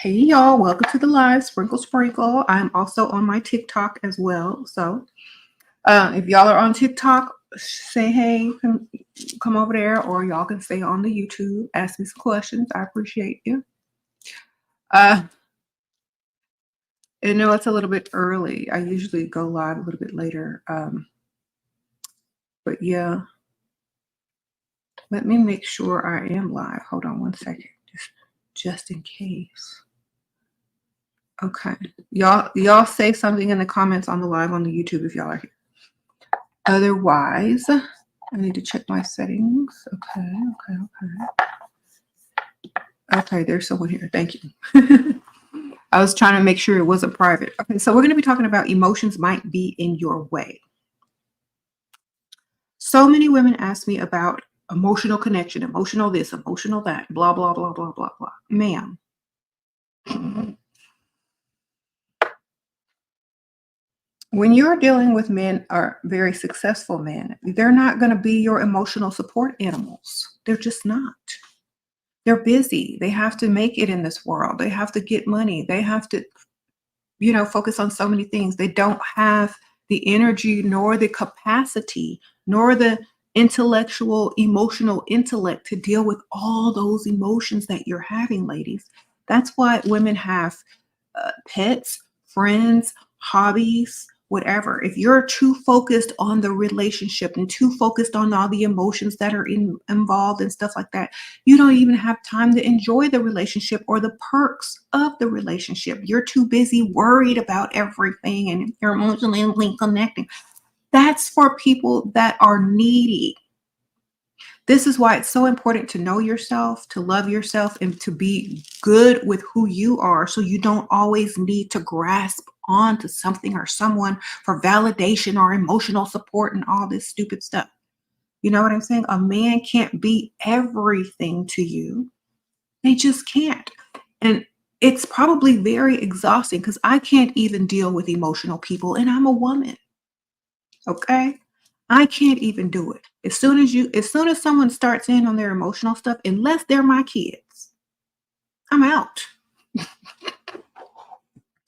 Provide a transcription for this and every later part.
Hey y'all, welcome to the live Sprinkle Sprinkle. I'm also on my TikTok as well. So if y'all are on TikTok, say hey, come over there, or y'all can stay on the YouTube, ask me some questions. I appreciate you. I know it's a little bit early. I usually go live a little bit later. But yeah, let me make sure I am live. Hold on one second, just in case. Okay, y'all say something in the comments on the live on the YouTube if y'all are here. Otherwise, I need to check my settings. Okay, there's someone here. Thank you. I was trying to make sure it wasn't private. Okay, so we're going to be talking about emotions might be in your way. So many women ask me about emotional connection, emotional this, emotional that, blah, blah, blah, blah, blah, blah. Ma'am. When you're dealing with men or very successful men, they're not going to be your emotional support animals. They're just not. They're busy. They have to make it in this world. They have to get money. They have to, focus on so many things. They don't have the energy nor the capacity nor the intellectual, emotional intellect to deal with all those emotions that you're having, ladies. That's why women have pets, friends, hobbies, whatever. If you're too focused on the relationship and too focused on all the emotions that are involved and stuff like that, you don't even have time to enjoy the relationship or the perks of the relationship. You're too busy worried about everything and you're emotionally connecting. That's for people that are needy. This is why it's so important to know yourself, to love yourself, and to be good with who you are so you don't always need to grasp onto something or someone for validation or emotional support and all this stupid stuff. You know what I'm saying? A man can't be everything to you. They just can't. And it's probably very exhausting because I can't even deal with emotional people and I'm a woman. Okay? I can't even do it. As soon as someone starts in on their emotional stuff, unless they're my kids, I'm out.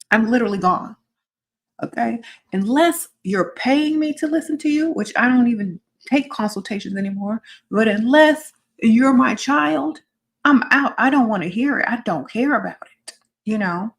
I'm literally gone. Okay? Unless you're paying me to listen to you, which I don't even take consultations anymore, but unless you're my child, I'm out. I don't want to hear it. I don't care about it.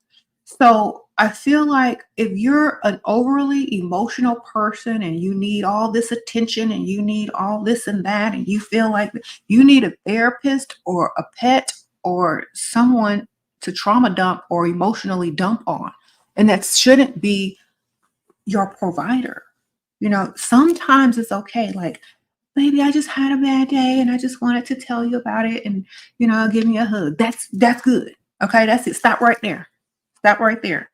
So I feel like if you're an overly emotional person and you need all this attention and you need all this and that, and you feel like you need a therapist or a pet or someone to trauma dump or emotionally dump on, and that shouldn't be your provider. Sometimes it's okay. Like, baby, I just had a bad day and I just wanted to tell you about it and, give me a hug. That's good. Okay, that's it. Stop right there. Stop right there.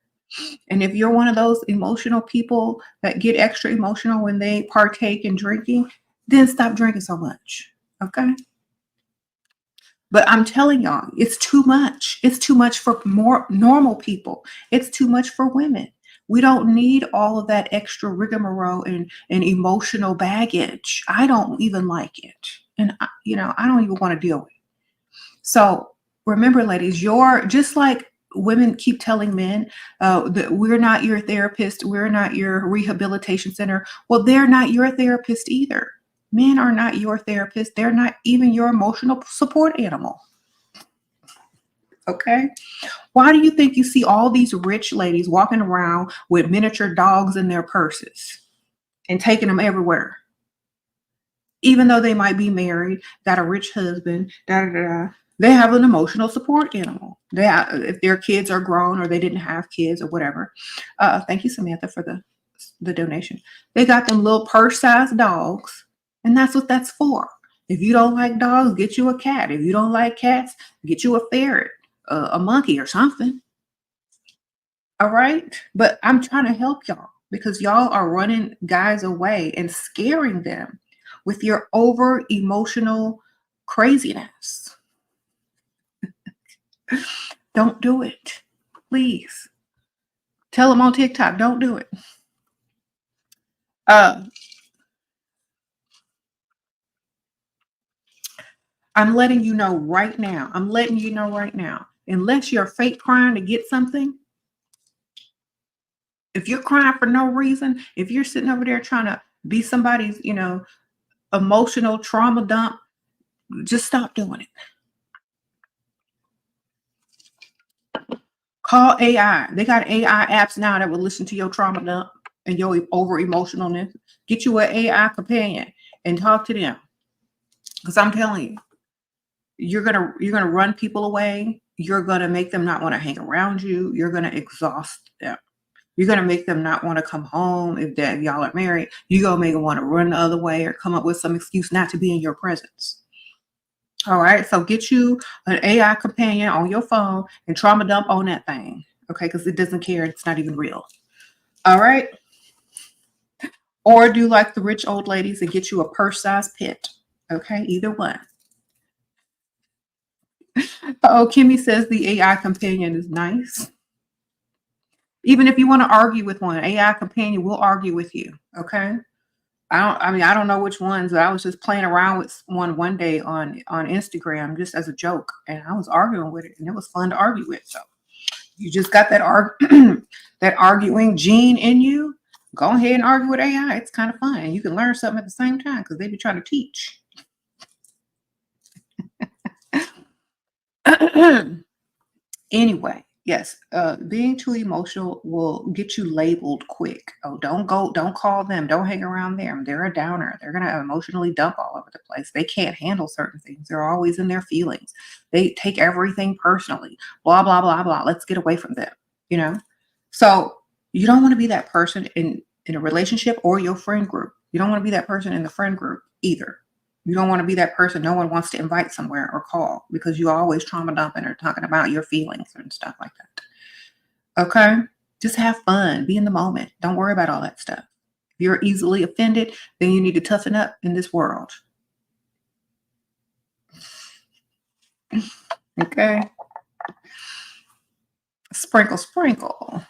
And if you're one of those emotional people that get extra emotional when they partake in drinking, then stop drinking so much. Okay. But I'm telling y'all, it's too much. It's too much for more normal people. It's too much for women. We don't need all of that extra rigmarole and emotional baggage. I don't even like it. And, I don't even want to deal with it. So remember, ladies, you're just like women keep telling men that we're not your therapist, we're not your rehabilitation center. Well, they're not your therapist either. Men are not your therapist. They're not even your emotional support animal. Okay? Why do you think you see all these rich ladies walking around with miniature dogs in their purses and taking them everywhere? Even though they might be married, got a rich husband, they have an emotional support animal. If their kids are grown or they didn't have kids or whatever. Thank you, Samantha, for the donation. They got them little purse-sized dogs, and that's what that's for. If you don't like dogs, get you a cat. If you don't like cats, get you a ferret, a monkey or something. All right? But I'm trying to help y'all because y'all are running guys away and scaring them with your over emotional craziness. Don't do it. Please. Tell them on TikTok, don't do it. I'm letting you know right now. unless you're fake crying to get something. If you're crying for no reason, if you're sitting over there trying to be somebody's, emotional trauma dump, just stop doing it. Call AI. They got AI apps now that will listen to your trauma dump and your over emotionalness. Get you an AI companion and talk to them. Because I'm telling you, you're gonna run people away. You're gonna make them not want to hang around you. You're gonna exhaust them. You're gonna make them not want to come home if y'all are married. You're gonna make them want to run the other way or come up with some excuse not to be in your presence. All right, so get you an AI companion on your phone and trauma dump on that thing, okay? Because it doesn't care. It's not even real. All right? Or do like the rich old ladies and get you a purse-sized pet, okay? Either one. Oh, Kimmy says the AI companion is nice. Even if you want to argue with one, AI companion will argue with you, okay? I don't know which ones, but I was just playing around with one day on Instagram just as a joke, and I was arguing with it, and it was fun to argue with. So you just got that that arguing gene in you. Go ahead and argue with AI. It's kind of fun, and you can learn something at the same time because they be trying to teach. Anyway, yes, being too emotional will get you labeled quick. Oh, don't call them. Don't hang around them. They're a downer. They're going to emotionally dump all over the place. They can't handle certain things. They're always in their feelings. They take everything personally. Blah, blah, blah, blah. Let's get away from them, So you don't want to be that person in a relationship or your friend group. You don't want to be that person in the friend group either. You don't want to be that person no one wants to invite somewhere or call because you always trauma dumping or talking about your feelings and stuff like that. Okay? Just have fun. Be in the moment. Don't worry about all that stuff. If you're easily offended, then you need to toughen up in this world. Okay? Sprinkle, sprinkle.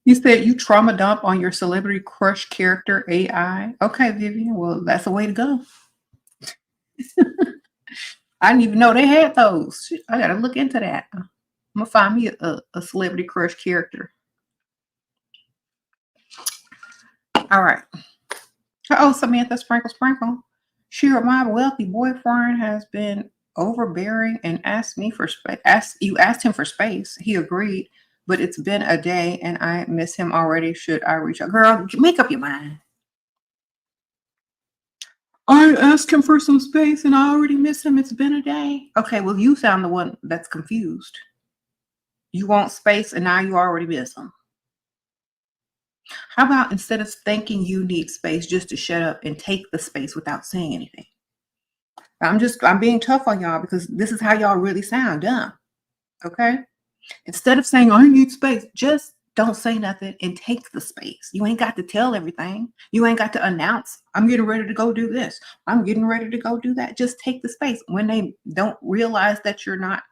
You said you trauma dump on your celebrity crush character AI. Okay, Vivian. Well, that's the way to go. I didn't even know they had those. I gotta look into that. I'm gonna find me a celebrity crush character. All right. Oh, Samantha, sprinkle, sprinkle. Sure, my wealthy boyfriend has been overbearing and asked me for space. You asked him for space. He agreed, but it's been a day and I miss him already. Should I reach out? Girl, make up your mind. I asked him for some space and I already miss him. It's been a day. Okay, well, you sound the one that's confused. You want space and now you already miss him. How about instead of thinking you need space, just to shut up and take the space without saying anything? I'm being tough on y'all because this is how y'all really sound dumb. Okay? Instead of saying, I need space, just don't say nothing and take the space. You ain't got to tell everything. You ain't got to announce, I'm getting ready to go do this. I'm getting ready to go do that. Just take the space. When they don't realize that you're not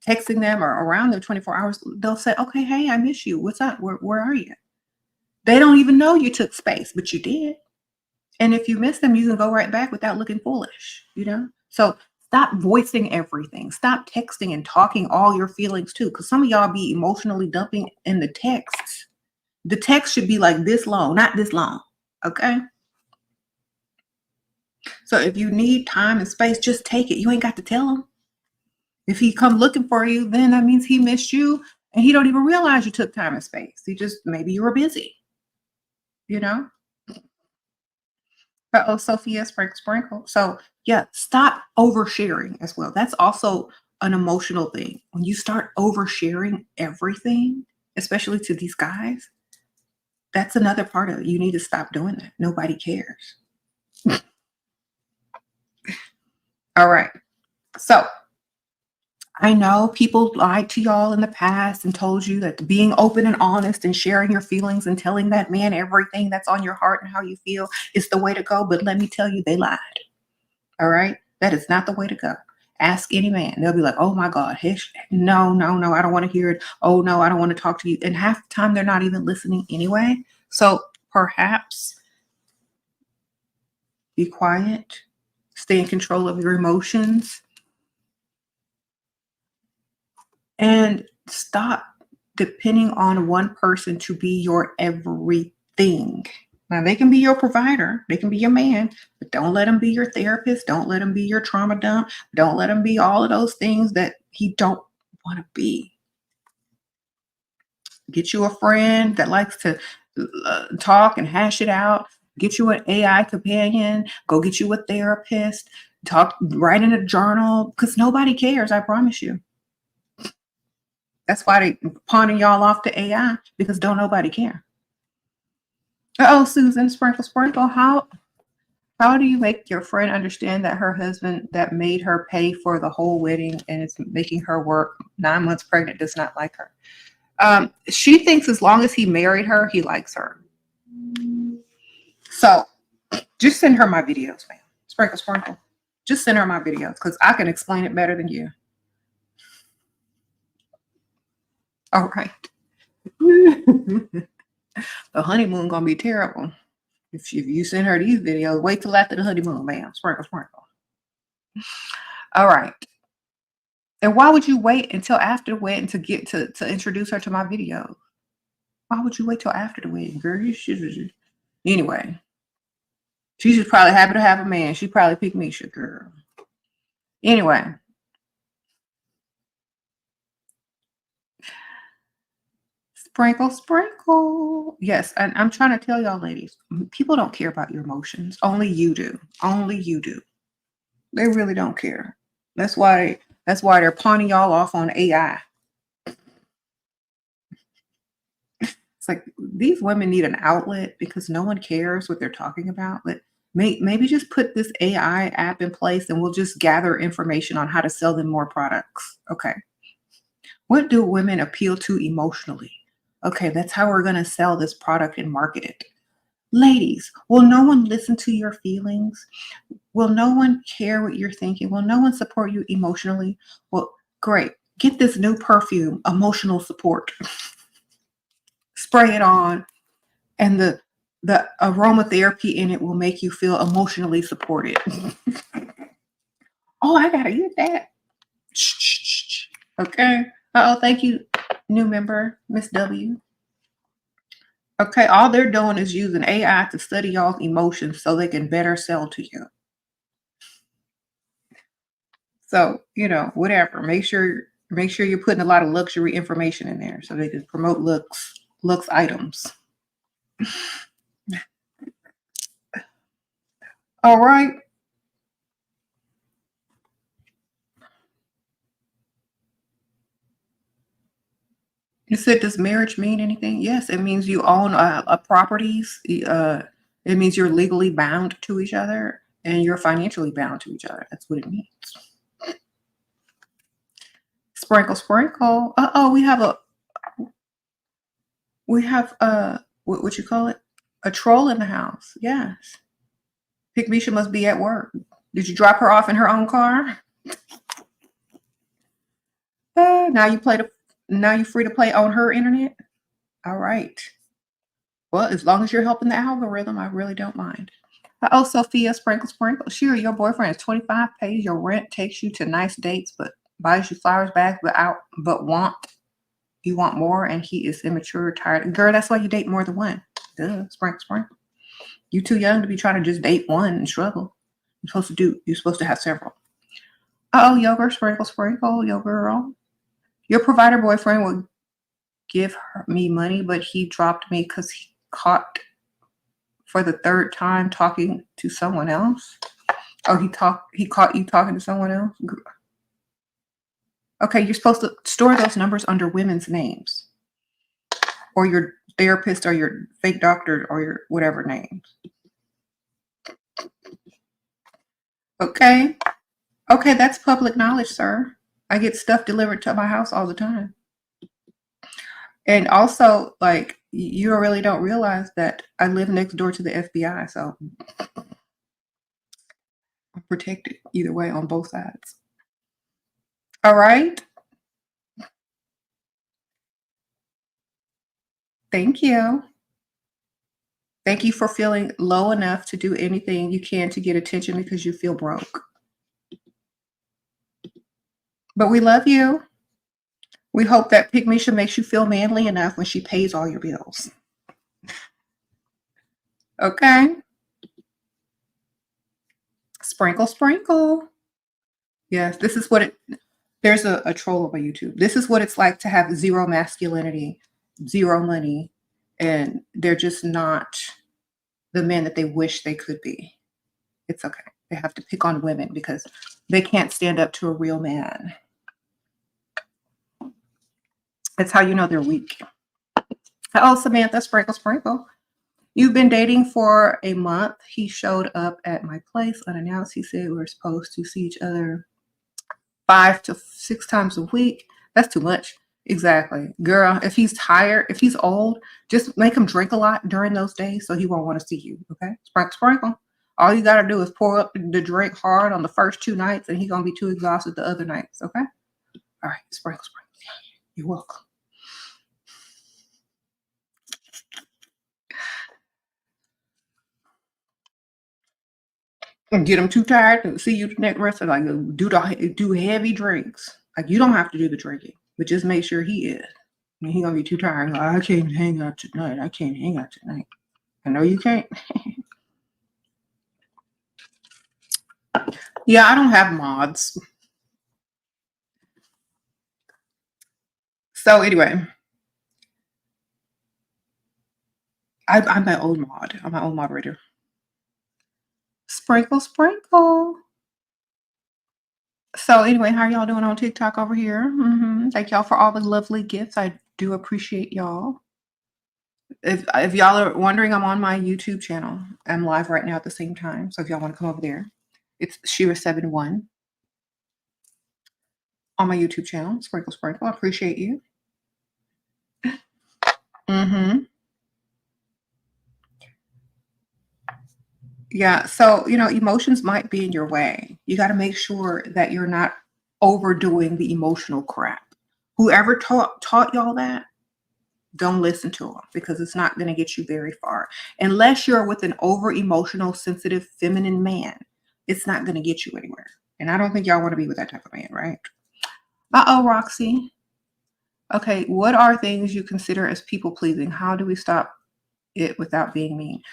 texting them or around them 24 hours, they'll say, okay, hey, I miss you. What's up? Where are you? They don't even know you took space, but you did. And if you miss them, you can go right back without looking foolish, So stop voicing everything. Stop texting and talking all your feelings too. Because some of y'all be emotionally dumping in the text. The text should be like this long, not this long. Okay? So if you need time and space, just take it. You ain't got to tell him. If he come looking for you, then that means he missed you and he don't even realize you took time and space. Maybe you were busy. Oh, Sophia, sprinkle. So yeah, stop oversharing as well. That's also an emotional thing. When you start oversharing everything, especially to these guys, that's another part of it. You need to stop doing that. Nobody cares. All right. So I know people lied to y'all in the past and told you that being open and honest and sharing your feelings and telling that man everything that's on your heart and how you feel is the way to go. But let me tell you, they lied. All right? That is not the way to go. Ask any man. They'll be like, oh my God, no, I don't want to hear it. Oh no, I don't want to talk to you. And half the time they're not even listening anyway. So perhaps be quiet, stay in control of your emotions. And stop depending on one person to be your everything. Now, they can be your provider, they can be your man, but don't let him be your therapist. Don't let him be your trauma dump. Don't let him be all of those things that he don't want to be. Get you a friend that likes to talk and hash it out. Get you an AI companion. Go get you a therapist. Talk, write in a journal, because nobody cares. I promise you. That's why they pawning y'all off to AI, because don't nobody care. Oh, Susan, sprinkle, sprinkle. How do you make your friend understand that her husband that made her pay for the whole wedding and is making her work 9 months pregnant does not like her? She thinks as long as he married her, he likes her. So just send her my videos, man. Sprinkle, sprinkle. Just send her my videos, because I can explain it better than you. All right. The honeymoon gonna be terrible. If you send her these videos, wait till after the honeymoon, man. Sprinkle, sprinkle. All right. And why would you wait until after the wedding to get to introduce her to my videos? Why would you wait till after the wedding, girl? Anyway, she's just probably happy to have a man. She probably picked me, girl. Anyway. Sprinkle, sprinkle. Yes, and I'm trying to tell y'all, ladies, people don't care about your emotions. Only you do. Only you do. They really don't care. That's why they're pawning y'all off on AI. It's like these women need an outlet because no one cares what they're talking about. But maybe just put this AI app in place and we'll just gather information on how to sell them more products. Okay. What do women appeal to emotionally? Okay, that's how we're going to sell this product and market it. Ladies, will no one listen to your feelings? Will no one care what you're thinking? Will no one support you emotionally? Well, great. Get this new perfume, emotional support. Spray it on, and the aromatherapy in it will make you feel emotionally supported. Oh, I gotta use that. Okay. Oh, thank you, new member, Miss W. Okay, all they're doing is using AI to study y'all's emotions so they can better sell to you. So, whatever. Make sure you're putting a lot of luxury information in there so they can promote looks items. All right. You said, does marriage mean anything? Yes, it means you own properties. It means you're legally bound to each other and you're financially bound to each other. That's what it means. Sprinkle, sprinkle. We have what you call it? A troll in the house. Yes. Pygmisha must be at work. Did you drop her off in her own car? Now you're free to play on her internet. All right. Well, as long as you're helping the algorithm, I really don't mind. Oh, Sophia, sprinkle, sprinkle. Sure, your boyfriend is 25, pays your rent, takes you to nice dates, but buys you flowers back, you want more, and he is immature, tired. Girl, that's why you date more than one. Duh, sprinkle, sprinkle. You too young to be trying to just date one and struggle. You're supposed to have several. Oh, yogurt, sprinkle, sprinkle, yo girl. Your provider boyfriend will give me money, but he dropped me because he caught for the third time talking to someone else. Oh, he caught you talking to someone else. Okay, you're supposed to store those numbers under women's names, or your therapist, or your fake doctor, or your whatever names. Okay, that's public knowledge, sir. I get stuff delivered to my house all the time. And also, like, you really don't realize that I live next door to the FBI, so I'm protected either way on both sides. All right. Thank you. Thank you for feeling low enough to do anything you can to get attention because you feel broke. But we love you. We hope that Pygmisha makes you feel manly enough when she pays all your bills. Okay? Sprinkle, sprinkle. Yes, this is what it, there's a troll on my YouTube. This is what it's like to have zero masculinity, zero money, and they're just not the men that they wish they could be. It's okay. They have to pick on women because they can't stand up to a real man. That's how you know they're weak. Oh, Samantha, sprinkle, sprinkle. You've been dating for a month. He showed up at my place unannounced. He said we were supposed to see each other 5 to 6 times a week. That's too much. Exactly. Girl, if he's tired, if he's old, just make him drink a lot during those days so he won't want to see you. Okay? Sprinkle, sprinkle. All you got to do is pour up the drink hard on the first 2 nights and he's going to be too exhausted the other nights. Okay? All right. Sprinkle, sprinkle. You're welcome. And get him too tired to see you the next rest of like do heavy drinks. Like you don't have to do the drinking, but just make sure he is. I mean, he gonna be too tired. Like, I can't hang out tonight. I can't hang out tonight. I know you can't. Yeah, I don't have mods. So anyway, I'm my own mod. I'm my own moderator. Sprinkle, sprinkle. So anyway, how are y'all doing on TikTok over here? Thank y'all for all the lovely gifts. I do appreciate y'all. If y'all are wondering, I'm on my YouTube channel. I'm live right now at the same time. So if y'all want to come over there, it's SheRaSeven on my YouTube channel. Sprinkle, sprinkle. I appreciate you. Yeah. So, emotions might be in your way. You got to make sure that you're not overdoing the emotional crap. Whoever taught y'all that, don't listen to them because it's not going to get you very far. Unless you're with an over emotional, sensitive, feminine man, it's not going to get you anywhere. And I don't think y'all want to be with that type of man, right? Uh-oh, Roxy. Okay, what are things you consider as people pleasing? How do we stop it without being mean?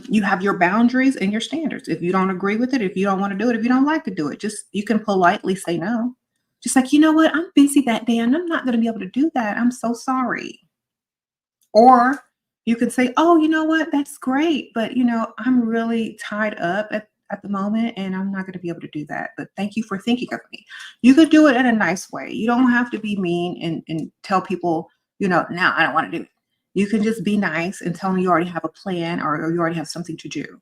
You have your boundaries and your standards. If you don't agree with it, if you don't want to do it, if you don't like to do it, you can politely say no. Just like, you know what? I'm busy that day and I'm not going to be able to do that. I'm so sorry. Or you can say, oh, you know what? That's great. But, I'm really tied up at the moment and I'm not going to be able to do that. But thank you for thinking of me. You could do it in a nice way. You don't have to be mean and tell people, no, I don't want to do it. You can just be nice and tell them you already have a plan or you already have something to do,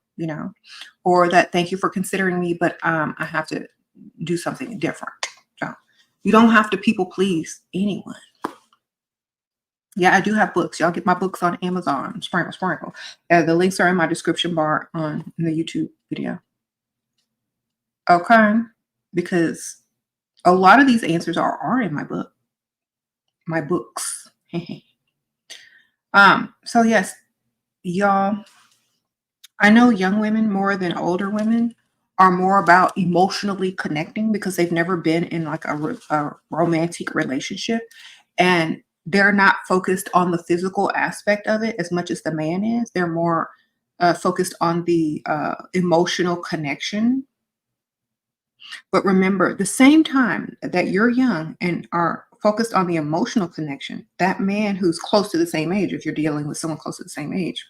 or that thank you for considering me, but I have to do something different. So you don't have to people please anyone. Yeah, I do have books. Y'all get my books on Amazon. Sprinkle, sprinkle. The links are in my description bar in the YouTube video. Okay, because a lot of these answers are in my books. So yes, y'all, I know young women more than older women are more about emotionally connecting because they've never been in like a romantic relationship, and they're not focused on the physical aspect of it as much as the man is. They're more focused on the emotional connection. But remember, the same time that you're young and are focused on the emotional connection, that man who's close to the same age, if you're dealing with someone close to the same age,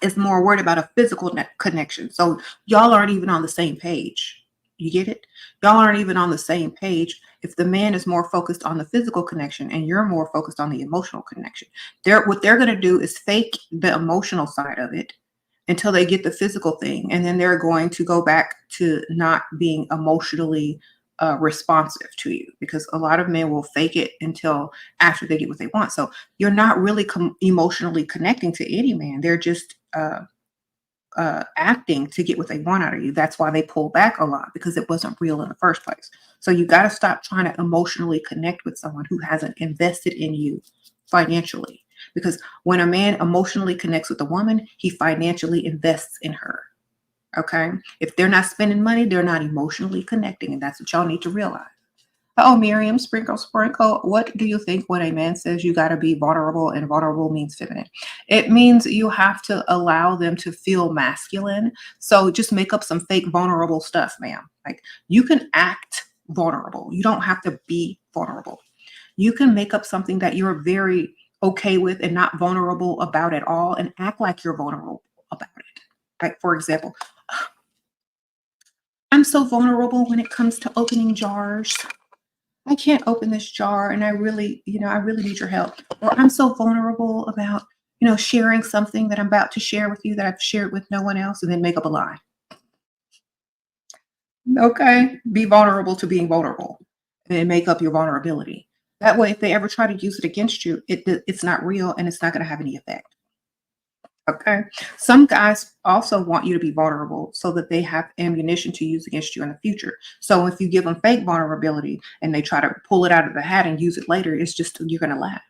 is more worried about a physical connection. So y'all aren't even on the same page. You get it? Y'all aren't even on the same page. If the man is more focused on the physical connection and you're more focused on the emotional connection, what they're going to do is fake the emotional side of it until they get the physical thing. And then they're going to go back to not being emotionally responsive to you, because a lot of men will fake it until after they get what they want. So you're not really emotionally connecting to any man. They're just acting to get what they want out of you. That's why they pull back a lot, because it wasn't real in the first place. So you got to stop trying to emotionally connect with someone who hasn't invested in you financially. Because when a man emotionally connects with a woman, he financially invests in her. Okay? If they're not spending money, they're not emotionally connecting. And that's what y'all need to realize. Oh, Miriam, sprinkle, sprinkle. What do you think when a man says you got to be vulnerable and vulnerable means feminine? It means you have to allow them to feel masculine. So just make up some fake vulnerable stuff, ma'am. Like you can act vulnerable. You don't have to be vulnerable. You can make up something that you're very okay with and not vulnerable about at all and act like you're vulnerable about it. Like, for example, I'm so vulnerable when it comes to opening jars. I can't open this jar and I really, I really need your help. Or I'm so vulnerable about, sharing something that I'm about to share with you that I've shared with no one else and then make up a lie. Okay. Be vulnerable to being vulnerable and make up your vulnerability. That way, if they ever try to use it against you, it's not real and it's not going to have any effect. Okay. Some guys also want you to be vulnerable so that they have ammunition to use against you in the future. So if you give them fake vulnerability and they try to pull it out of the hat and use it later, it's just you're gonna laugh.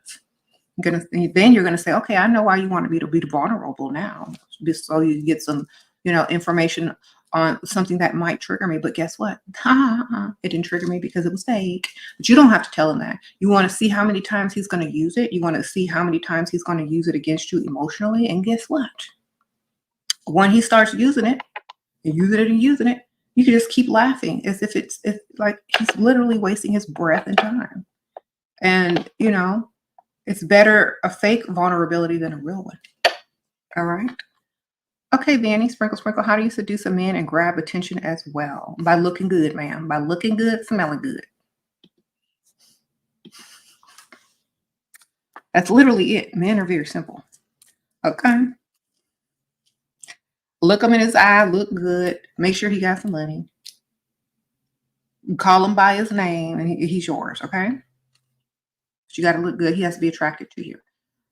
Then you're gonna say, okay, I know why you want me to be vulnerable now. Just so you get some, information on something that might trigger me. But guess what? It didn't trigger me because it was fake. But you don't have to tell him that. You want to see how many times he's going to use it. You want to see how many times he's going to use it against you emotionally. And guess what? When he starts using it and using it, you can just keep laughing as if it's like he's literally wasting his breath and time. And, it's better a fake vulnerability than a real one. All right. Okay, Vanny, sprinkle, sprinkle. How do you seduce a man and grab attention as well? By looking good, ma'am. By looking good, smelling good. That's literally it. Men are very simple. Okay. Look him in his eye, look good. Make sure he got some money. Call him by his name, and he's yours, okay? But you got to look good. He has to be attracted to you.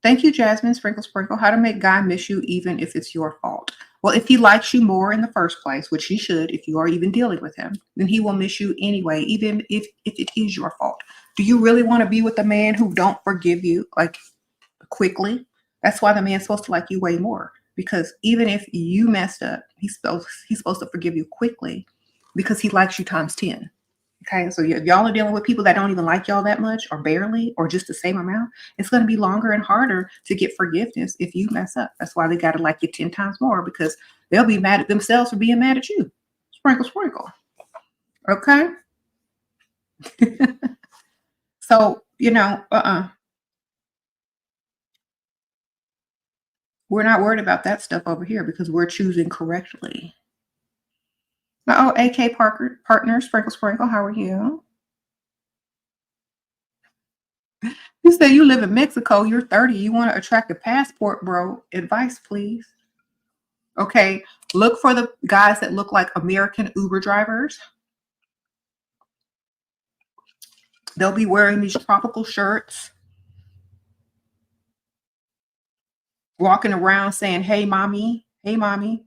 Thank you, Jasmine. Sprinkle, sprinkle. How to make guy miss you even if it's your fault. Well, if he likes you more in the first place, which he should, if you are even dealing with him, then he will miss you anyway, even if it is your fault. Do you really want to be with a man who don't forgive you like quickly? That's why the man's supposed to like you way more. Because even if you messed up, he's supposed to forgive you quickly because he likes you times 10. Okay, so if y'all are dealing with people that don't even like y'all that much or barely or just the same amount, it's going to be longer and harder to get forgiveness if you mess up. That's why they got to like you 10 times more because they'll be mad at themselves for being mad at you. Sprinkle, sprinkle. Okay? So, we're not worried about that stuff over here because we're choosing correctly. Oh, AK Parker partner, sprinkle, sprinkle. How are you? You say you live in Mexico, you're 30, you want to attract a passport, bro. Advice, please. Okay, look for the guys that look like American Uber drivers. They'll be wearing these tropical shirts, walking around saying, hey, mommy, hey, mommy.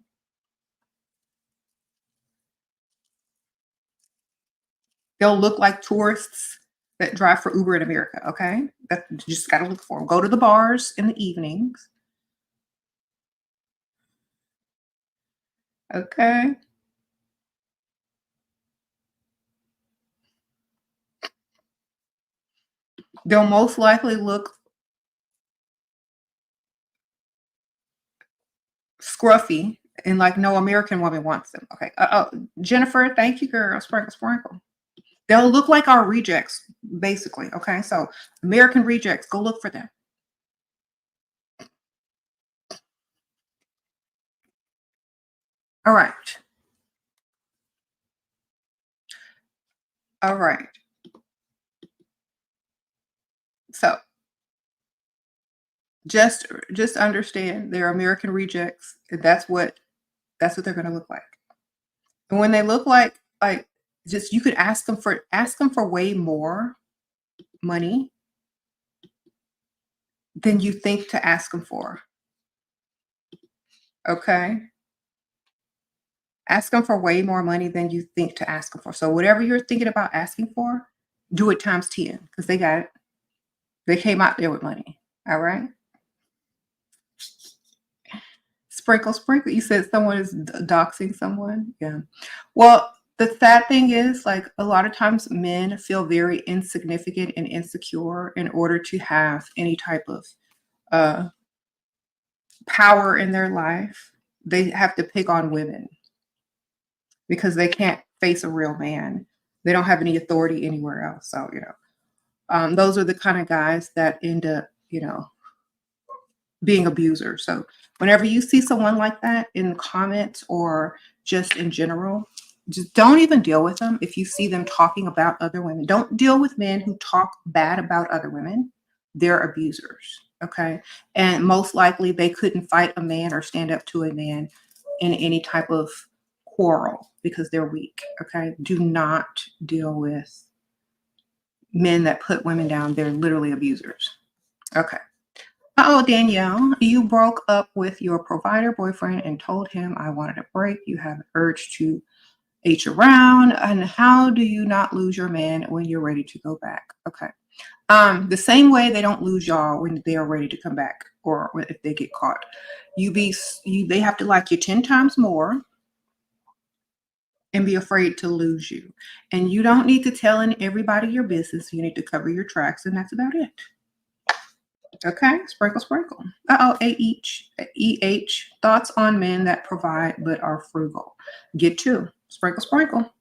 They'll look like tourists that drive for Uber in America, okay? That you just got to look for them. Go to the bars in the evenings. Okay. They'll most likely look scruffy and like no American woman wants them. Okay. Jennifer, thank you, girl. Sprinkle, sprinkle. They'll look like our rejects, basically. Okay. So American rejects, go look for them. All right. All right. So just understand they're American rejects. That's what they're gonna look like. And when they look like just you could ask them for way more money than you think to ask them for. Okay. Ask them for way more money than you think to ask them for. So whatever you're thinking about asking for, do it times 10 because they got it. They came out there with money. All right. Sprinkle, sprinkle. You said someone is doxing someone. Yeah. Well, The sad thing is, like, a lot of times men feel very insignificant and insecure in order to have any type of uh, power in their life. They have to pick on women because they can't face a real man. They don't have any authority anywhere else. So, those are the kind of guys that end up, being abusers. So whenever you see someone like that in the comments or just in general, just don't even deal with them. If you see them talking about other women, don't deal with men who talk bad about other women. They're abusers. Okay. And most likely they couldn't fight a man or stand up to a man in any type of quarrel because they're weak. Okay. Do not deal with men that put women down. They're literally abusers. Okay. Oh, Danielle, you broke up with your provider boyfriend and told him I wanted a break. You have an urge to H around. And how do you not lose your man when you're ready to go back? Okay. The same way they don't lose y'all when they are ready to come back or if they get caught. They have to like you 10 times more and be afraid to lose you. And you don't need to tell everybody your business. You need to cover your tracks, and that's about it. Okay, sprinkle, sprinkle. EH. Thoughts on men that provide but are frugal. Get two. Sprinkle, sprinkle.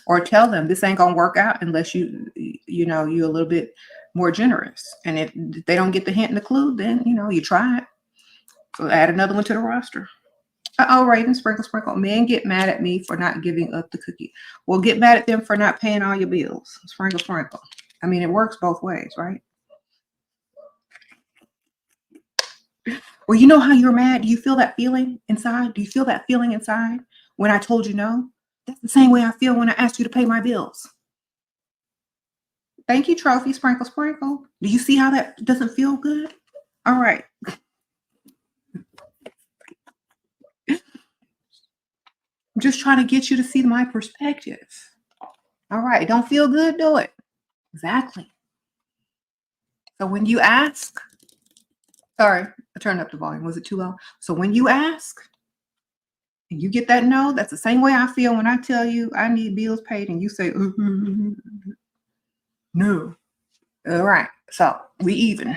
Or tell them this ain't gonna work out unless you're a little bit more generous. And if they don't get the hint and the clue, then you try it. So add another one to the roster. Raven, sprinkle, sprinkle. Men get mad at me for not giving up the cookie. Well, get mad at them for not paying all your bills. Sprinkle, sprinkle. I mean, it works both ways, right? Well, you know how you're mad? Do you feel that feeling inside? Do you feel that feeling inside when I told you no? That's the same way I feel when I asked you to pay my bills. Thank you, Trophy. Sprinkle, sprinkle. Do you see how that doesn't feel good? All right. I'm just trying to get you to see my perspective. All right. Don't feel good? Do it. Exactly. So when you ask, sorry, I turned up the volume. Was it too low? So when you ask and you get that no, that's the same way I feel when I tell you I need bills paid and you say, no. All right. So we even.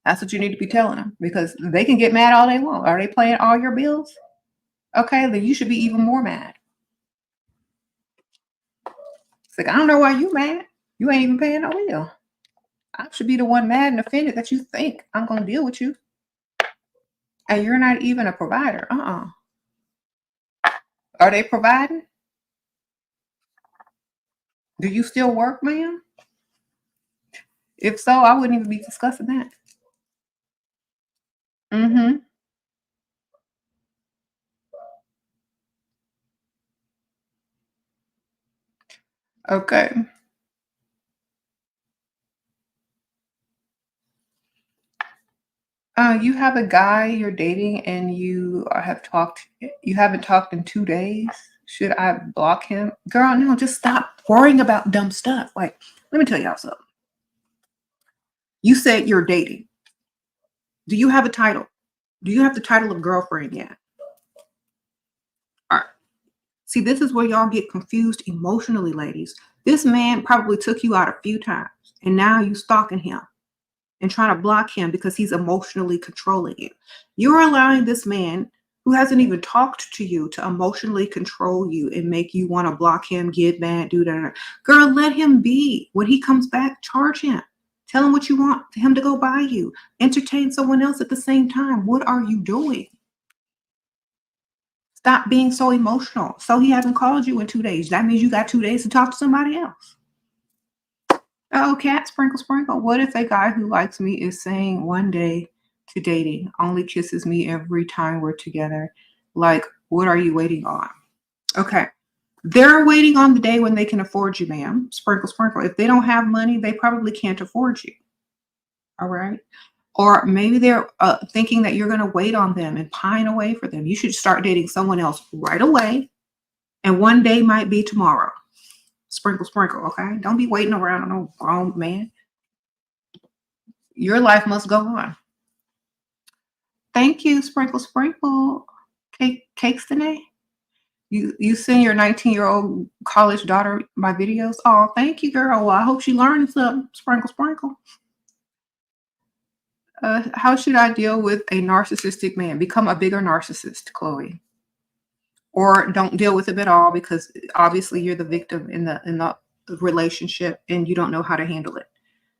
That's what you need to be telling them because they can get mad all they want. Are they paying all your bills? Okay, then you should be even more mad. It's like, I don't know why you mad. You ain't even paying no bill. I should be the one mad and offended that you think I'm going to deal with you. And you're not even a provider. Are they providing? Do you still work, ma'am? If so, I wouldn't even be discussing that. Mm-hmm. Okay. You have a guy you're dating and you haven't talked in 2 days. Should I block him? Girl, no, just stop worrying about dumb stuff. Like, let me tell y'all something. You said you're dating. Do you have a title? Do you have the title of girlfriend yet? All right. See, this is where y'all get confused emotionally, ladies. This man probably took you out a few times and now you stalking him and trying to block him because he's emotionally controlling you. You're allowing this man who hasn't even talked to you to emotionally control you and make you want to block him, get mad, do that. Girl, let him be. When he comes back, charge him. Tell him what you want him to go buy you. Entertain someone else at the same time. What are you doing? Stop being so emotional. So he hasn't called you in 2 days. That means you got 2 days to talk to somebody else. Oh, cat, sprinkle, sprinkle. What if a guy who likes me is saying one day to dating, only kisses me every time we're together? Like, what are you waiting on? Okay. They're waiting on the day when they can afford you, ma'am. Sprinkle, sprinkle. If they don't have money, they probably can't afford you. All right. Or maybe they're thinking that you're going to wait on them and pine away for them. You should start dating someone else right away. And one day might be tomorrow. Sprinkle, sprinkle, okay? Don't be waiting around on no grown man. Your life must go on. Thank you, sprinkle, sprinkle. Cakes today? You send your 19-year-old college daughter my videos? Oh, thank you, girl. Well, I hope she learns something. Sprinkle, sprinkle. How should I deal with a narcissistic man? Become a bigger narcissist, Chloe. Or don't deal with him at all because obviously you're the victim in the relationship and you don't know how to handle it.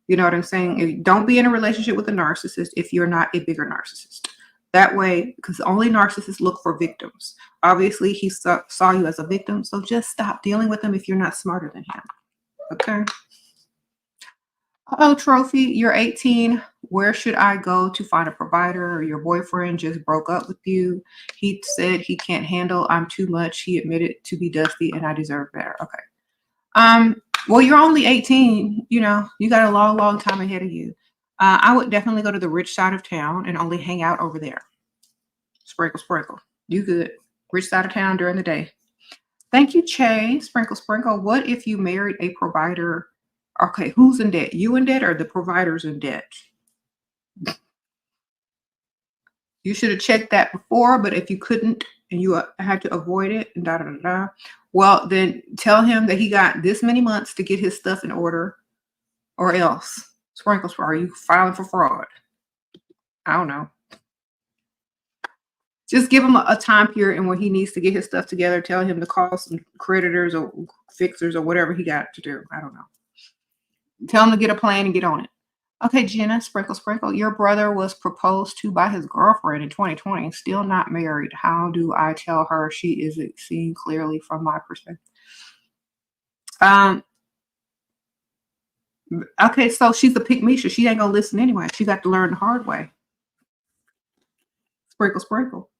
You know what I'm saying? Don't be in a relationship with a narcissist if you're not a bigger narcissist. That way, because only narcissists look for victims. Obviously, he saw you as a victim, so just stop dealing with him if you're not smarter than him. Okay? Oh, Trophy, you're 18. Where should I go to find a provider? Or your boyfriend just broke up with you. He said he can't handle I'm too much. He admitted to be dusty and I deserve better. Okay. Well, you're only 18. You know, you got a long, long time ahead of you. I would definitely go to the rich side of town and only hang out over there. Sprinkle, sprinkle. You good. Rich side of town during the day. Thank you, Che. Sprinkle, sprinkle. What if you married a provider? Okay, who's in debt? You in debt or the provider's in debt? You should have checked that before, but if you couldn't and you had to avoid it, well, then tell him that he got this many months to get his stuff in order or else. Sprinkle, are you filing for fraud? I don't know. Just give him a time period and when he needs to get his stuff together. Tell him to call some creditors or fixers or whatever he got to do. I don't know. Tell him to get a plan and get on it. Okay, Jenna, sprinkle, sprinkle. Your brother was proposed to by his girlfriend in 2020, still not married. How do I tell her she isn't seeing clearly from my perspective? Okay, so she's a pygmisha. She ain't gonna listen anyway. She got to learn the hard way. Sprinkle, sprinkle.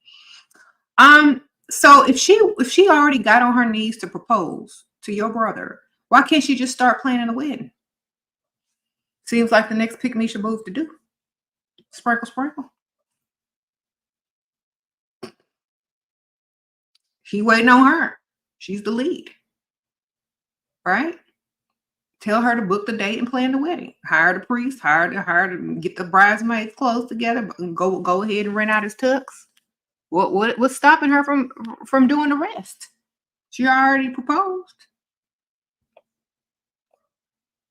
So if she already got on her knees to propose to your brother, why can't she just start planning a wedding? Seems like the next pygmisha move to do. Sprinkle, sprinkle. He waiting on her. She's the lead. Right? Tell her to book the date and plan the wedding. Hire the priest, hire to get the bridesmaids clothes together, and go ahead and rent out his tux. What's stopping her from doing the rest? She already proposed.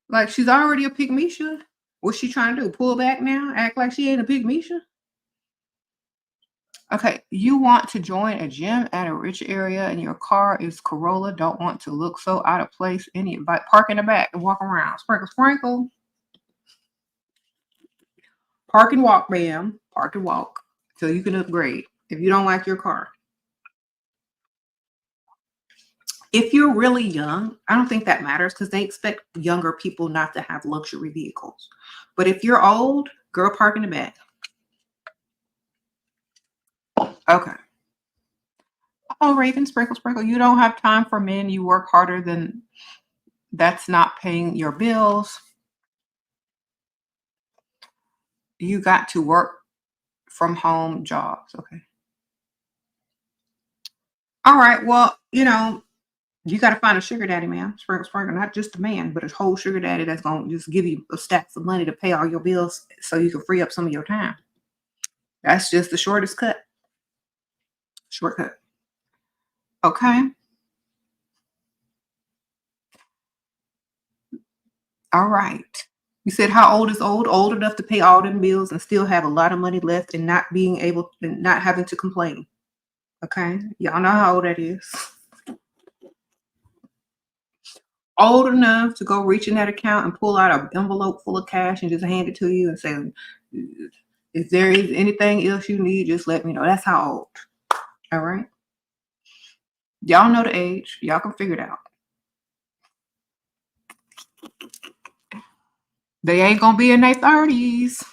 Like she's already a pygmisha. What's she trying to do? Pull back now? Act like she ain't a pygmisha? Okay, you want to join a gym at a rich area and your car is Corolla. Don't want to look so out of place. Park in the back and walk around. Sprinkle, sprinkle. Park and walk, ma'am. Park and walk till you can upgrade if you don't like your car. If you're really young, I don't think that matters because they expect younger people not to have luxury vehicles. But if you're old, girl, park in the back. Okay. Oh, Raven, sprinkle, sprinkle. You don't have time for men. You work harder than that's not paying your bills. You got to work from home jobs. Okay. All right. Well, you got to find a sugar daddy, man. Sprinkle, sprinkle. Not just a man, but a whole sugar daddy that's going to just give you a stack of money to pay all your bills so you can free up some of your time. That's just the shortest cut. Shortcut. Okay. All right. You said how old is old? Old enough to pay all them bills and still have a lot of money left and not having to complain. Okay. Y'all know how old that is. Old enough to go reach in that account and pull out an envelope full of cash and just hand it to you and say, if there is anything else you need, just let me know. That's how old. All right. Y'all know the age. Y'all can figure it out. They ain't going to be in their 30s.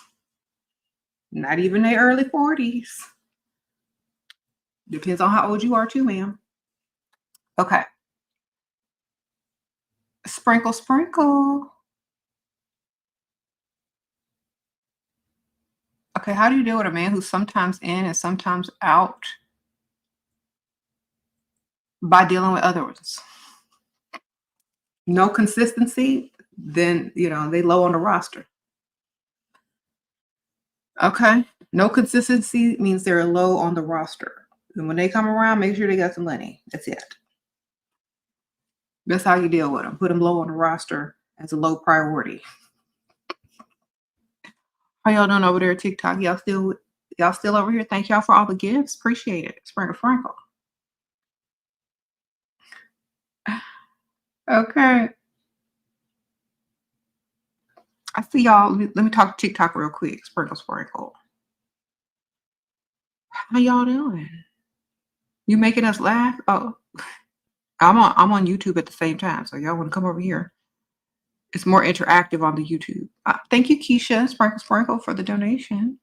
Not even their early 40s. Depends on how old you are too, ma'am. Okay. Sprinkle, sprinkle. Okay, how do you deal with a man who's sometimes in and sometimes out by dealing with others? No consistency, then, they low on the roster. Okay. No consistency means they're low on the roster. And when they come around, make sure they got some money. That's it. That's how you deal with them. Put them low on the roster as a low priority. How y'all doing over there at TikTok? Y'all still over here? Thank y'all for all the gifts. Appreciate it. Sprinkle Sprinkle. Okay. I see y'all. Let me talk to TikTok real quick. Sprinkle Sprinkle. How y'all doing? You making us laugh? Oh, I'm on YouTube at the same time, so y'all want to come over here. It's more interactive on the YouTube. Thank you, Keisha Sprinkle Sprinkle, for the donation.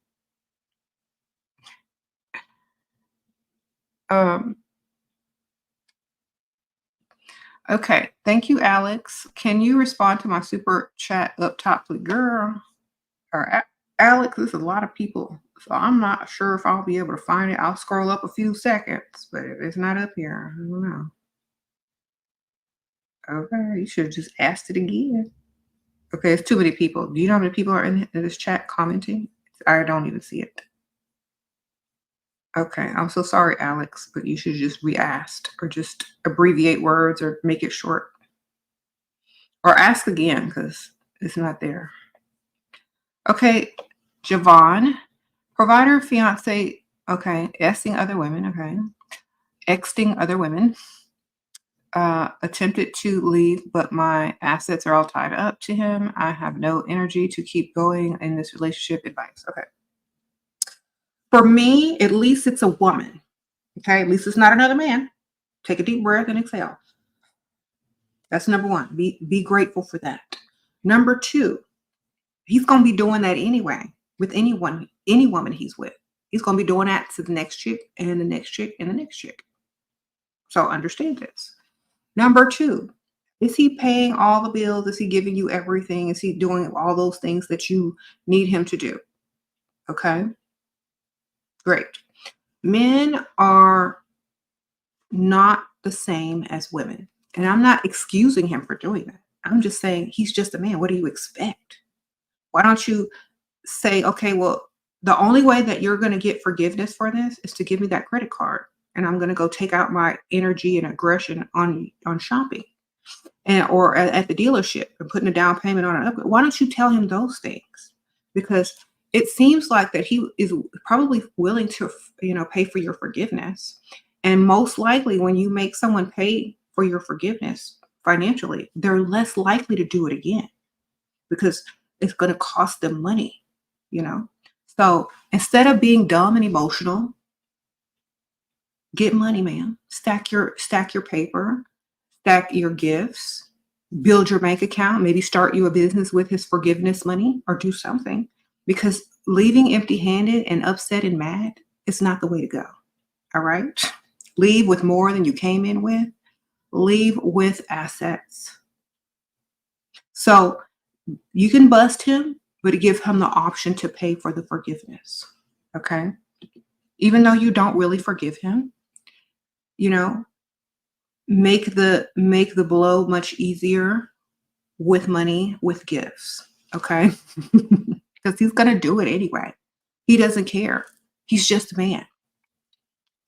Okay. Thank you, Alex. Can you respond to my super chat up top, please? Girl, or Alex, there's a lot of people, so I'm not sure if I'll be able to find it. I'll scroll up a few seconds, but if it's not up here, I don't know. Okay, you should have just asked it again. Okay, it's too many people. Do you know how many people are in this chat commenting? I don't even see it. Okay, I'm so sorry, Alex, but you should just re-asked or just abbreviate words or make it short. Or ask again because it's not there. Okay, Javon, provider, fiance, okay, Xing other women, okay. Xing other women. Attempted to leave, but my assets are all tied up to him. I have no energy to keep going in this relationship. Advice. Okay. For me, at least it's a woman. Okay. At least it's not another man. Take a deep breath and exhale. That's number one. Be grateful for that. Number two, he's going to be doing that anyway with any woman he's with. He's going to be doing that to the next chick and the next chick and the next chick. So understand this. Number two, is he paying all the bills? Is he giving you everything? Is he doing all those things that you need him to do? Okay, great. Men are not the same as women. And I'm not excusing him for doing that. I'm just saying he's just a man. What do you expect? Why don't you say, okay, well, the only way that you're going to get forgiveness for this is to give me that credit card. And I'm going to go take out my energy and aggression on shopping or at the dealership and putting a down payment on an upgrade. Why don't you tell him those things? Because it seems like that he is probably willing to, pay for your forgiveness. And most likely when you make someone pay for your forgiveness financially, they're less likely to do it again because it's going to cost them money, So instead of being dumb and emotional, get money, man. Stack your paper, stack your gifts, build your bank account, maybe start you a business with his forgiveness money or do something, because leaving empty-handed and upset and mad is not the way to go. All right? Leave with more than you came in with. Leave with assets. So you can bust him, but give him the option to pay for the forgiveness. Okay? Even though you don't really forgive him, make the blow much easier with money, with gifts. Okay? Because he's going to do it anyway. He doesn't care. He's just a man.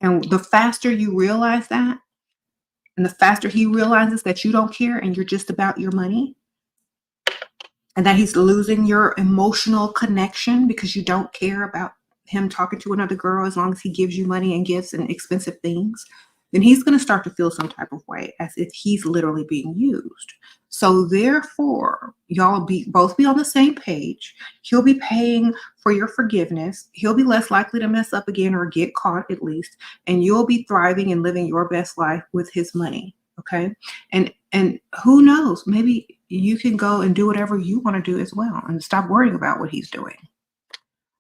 And the faster you realize that, and the faster he realizes that you don't care and you're just about your money, and that he's losing your emotional connection because you don't care about him talking to another girl as long as he gives you money and gifts and expensive things, then he's going to start to feel some type of way as if he's literally being used. So therefore, y'all both be on the same page. He'll be paying for your forgiveness. He'll be less likely to mess up again or get caught at least. And you'll be thriving and living your best life with his money. Okay. And who knows, maybe you can go and do whatever you want to do as well and stop worrying about what he's doing.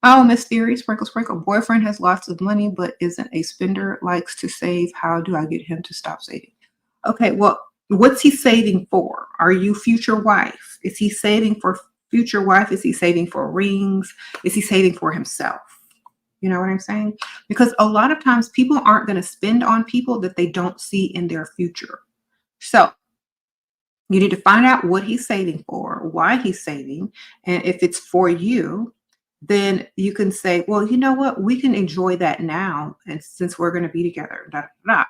Oh, Miss Theory, Sprinkle Sprinkle. Boyfriend has lots of money, but isn't a spender, likes to save. How do I get him to stop saving? Okay, well, what's he saving for? Are you future wife? Is he saving for future wife? Is he saving for rings? Is he saving for himself? You know what I'm saying? Because a lot of times people aren't going to spend on people that they don't see in their future. So you need to find out what he's saving for, why he's saving, and if it's for you. then you can say, well, you know what? We can enjoy that now. And since we're going to be together, da, da,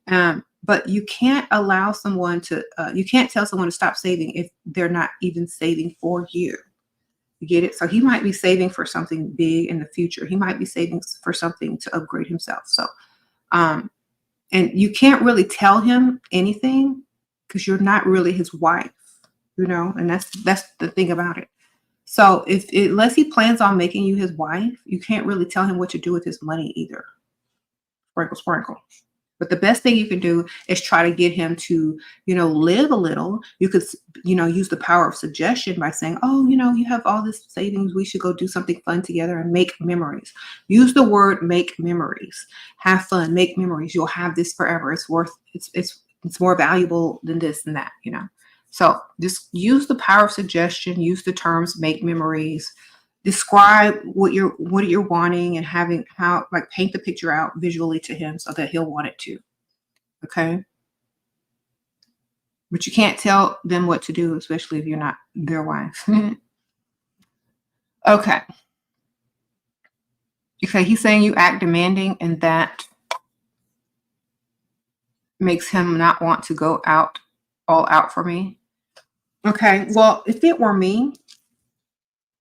da. But you can't allow someone to, you can't tell someone to stop saving if they're not even saving for you. You get it? So he might be saving for something big in the future. He might be saving for something to upgrade himself. So, um, and you can't really tell him anything because you're not really his wife, and that's the thing about it. So unless he plans on making you his wife, you can't really tell him what to do with his money either. Sprinkle, sprinkle. But the best thing you can do is try to get him to, live a little. You could, use the power of suggestion by saying, oh, you have all this savings. We should go do something fun together and make memories. Use the word make memories. Have fun, make memories. You'll have this forever. It's more valuable than this and that, So just use the power of suggestion, use the terms make memories, describe what you're wanting and paint the picture out visually to him so that he'll want it too. Okay. But you can't tell them what to do, especially if you're not their wife. Okay. Okay, he's saying you act demanding and that makes him not want to go all out for me. Okay, well, if it were me,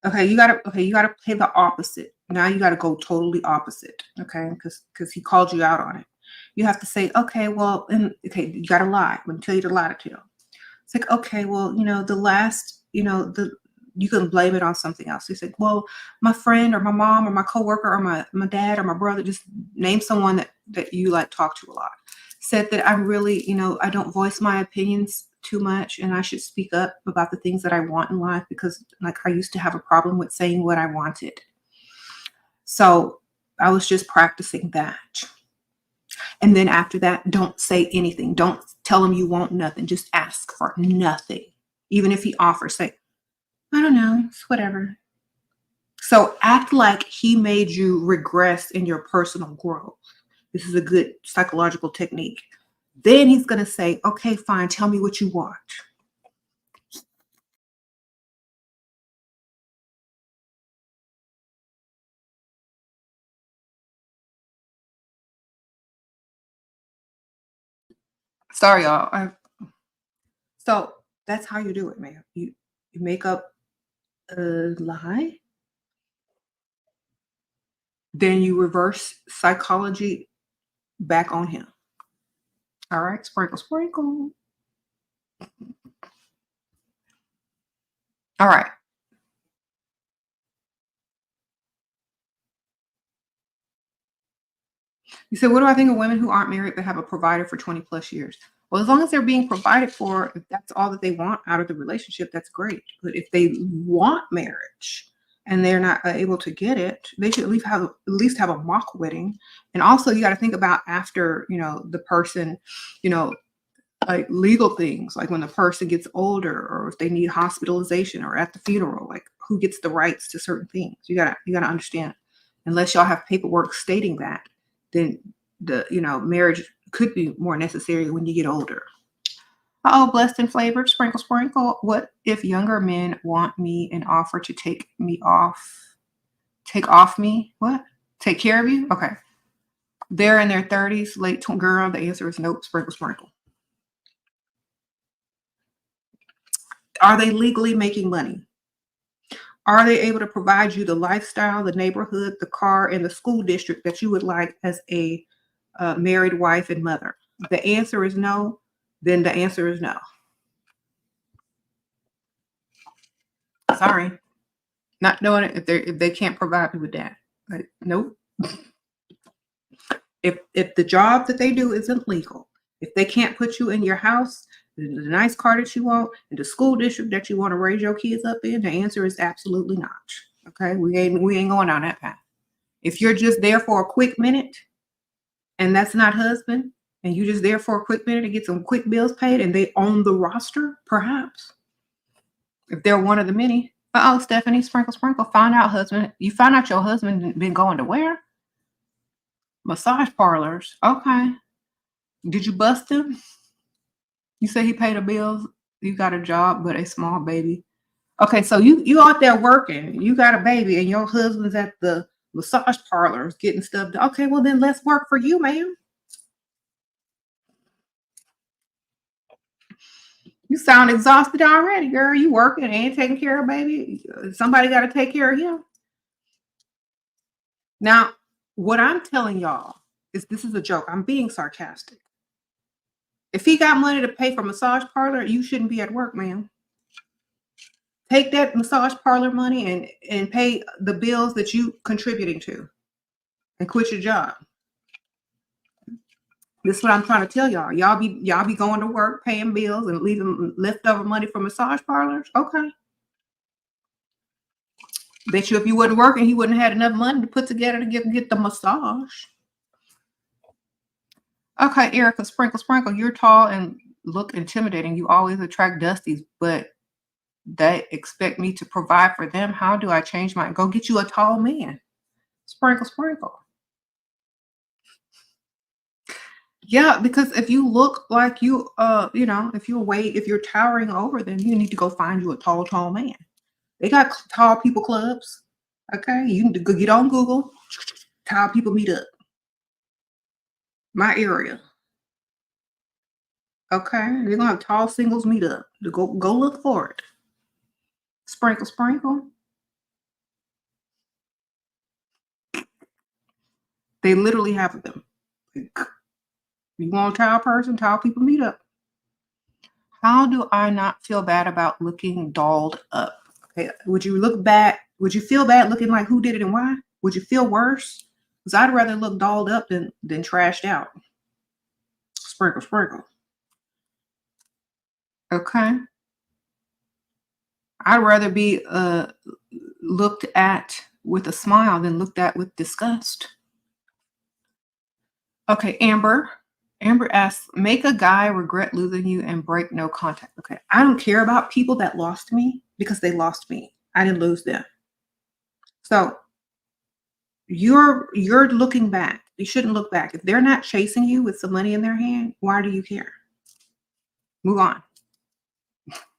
okay, you gotta play the opposite. Now you gotta go totally opposite, okay? Because he called you out on it. You have to say, okay, well, you gotta lie. I'm gonna tell you to lie to him. It's like, okay, well, the last, you can blame it on something else. He said, well, my friend or my mom or my coworker or my dad or my brother, just name someone that you talk to a lot. Said that I'm really, I don't voice my opinions too much and I should speak up about the things that I want in life because I used to have a problem with saying what I wanted. So I was just practicing that. And then after that, don't say anything. Don't tell him you want nothing. Just ask for nothing. Even if he offers, say, I don't know, it's whatever. So act like he made you regress in your personal growth. This is a good psychological technique. Then he's going to say, okay, fine, tell me what you want. Sorry, y'all. So that's how you do it, man. You make up a lie, then you reverse psychology back on him. All right, sprinkle, sprinkle. All right. You said, what do I think of women who aren't married but have a provider for 20 plus years? Well, as long as they're being provided for, if that's all that they want out of the relationship, that's great. But if they want marriage and they're not able to get it, they should at least have a mock wedding. And also, you got to think about after, the person, like legal things, like when the person gets older or if they need hospitalization or at the funeral, like who gets the rights to certain things. You gotta understand. Unless y'all have paperwork stating that, then the marriage could be more necessary when you get older. Oh, blessed and flavored, sprinkle, sprinkle. What if younger men want me and offer to take off me? What? Take care of you? Okay. They're in their 30s, girl. The answer is nope, sprinkle, sprinkle. Are they legally making money? Are they able to provide you the lifestyle, the neighborhood, the car, and the school district that you would like as a married wife and mother? If the answer is no, then the answer is no. Sorry. Not knowing it if they can't provide me with that. Like, nope. If the job that they do isn't legal, if they can't put you in your house, the nice car that you want, and the school district that you want to raise your kids up in, the answer is absolutely not. Okay, we ain't going down that path. If you're just there for a quick minute, and that's not husband, and you're just there for a quick minute to get some quick bills paid, and they own the roster, perhaps, if they're one of the many. Stephanie, sprinkle, sprinkle. Find out your husband been going to where? Massage parlors. Okay. Did you bust him? You say he paid the bills. You got a job, but a small baby. Okay, so you out there working, you got a baby, and your husband's at the massage parlors getting stuff done. Okay, well then let's work for you, ma'am. You sound exhausted already, girl. You working and taking care of baby. Somebody got to take care of him. Now, what I'm telling y'all is this is a joke. I'm being sarcastic. If he got money to pay for massage parlor, you shouldn't be at work, ma'am. Take that massage parlor money and pay the bills that you contributing to, and quit your job. This is what I'm trying to tell y'all. Y'all be going to work, paying bills, and leaving leftover money for massage parlors. Okay. Bet you if you wasn't working, he wouldn't have had enough money to put together to get the massage. Okay, Erica, sprinkle. You're tall and look intimidating. You always attract dusties, but they expect me to provide for them. How do I change my? Go get you a tall man. Sprinkle. Yeah, because if you look like you, if you're towering over them, you need to go find you a tall man. They got tall people clubs. Okay, you need to go get on Google. Tall people meet up. My area. Okay, they're gonna have tall singles meet up. Go look for it. Sprinkle. They literally have them. You want a tall person? Tall people meet up. How do I not feel bad about looking dolled up? Okay, would you look bad? Would you feel bad looking like who did it and why? Would you feel worse? Because I'd rather look dolled up than trashed out. Sprinkle. Okay. I'd rather be looked at with a smile than looked at with disgust. Okay, Amber. Amber asks, make a guy regret losing you and break no contact. Okay, I don't care about people that lost me because they lost me. I didn't lose them. So you're looking back. You shouldn't look back. If they're not chasing you with some money in their hand, why do you care? Move on.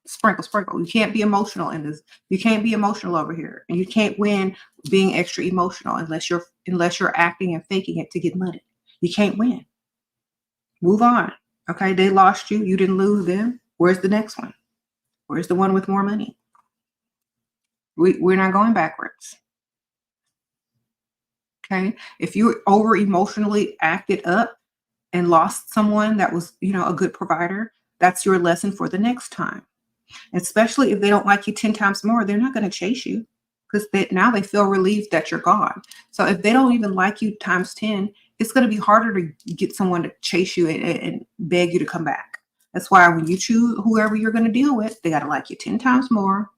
Sprinkle. You can't be emotional in this. You can't be emotional over here, and you can't win being extra emotional unless you're acting and faking it to get money. You can't win. Move on. Okay, they lost you. You didn't lose them. Where's the next one? Where's the one with more money? We're not going backwards. Okay, if you over emotionally acted up and lost someone that was, a good provider, that's your lesson for the next time. Especially if they don't like you 10 times more, they're not going to chase you because now they feel relieved that you're gone. So if they don't even like you times 10, it's going to be harder to get someone to chase you and beg you to come back. That's why when you choose whoever you're going to deal with, they got to like you 10 times more.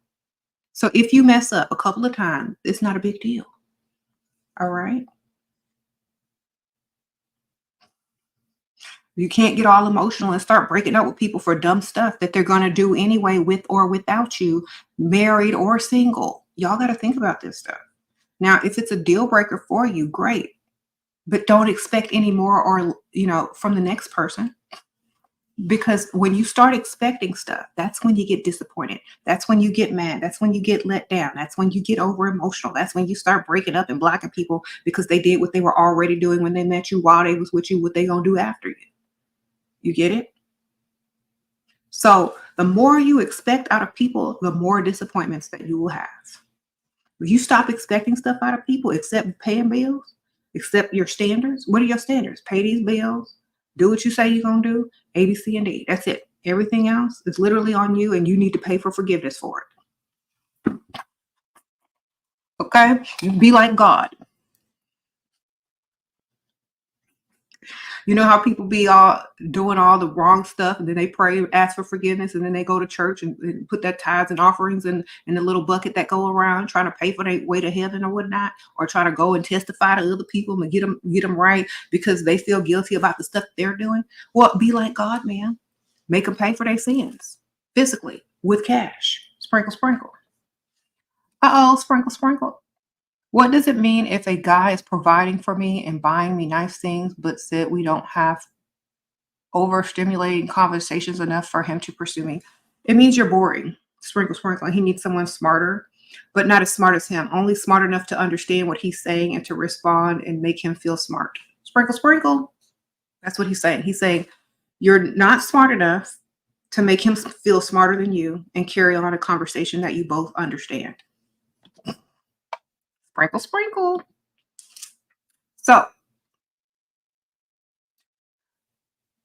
So if you mess up a couple of times, it's not a big deal. All right. You can't get all emotional and start breaking up with people for dumb stuff that they're going to do anyway, with or without you, married or single. Y'all got to think about this stuff. Now, if it's a deal breaker for you, great. But don't expect any more or, from the next person. Because when you start expecting stuff, that's when you get disappointed. That's when you get mad. That's when you get let down. That's when you get over emotional. That's when you start breaking up and blocking people because they did what they were already doing when they met you while they was with you, what they going to do after you. You get it? So the more you expect out of people, the more disappointments that you will have. If you stop expecting stuff out of people, except paying bills, except your standards. What are your standards? Pay these bills, do what you say you're going to do, A, B, C, and D. That's it. Everything else is literally on you, and you need to pay for forgiveness for it. Okay? You be like God. You know how people be all doing all the wrong stuff, and then they pray and ask for forgiveness, and then they go to church and put their tithes and offerings in the little bucket that go around, trying to pay for their way to heaven or whatnot, or try to go and testify to other people and get them right because they feel guilty about the stuff they're doing. Well, be like God, man. Make them pay for their sins physically with cash. Sprinkle. Sprinkle. What does it mean if a guy is providing for me and buying me nice things, but said we don't have overstimulating conversations enough for him to pursue me? It means you're boring. Sprinkle, sprinkle. He needs someone smarter, but not as smart as him. Only smart enough to understand what he's saying and to respond and make him feel smart. Sprinkle, sprinkle. That's what he's saying. He's saying you're not smart enough to make him feel smarter than you and carry on a conversation that you both understand. Sprinkle, sprinkle. So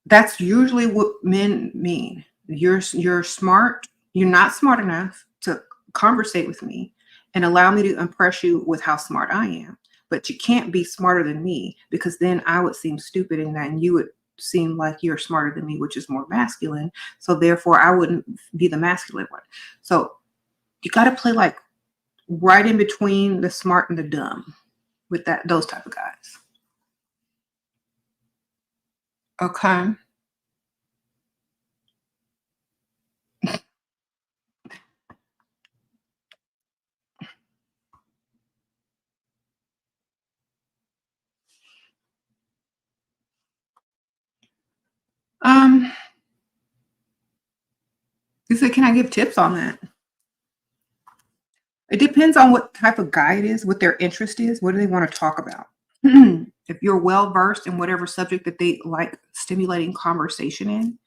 that's usually what men mean. You're smart. You're not smart enough to conversate with me and allow me to impress you with how smart I am. But you can't be smarter than me, because then I would seem stupid in that, and you would seem like you're smarter than me, which is more masculine. So therefore, I wouldn't be the masculine one. So you got to play like right in between the smart and the dumb with those type of guys. Okay. Um, you said, can I give tips on that? It depends on what type of guy it is, what their interest is, what do they want to talk about. If you're well versed in whatever subject that they like stimulating conversation in,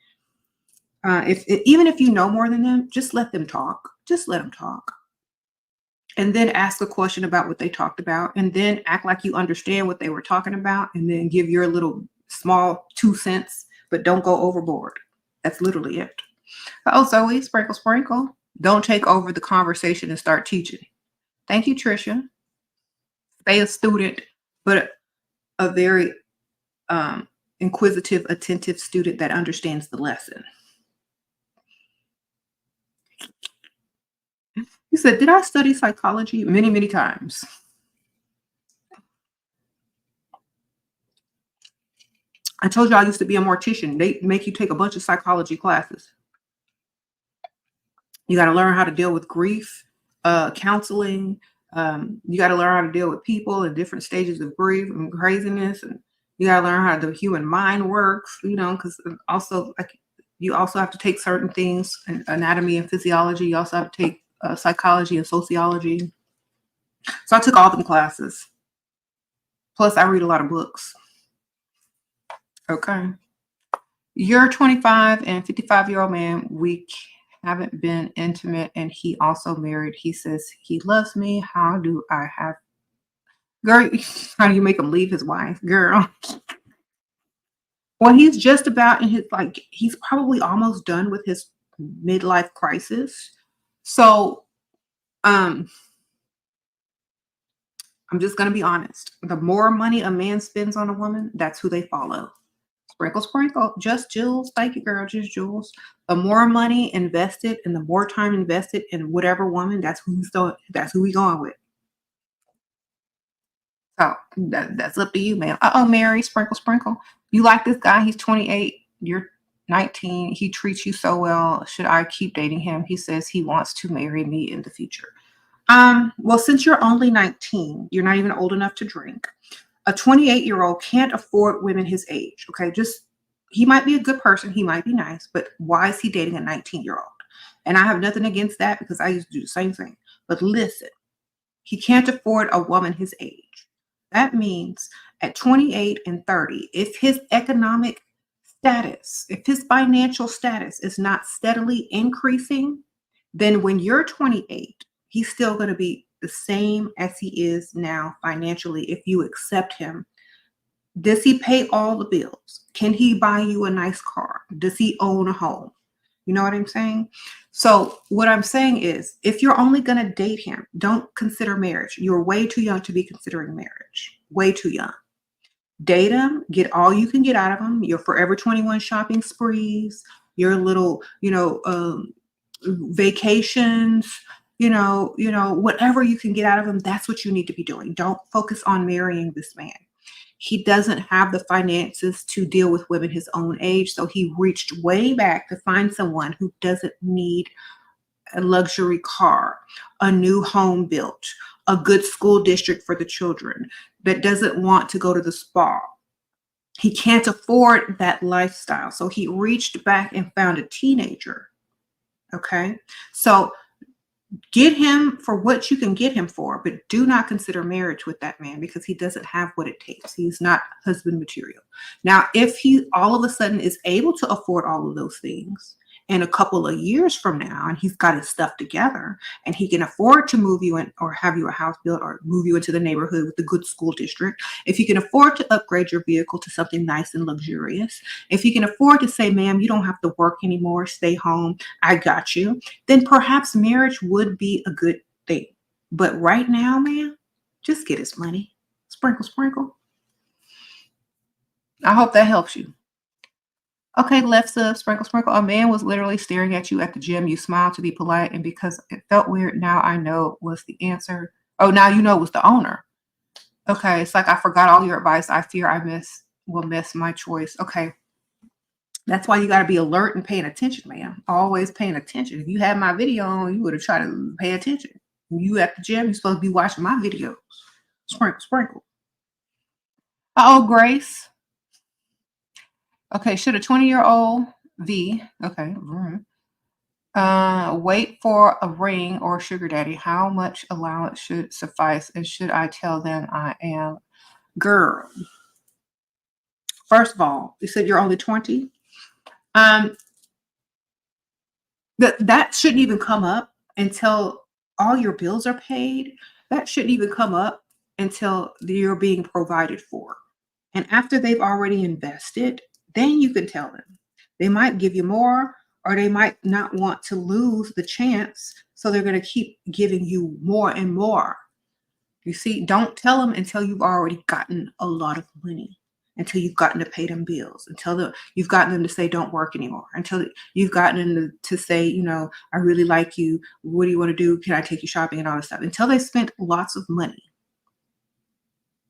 even if you know more than them, just let them talk. Just let them talk. And then ask a question about what they talked about, and then act like you understand what they were talking about, and then give your little small 2 cents, but don't go overboard. That's literally it. Oh, Zoe, sprinkle, sprinkle. Don't take over the conversation and start teaching. Thank you, Trisha. Stay a student, but a very inquisitive, attentive student that understands the lesson. You said, did I study psychology? Many, many times. I told you I used to be a mortician. They make you take a bunch of psychology classes. You got to learn how to deal with grief, counseling. You got to learn how to deal with people in different stages of grief and craziness. And you got to learn how the human mind works, because also you also have to take certain things, anatomy and physiology. You also have to take psychology and sociology. So I took all them classes. Plus, I read a lot of books. Okay. You're 25 and 55-year-old man. We haven't been intimate, and he also married. He says he loves me. How do I have... Girl, how do you make him leave his wife? Girl. Well, he's just about in his, he's probably almost done with his midlife crisis. So, I'm just going to be honest. The more money a man spends on a woman, that's who they follow. Sprinkle, sprinkle. Just Jules. Thank you, girl. Just Jules. The more money invested and the more time invested in whatever woman, that's who we going with. So that's up to you, man. Uh-oh, Mary. Sprinkle, sprinkle. You like this guy? He's 28. You're 19. He treats you so well. Should I keep dating him? He says he wants to marry me in the future. Well, since you're only 19, you're not even old enough to drink. A 28-year-old can't afford women his age. Okay, he might be a good person, he might be nice, but why is he dating a 19-year-old? And I have nothing against that, because I used to do the same thing. But listen, he can't afford a woman his age. That means at 28 and 30, if his economic status, if his financial status is not steadily increasing, then when you're 28, he's still going to be the same as he is now financially if you accept him. Does he pay all the bills? Can he buy you a nice car? Does he own a home? You know what I'm saying? So what I'm saying is, if you're only going to date him, don't consider marriage. You're way too young to be considering marriage. Way too young. Date him, get all you can get out of him. Your Forever 21 shopping sprees, your little, vacations, whatever you can get out of him, that's what you need to be doing. Don't focus on marrying this man. He doesn't have the finances to deal with women his own age, so he reached way back to find someone who doesn't need a luxury car, a new home built, a good school district for the children, that doesn't want to go to the spa. He can't afford that lifestyle, so he reached back and found a teenager. Okay, so Get him for what you can get him for, but do not consider marriage with that man because he doesn't have what it takes. He's not husband material. Now, if he all of a sudden is able to afford all of those things in a couple of years from now, and he's got his stuff together and he can afford to move you in or have you a house built or move you into the neighborhood with a good school district, if you can afford to upgrade your vehicle to something nice and luxurious, if you can afford to say, ma'am, you don't have to work anymore, stay home, I got you, then perhaps marriage would be a good thing. But right now, man, just get his money. Sprinkle, sprinkle. I hope that helps you. Okay, left sub, sprinkle, sprinkle. A man was literally staring at you at the gym. You smiled to be polite, and because it felt weird, now I know was the answer. Oh, now you know it was the owner. Okay, it's like I forgot all your advice. I fear I will miss my choice. Okay, that's why you got to be alert and paying attention, man. Always paying attention. If you had my video on, you would have tried to pay attention. You at the gym, you're supposed to be watching my videos. Sprinkle, sprinkle. Oh, Grace. Okay, should a 20-year-old V, okay, wait for a ring or sugar daddy? How much allowance should suffice? And should I tell them I am? Girl, first of all, you said you're only 20. That shouldn't even come up until all your bills are paid. That shouldn't even come up until you're being provided for. And after they've already invested, then you can tell them. They might give you more, or they might not want to lose the chance. So they're going to keep giving you more and more. You see, don't tell them until you've already gotten a lot of money, until you've gotten to pay them bills, until you've gotten them to say, don't work anymore, until you've gotten them to say, you know, I really like you. What do you want to do? Can I take you shopping and all this stuff? Until they spent lots of money.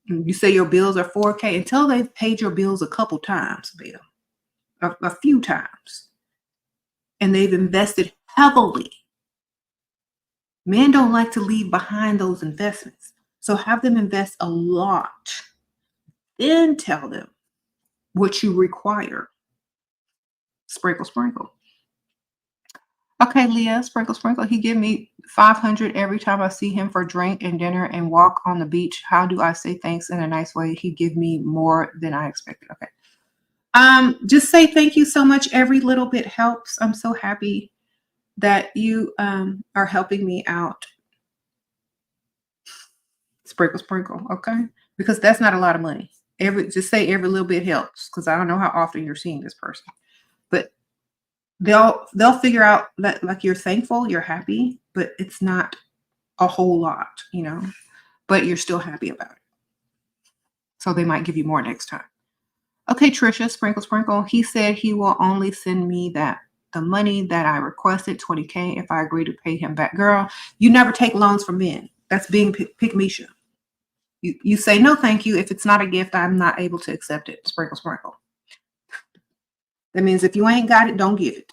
You say your bills are 4K until they've paid your bills a couple times, Bill, a few times, and they've invested heavily. Men don't like to leave behind those investments. So have them invest a lot. Then tell them what you require. Sprinkle, sprinkle. Okay, Leah, sprinkle, sprinkle. He give me 500 every time I see him for drink and dinner and walk on the beach. How do I say thanks in a nice way? He give me more than I expected. Okay. Just say thank you so much. Every little bit helps. I'm so happy that you are helping me out. Sprinkle, sprinkle. Okay. Because that's not a lot of money. Just say every little bit helps, because I don't know how often you're seeing this person. But they'll figure out that, like, you're thankful, you're happy, but it's not a whole lot, you know, but you're still happy about it. So they might give you more next time. Okay, Trisha, sprinkle, sprinkle. He said he will only send me the money that I requested, 20K, if I agree to pay him back. Girl, you never take loans from men. That's being pick-misha. You say, no, thank you. If it's not a gift, I'm not able to accept it. Sprinkle, sprinkle. That means if you ain't got it, don't give it.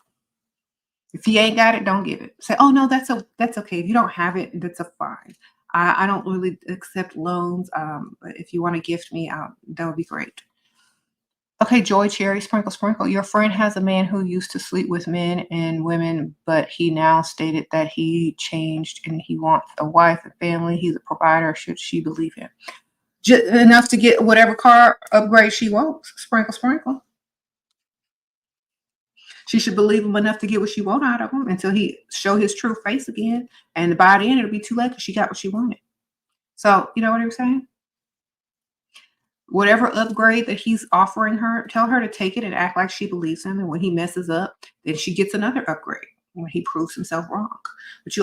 If he ain't got it, don't give it. Say, oh, no, that's okay. If you don't have it, that's a fine. I don't really accept loans. But if you want to gift me, that would be great. Okay, Joy Cherry, sprinkle, sprinkle. Your friend has a man who used to sleep with men and women, but he now stated that he changed and he wants a wife and family. He's a provider. Should she believe him? Just enough to get whatever car upgrade she wants. Sprinkle, sprinkle. She should believe him enough to get what she wants out of him until he show his true face again. And by the end, it'll be too late because she got what she wanted. So, you know what I'm saying? Whatever upgrade that he's offering her, tell her to take it and act like she believes him. And when he messes up, then she gets another upgrade when he proves himself wrong. But you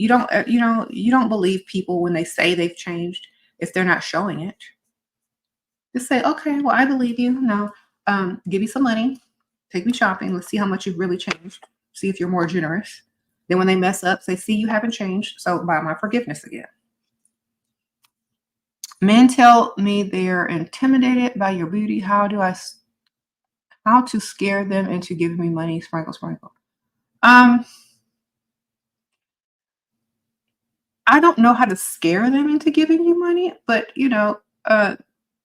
don't believe people when they say they've changed if they're not showing it. Just say, okay, well, I believe you. Now, give me some money. Take me shopping. Let's see how much you've really changed. See if you're more generous. Then when they mess up, say, see, you haven't changed. So buy my forgiveness again. Men tell me they're intimidated by your beauty. How to scare them into giving me money? Sprinkle, sprinkle. I don't know how to scare them into giving you money, but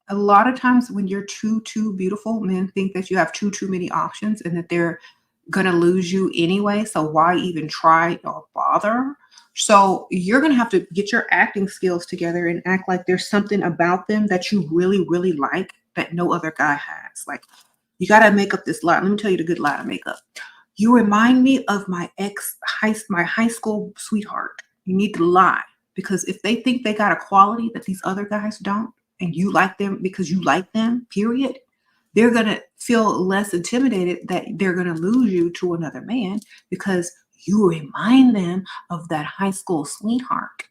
a lot of times when you're too beautiful, men think that you have too many options and that they're gonna lose you anyway, so why even try or bother? So you're gonna have to get your acting skills together and act like there's something about them that you really, really like that no other guy has. Like, you gotta make up this lie. Let me tell you the good lie to make up. You remind me of my my high school sweetheart. You need to lie, because if they think they got a quality that these other guys don't, and you like them because you like them, period, they're going to feel less intimidated that they're going to lose you to another man because you remind them of that high school sweetheart.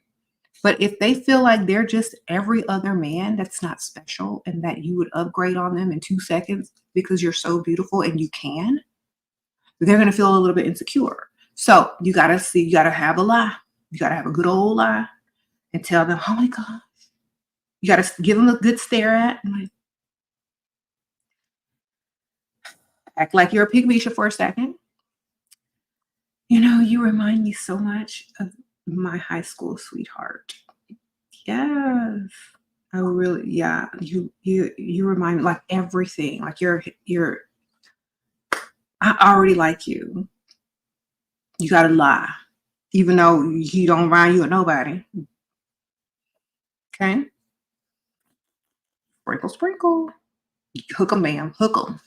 But if they feel like they're just every other man that's not special and that you would upgrade on them in 2 seconds because you're so beautiful and you can, they're going to feel a little bit insecure. So you got to see, you got to have a lie. You got to have a good old lie and tell them, oh my God. You got to give them a good stare at. And act like you're a pygmisha for a second. You know, you remind me so much of my high school sweetheart. Yes. I really, yeah. You remind me like everything. Like I already like you. You gotta lie. Even though he don't remind you of nobody. Okay? Sprinkle, sprinkle. Hook 'em, ma'am. Hook 'em.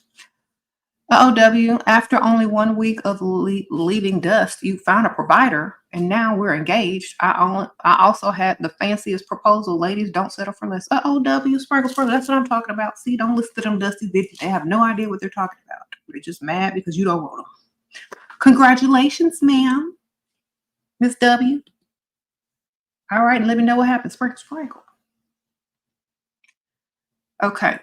OW, after only 1 week of leaving dust, you found a provider, and now we're engaged. I also had the fanciest proposal. Ladies, don't settle for less. OW, sprinkle, sprinkle. That's what I'm talking about. See, don't listen to them dusties. They have no idea what they're talking about. They're just mad because you don't want them. Congratulations, ma'am. Miss W. All right, let me know what happens. Sprinkle, sprinkle. Okay.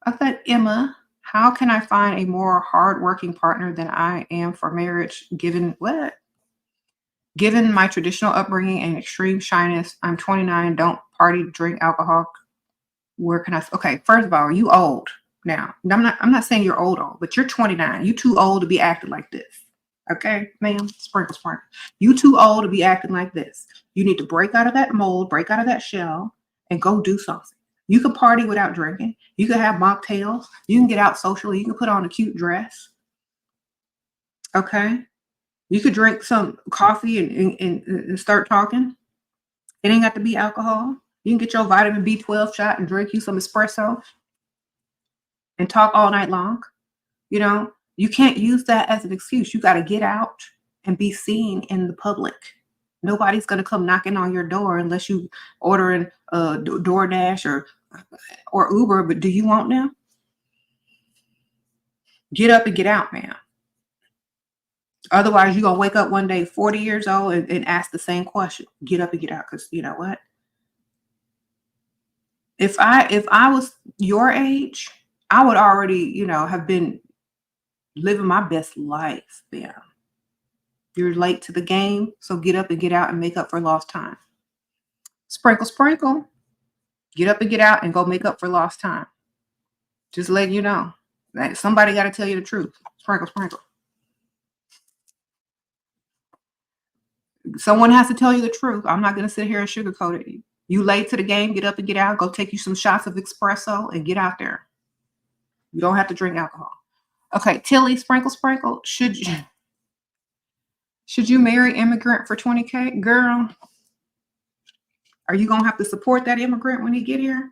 I thought, Emma, how can I find a more hardworking partner than I am for marriage, given what? Given my traditional upbringing and extreme shyness, I'm 29, don't party, drink alcohol. Where can I? Okay, first of all, you old now. I'm not saying you're old, but you're 29. You too old to be acting like this. Okay, ma'am? Sprinkle, sprinkle. You too old to be acting like this. You need to break out of that mold, break out of that shell, and go do something. You can party without drinking. You can have mocktails. You can get out socially. You can put on a cute dress. Okay? You could drink some coffee and start talking. It ain't got to be alcohol. You can get your vitamin B12 shot and drink you some espresso and talk all night long. You know, you can't use that as an excuse. You got to get out and be seen in the public. Nobody's going to come knocking on your door unless you ordering DoorDash or Uber. But do you want them? Get up and get out, man. Otherwise, you're going to wake up one day 40 years old and ask the same question. Get up and get out, because you know what? If I was your age, I would already, have been living my best life. Yeah. You're late to the game, so get up and get out and make up for lost time. Sprinkle, sprinkle. Get up and get out and go make up for lost time. Just letting you know. Like, somebody got to tell you the truth. Sprinkle, sprinkle. Someone has to tell you the truth. I'm not going to sit here and sugarcoat it. You late to the game, get up and get out. Go take you some shots of espresso and get out there. You don't have to drink alcohol. Okay, Tilly, sprinkle, sprinkle. Should you marry immigrant for 20K? Girl, are you going to have to support that immigrant when he get here?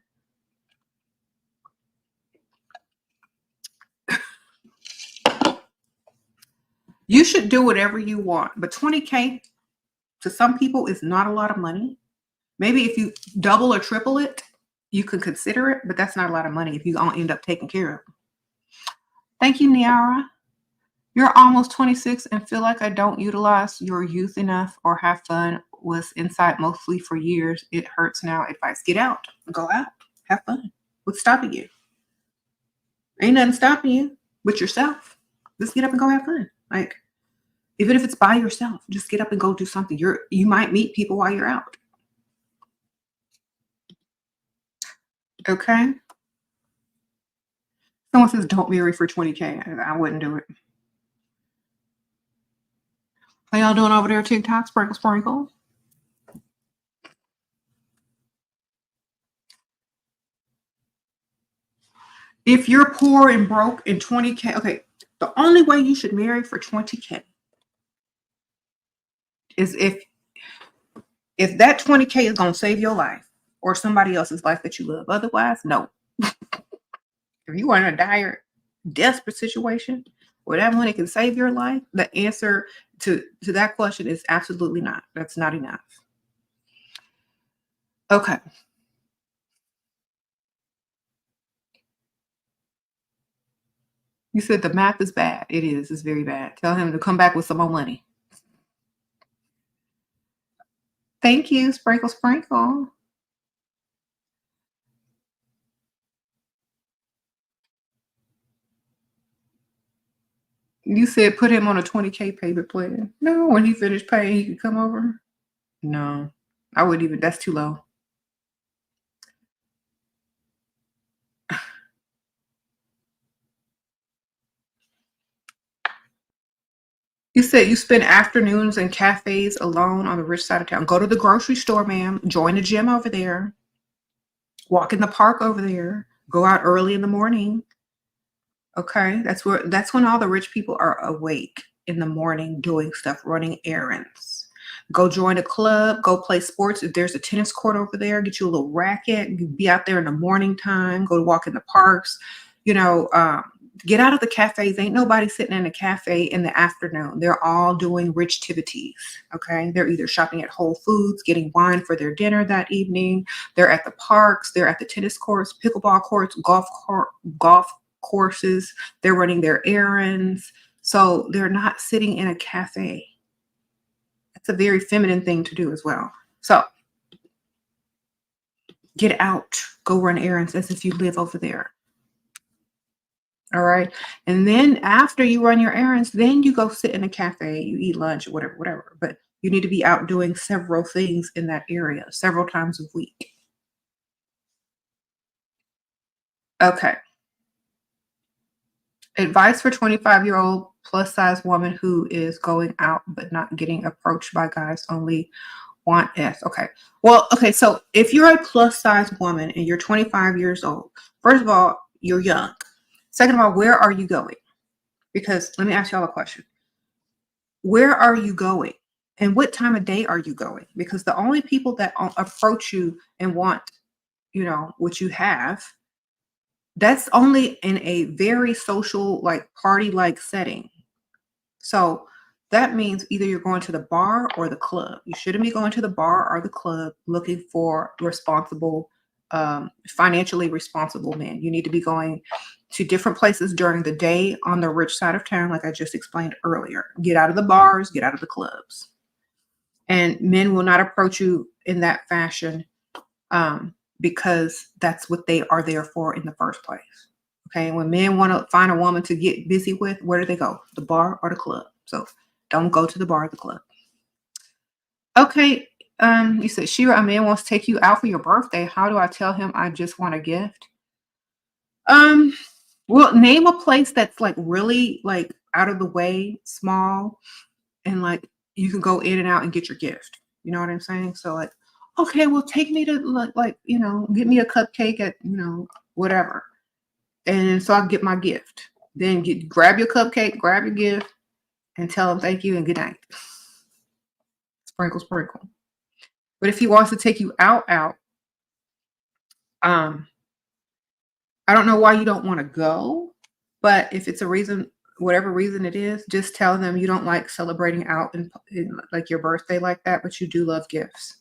You should do whatever you want, but 20K to some people is not a lot of money. Maybe if you double or triple it, you could consider it, but that's not a lot of money if you don't end up taking care of it. Thank you, Niara. You're almost 26 and feel like I don't utilize your youth enough or have fun. Was inside mostly for years. It hurts now. Advice: get out, go out, have fun. What's stopping you? Ain't nothing stopping you but yourself. Just get up and go have fun. Like, even if it's by yourself, just get up and go do something. You might meet people while you're out. Okay. Someone says don't marry for 20K. I wouldn't do it. How y'all doing over there, TikTok? Sprinkle, sprinkle. If you're poor and broke in 20K, okay, The only way you should marry for 20K is if that 20K is going to save your life or somebody else's life that you love. Otherwise, no. If you are in a dire, desperate situation where that money can save your life, the answer to that question is absolutely not. That's not enough. Okay. You said the math is bad. It is. It's very bad. Tell him to come back with some more money. Thank you, Sprinkle Sprinkle. You said put him on a 20K payment plan. No, when he finished paying, he could come over. No, I wouldn't even. That's too low. You said you spend afternoons in cafes alone on the rich side of town. Go to the grocery store, ma'am. Join the gym over there. Walk in the park over there. Go out early in the morning. Okay, that's when all the rich people are awake in the morning doing stuff, running errands. Go join a club, go play sports. If there's a tennis court over there, get you a little racket, be out there in the morning time, go to walk in the parks, get out of the cafes. Ain't nobody sitting in a cafe in the afternoon. They're all doing rich activities. Okay. They're either shopping at Whole Foods, getting wine for their dinner that evening. They're at the parks. They're at the tennis courts, pickleball courts, golf courses. They're running their errands. So they're not sitting in a cafe. That's a very feminine thing to do as well. So get out, go run errands as if you live over there. All right. And then after you run your errands, then you go sit in a cafe, you eat lunch or whatever. But you need to be out doing several things in that area several times a week. Okay. Advice for 25-year-old plus size woman who is going out but not getting approached by guys only want S. Okay. Well, okay. So if you're a plus size woman and you're 25 years old, first of all, you're young. Second of all, where are you going? Because let me ask y'all a question. Where are you going? And what time of day are you going? Because the only people that approach you and want, what you have, that's only in a very social, like party-like setting. So that means either you're going to the bar or the club. You shouldn't be going to the bar or the club looking for responsible, financially responsible men. You need to be going to different places during the day on the rich side of town, like I just explained earlier. Get out of the bars, get out of the clubs. And men will not approach you in that fashion because that's what they are there for in the first place. Okay, when men want to find a woman to get busy with, where do they go? The bar or the club? So don't go to the bar or the club. Okay, you said, Shira, a man wants to take you out for your birthday. How do I tell him I just want a gift? Well, name a place that's like really like out of the way, small, and like you can go in and out and get your gift. You know what I'm saying? So like, okay, well, take me to get me a cupcake at whatever. And so I get my gift. Then grab your cupcake, grab your gift, and tell him thank you and good night. Sprinkle, sprinkle. But if he wants to take you out, I don't know why you don't want to go, but if it's a reason, whatever reason it is, just tell them you don't like celebrating out in like your birthday like that, but you do love gifts.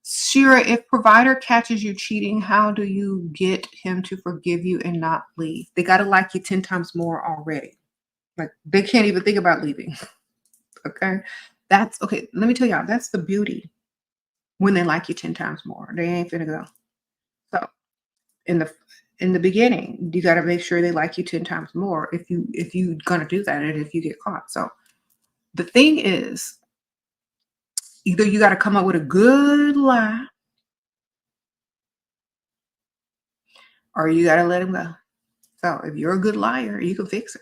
Shira, if provider catches you cheating, how do you get him to forgive you and not leave? They got to like you 10 times more already. Like they can't even think about leaving. Okay. That's okay. Let me tell y'all, that's the beauty when they like you 10 times more. They ain't finna go. So in the beginning, you got to make sure they like you 10 times more if you gonna do that and if you get caught. So the thing is, either you got to come up with a good lie or you got to let him go. So if you're a good liar, you can fix it.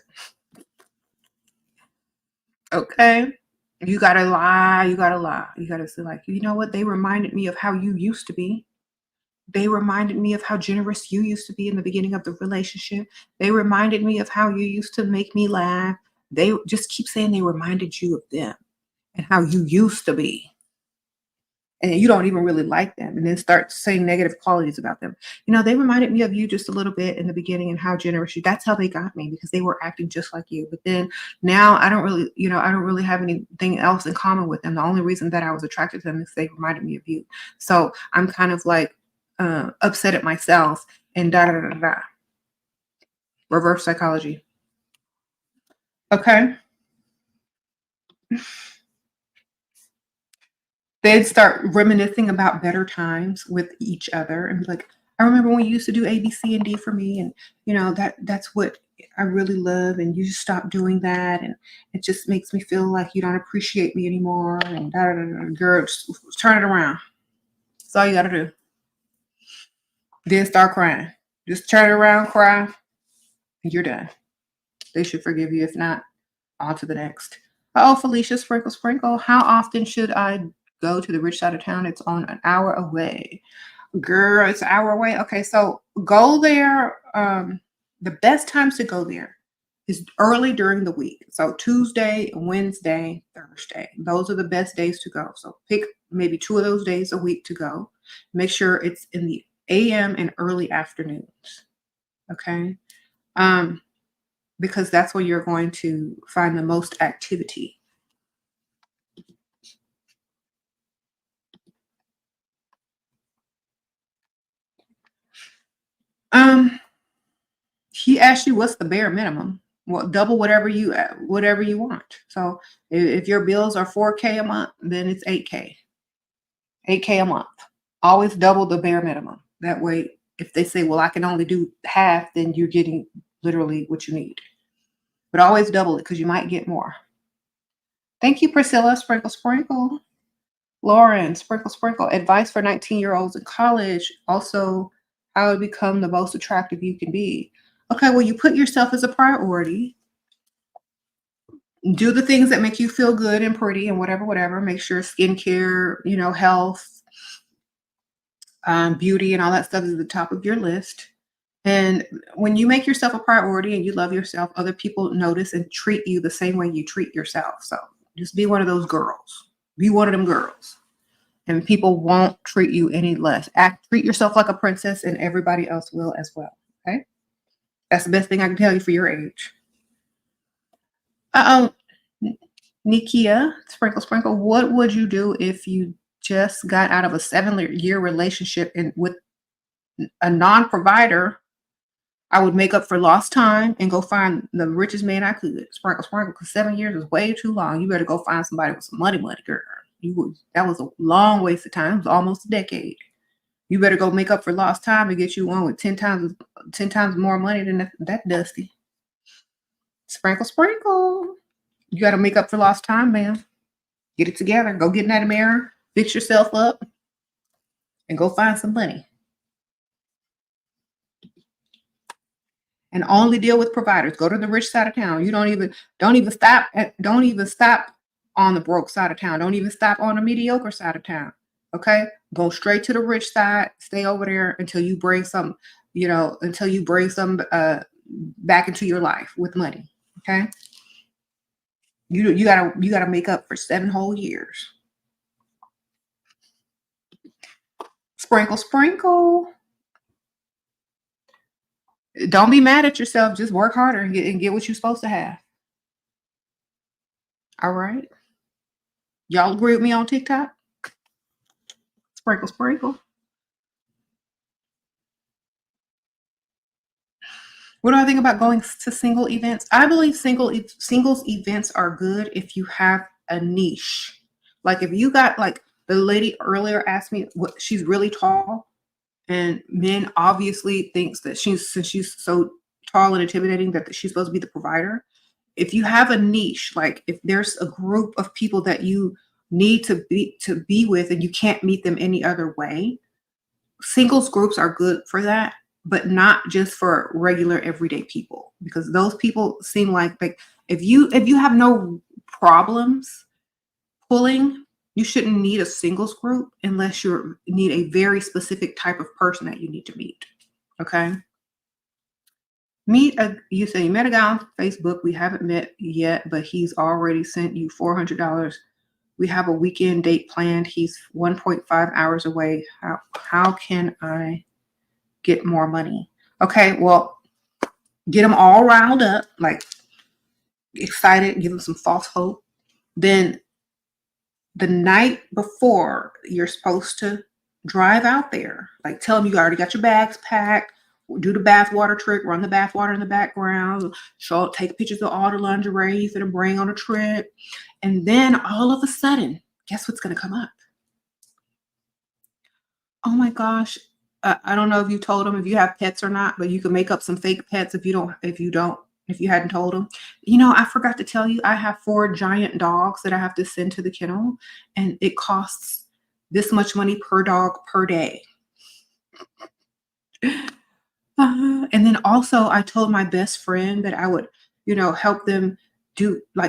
Okay. You got to lie. You got to lie. You got to say like, you know what? They reminded me of how you used to be. They reminded me of how generous you used to be in the beginning of the relationship. They reminded me of how you used to make me laugh. They just keep saying they reminded you of them and how you used to be. And you don't even really like them, and then start saying negative qualities about them. They reminded me of you just a little bit in the beginning and how generous you. That's how they got me, because they were acting just like you. But then now I don't really have anything else in common with them. The only reason that I was attracted to them is they reminded me of you. So I'm kind of like upset at myself and da da da da da. Reverse psychology. Okay. They'd start reminiscing about better times with each other and be like, I remember when you used to do A, B, C, and D for me, and that's what I really love, and you just stopped doing that, and it just makes me feel like you don't appreciate me anymore, and da da da. Girl, just turn it around. That's all you gotta do. Then start crying. Just turn it around, cry, and you're done. They should forgive you. If not, on to the next. Oh, Felicia, sprinkle, sprinkle. How often should I go to the rich side of town? It's on an hour away. Girl, it's an hour away. Okay, so go there. The best times to go there is early during the week. So Tuesday, Wednesday, Thursday. Those are the best days to go. So pick maybe 2 of those days a week to go. Make sure it's in the AM and early afternoons. Okay. Because that's where you're going to find the most activity. He asked you what's the bare minimum. Well, double whatever you want. So if your bills are 4K a month, then it's 8K. 8K a month. Always double the bare minimum. That way, if they say, well, I can only do half, then you're getting literally what you need. But always double it, because you might get more. Thank you, Priscilla. Sprinkle, sprinkle. Lauren, sprinkle, sprinkle. Advice for 19-year-olds in college. Also, how to become the most attractive you can be. Okay, well, you put yourself as a priority. Do the things that make you feel good and pretty and whatever. Make sure skincare, health, beauty, and all that stuff is at the top of your list. And when you make yourself a priority and you love yourself, other people notice and treat you the same way you treat yourself. So just be one of those girls. Be one of them girls. And people won't treat you any less. Treat yourself like a princess, and everybody else will as well. Okay? That's the best thing I can tell you for your age. Nikia, sprinkle, sprinkle. What would you do if you just got out of a 7-year relationship and with a non-provider? I would make up for lost time and go find the richest man I could. Sprinkle, sprinkle, because 7 years is way too long. You better go find somebody with some money, girl. That was a long waste of time. It was almost a decade. You better go make up for lost time and get you one with 10 times more money than that Dusty. Sprinkle, sprinkle. You got to make up for lost time, man. Get it together. Go get in that mirror. Fix yourself up. And go find some money. And only deal with providers. Go to the rich side of town. You don't even stop on the broke side of town. Don't even stop on the mediocre side of town. Okay? Go straight to the rich side. Stay over there until you bring some back into your life with money. Okay? You gotta make up for 7 whole years. Sprinkle, sprinkle. Don't be mad at yourself. Just work harder and get what you're supposed to have. All right. Y'all agree with me on TikTok? Sprinkle, sprinkle. What do I think about going to single events? I believe singles events are good if you have a niche. Like if you got, like the lady earlier asked me, what she's really tall, and men obviously thinks that since she's so tall and intimidating that she's supposed to be the provider. If you have a niche, like if there's a group of people that you need to be with and you can't meet them any other way, singles groups are good for that, but not just for regular everyday people, because those people seem like if you have no problems pulling You shouldn't need a singles group unless you need a very specific type of person that you need to meet. Okay. You say you met a guy on Facebook. We haven't met yet, but he's already sent you $400. We have a weekend date planned. He's 1.5 hours away. How can I get more money? Okay, well, get them all riled up, like excited, give them some false hope. Then the night before you're supposed to drive out there, like tell them you already got your bags packed, do the bathwater trick, run the bathwater in the background, take pictures of all the lingerie you're going to bring on a trip. And then all of a sudden, guess what's going to come up? Oh my gosh. I don't know if you told them if you have pets or not, but you can make up some fake pets if you hadn't told them. I forgot to tell you, I have 4 giant dogs that I have to send to the kennel, and it costs this much money per dog per day. And then also I told my best friend that I would, help them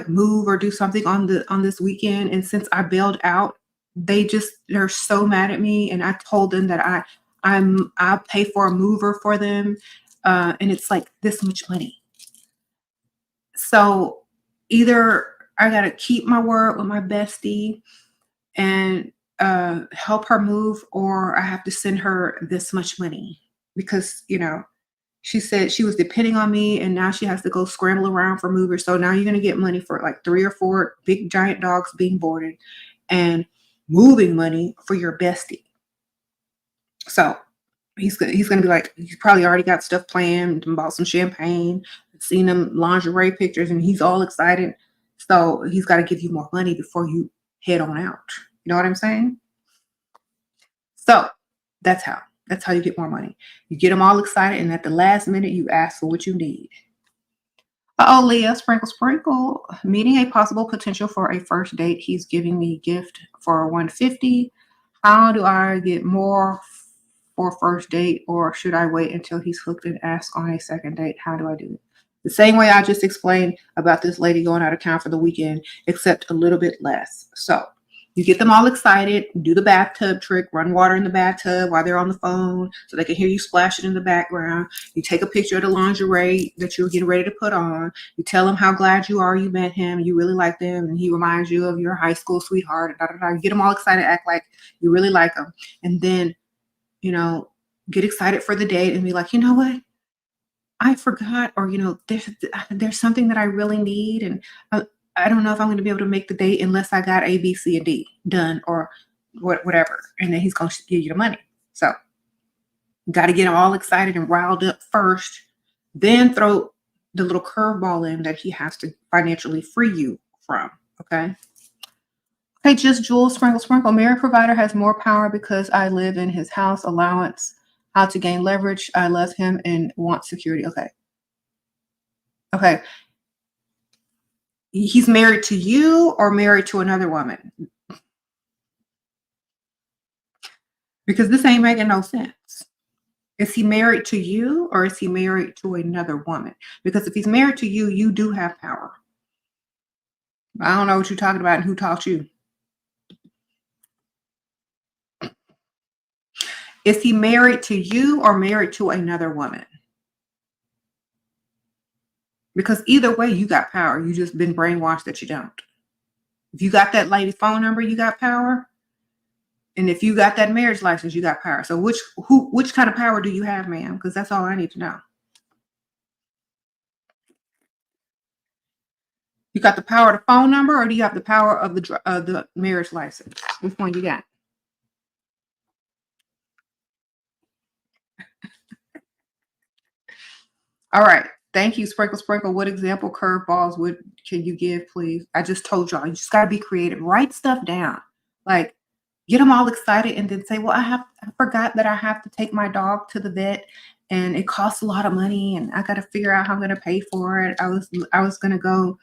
move or do something on this weekend. And since I bailed out, they're so mad at me. And I told them that I'll pay for a mover for them. And it's like this much money. So either I got to keep my word with my bestie and help her move, or I have to send her this much money because, she said she was depending on me and now she has to go scramble around for movers. So now you're going to get money for like 3 or 4 big giant dogs being boarded and moving money for your bestie. So he's going to be like, he's probably already got stuff planned and bought some champagne, seen them lingerie pictures, and he's all excited. So he's got to give you more money before you head on out. You know what I'm saying? So that's how you get more money. You get them all excited, and at the last minute, you ask for what you need. Leah, sprinkle, sprinkle. Meeting a possible potential for a first date. He's giving me a gift for $150. How do I get more for first date, or should I wait until he's hooked and ask on a second date? How do I do it? The same way I just explained about this lady going out of town for the weekend, except a little bit less. So you get them all excited, do the bathtub trick, run water in the bathtub while they're on the phone so they can hear you splash it in the background. You take a picture of the lingerie that you're getting ready to put on. You tell them how glad you are you met him, you really like them, and he reminds you of your high school sweetheart. You get them all excited, act like you really like them. And then, get excited for the date and be like, you know what? I forgot, or, there's something that I really need, and I don't know if I'm going to be able to make the date unless I got A, B, C, and D done, or whatever. And then he's going to give you the money. So you got to get him all excited and riled up first, then throw the little curveball in that he has to financially free you from. Okay. Okay, just Jules, sprinkle, sprinkle. Marriage provider has more power because I live in his house. Allowance, how to gain leverage. I love him and want security. Okay. Okay. He's married to you or married to another woman? Because this ain't making no sense. Is he married to you or is he married to another woman? Because if he's married to you, you do have power. I don't know what you're talking about and who taught you. Is he married to you or married to another woman? Because either way, you got power. You just been brainwashed that you don't. If you got that lady's phone number, you got power. And if you got that marriage license, you got power. So which kind of power do you have, ma'am? Because that's all I need to know. You got the power of the phone number, or do you have the power of the marriage license? Which one you got? All right. Thank you, Sprinkle Sprinkle. What example curveballs can you give, please? I just told y'all. You just got to be creative. Write stuff down. Like, get them all excited and then say, well, I forgot that I have to take my dog to the vet and it costs a lot of money and I got to figure out how I'm going to pay for it. I was going to go,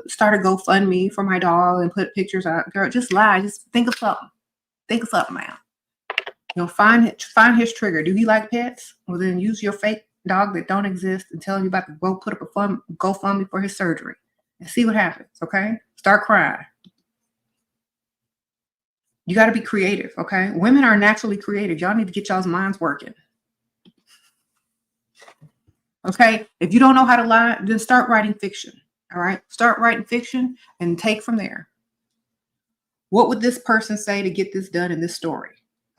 start a GoFundMe for my dog and put pictures out. Girl, just lie. Just think of something. Think of something, man. Find his trigger. Do he like pets? Well, then use your fake dog that don't exist and tell him you're about to go put up a GoFundMe for his surgery and see what happens. Okay. Start crying. You got to be creative, okay? Women are naturally creative. Y'all need to get y'all's minds working. Okay? If you don't know how to lie, then start writing fiction. All right? Start writing fiction and take from there. What would this person say to get this done in this story?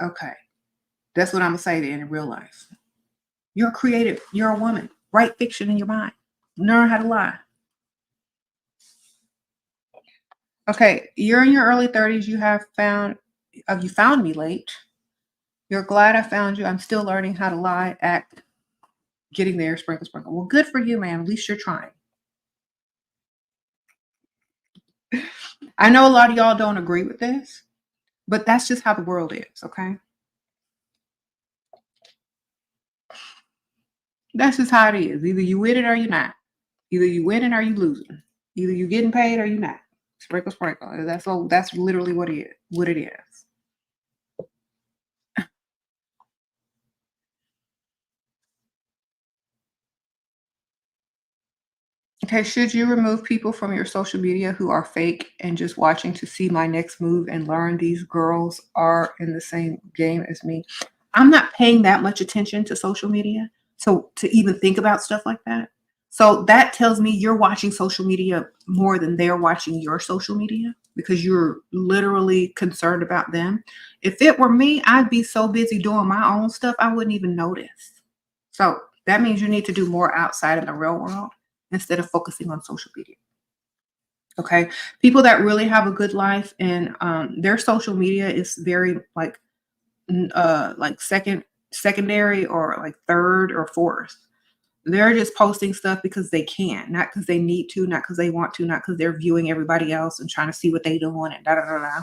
Okay. That's what I'm going to say in real life. You're creative. You're a woman. Write fiction in your mind. Learn how to lie. Okay. You're in your early 30s. You found me late. You're glad I found you. I'm still learning how to lie, act, getting there, sprinkle, sprinkle. Well, good for you, man. At least you're trying. I know a lot of y'all don't agree with this, but that's just how the world is, okay? That's just how it is. Either you with it or you're not. Either you winning or you losing. Either you getting paid or you're not. Sprinkle, sprinkle. That's literally what it is. Okay, should you remove people from your social media who are fake and just watching to see my next move and learn these girls are in the same game as me? I'm not paying that much attention to social media, so to even think about stuff like that. So that tells me you're watching social media more than they're watching your social media because you're literally concerned about them. If it were me, I'd be so busy doing my own stuff, I wouldn't even notice. So that means you need to do more outside in the real world instead of focusing on social media. Okay. People that really have a good life and their social media is very like secondary or like third or fourth. They're just posting stuff because they can, not because they need to, not because they want to, not because they're viewing everybody else and trying to see what they doing and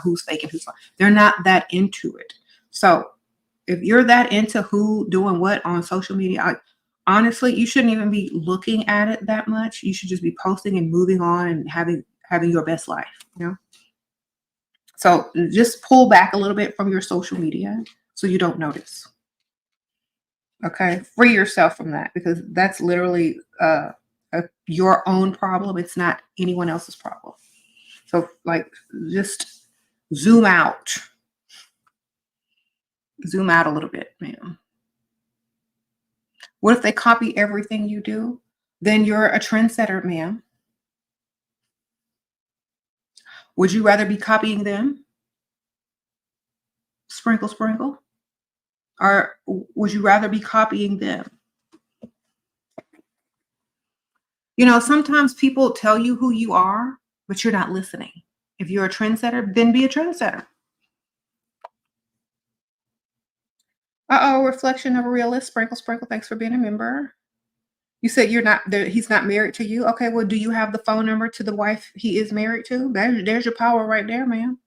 who's fake and who's not. They're not that into it. So if you're that into who doing what on social media, honestly, you shouldn't even be looking at it that much. You should just be posting and moving on and having your best life, you know? So just pull back a little bit from your social media so you don't notice. Okay, free yourself from that because that's literally your own problem. It's not anyone else's problem. So, like, just zoom out. Zoom out a little bit, ma'am. What if they copy everything you do? Then you're a trendsetter, ma'am. Would you rather be copying them? Sprinkle, sprinkle. Or would you rather be copying them? You know, sometimes people tell you who you are, but you're not listening. If you're a trendsetter, then be a trendsetter. Uh-oh, reflection of a realist. Sprinkle, sprinkle. Thanks for being a member. You said you're not there. He's not married to you. Okay, well, do you have the phone number to the wife he is married to? There's your power right there, ma'am.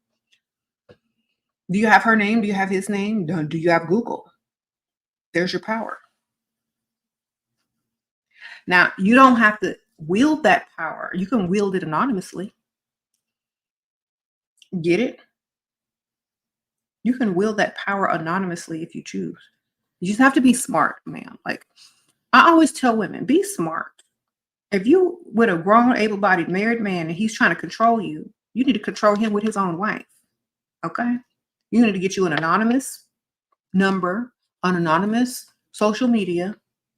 Do you have her name? Do you have his name? Do you have Google? There's your power. Now, you don't have to wield that power. You can wield it anonymously. Get it? You can wield that power anonymously if you choose. You just have to be smart, ma'am. Like, I always tell women, be smart. If you with a grown, able-bodied married man and he's trying to control you, you need to control him with his own wife. Okay? You need to get you an anonymous number, an anonymous social media,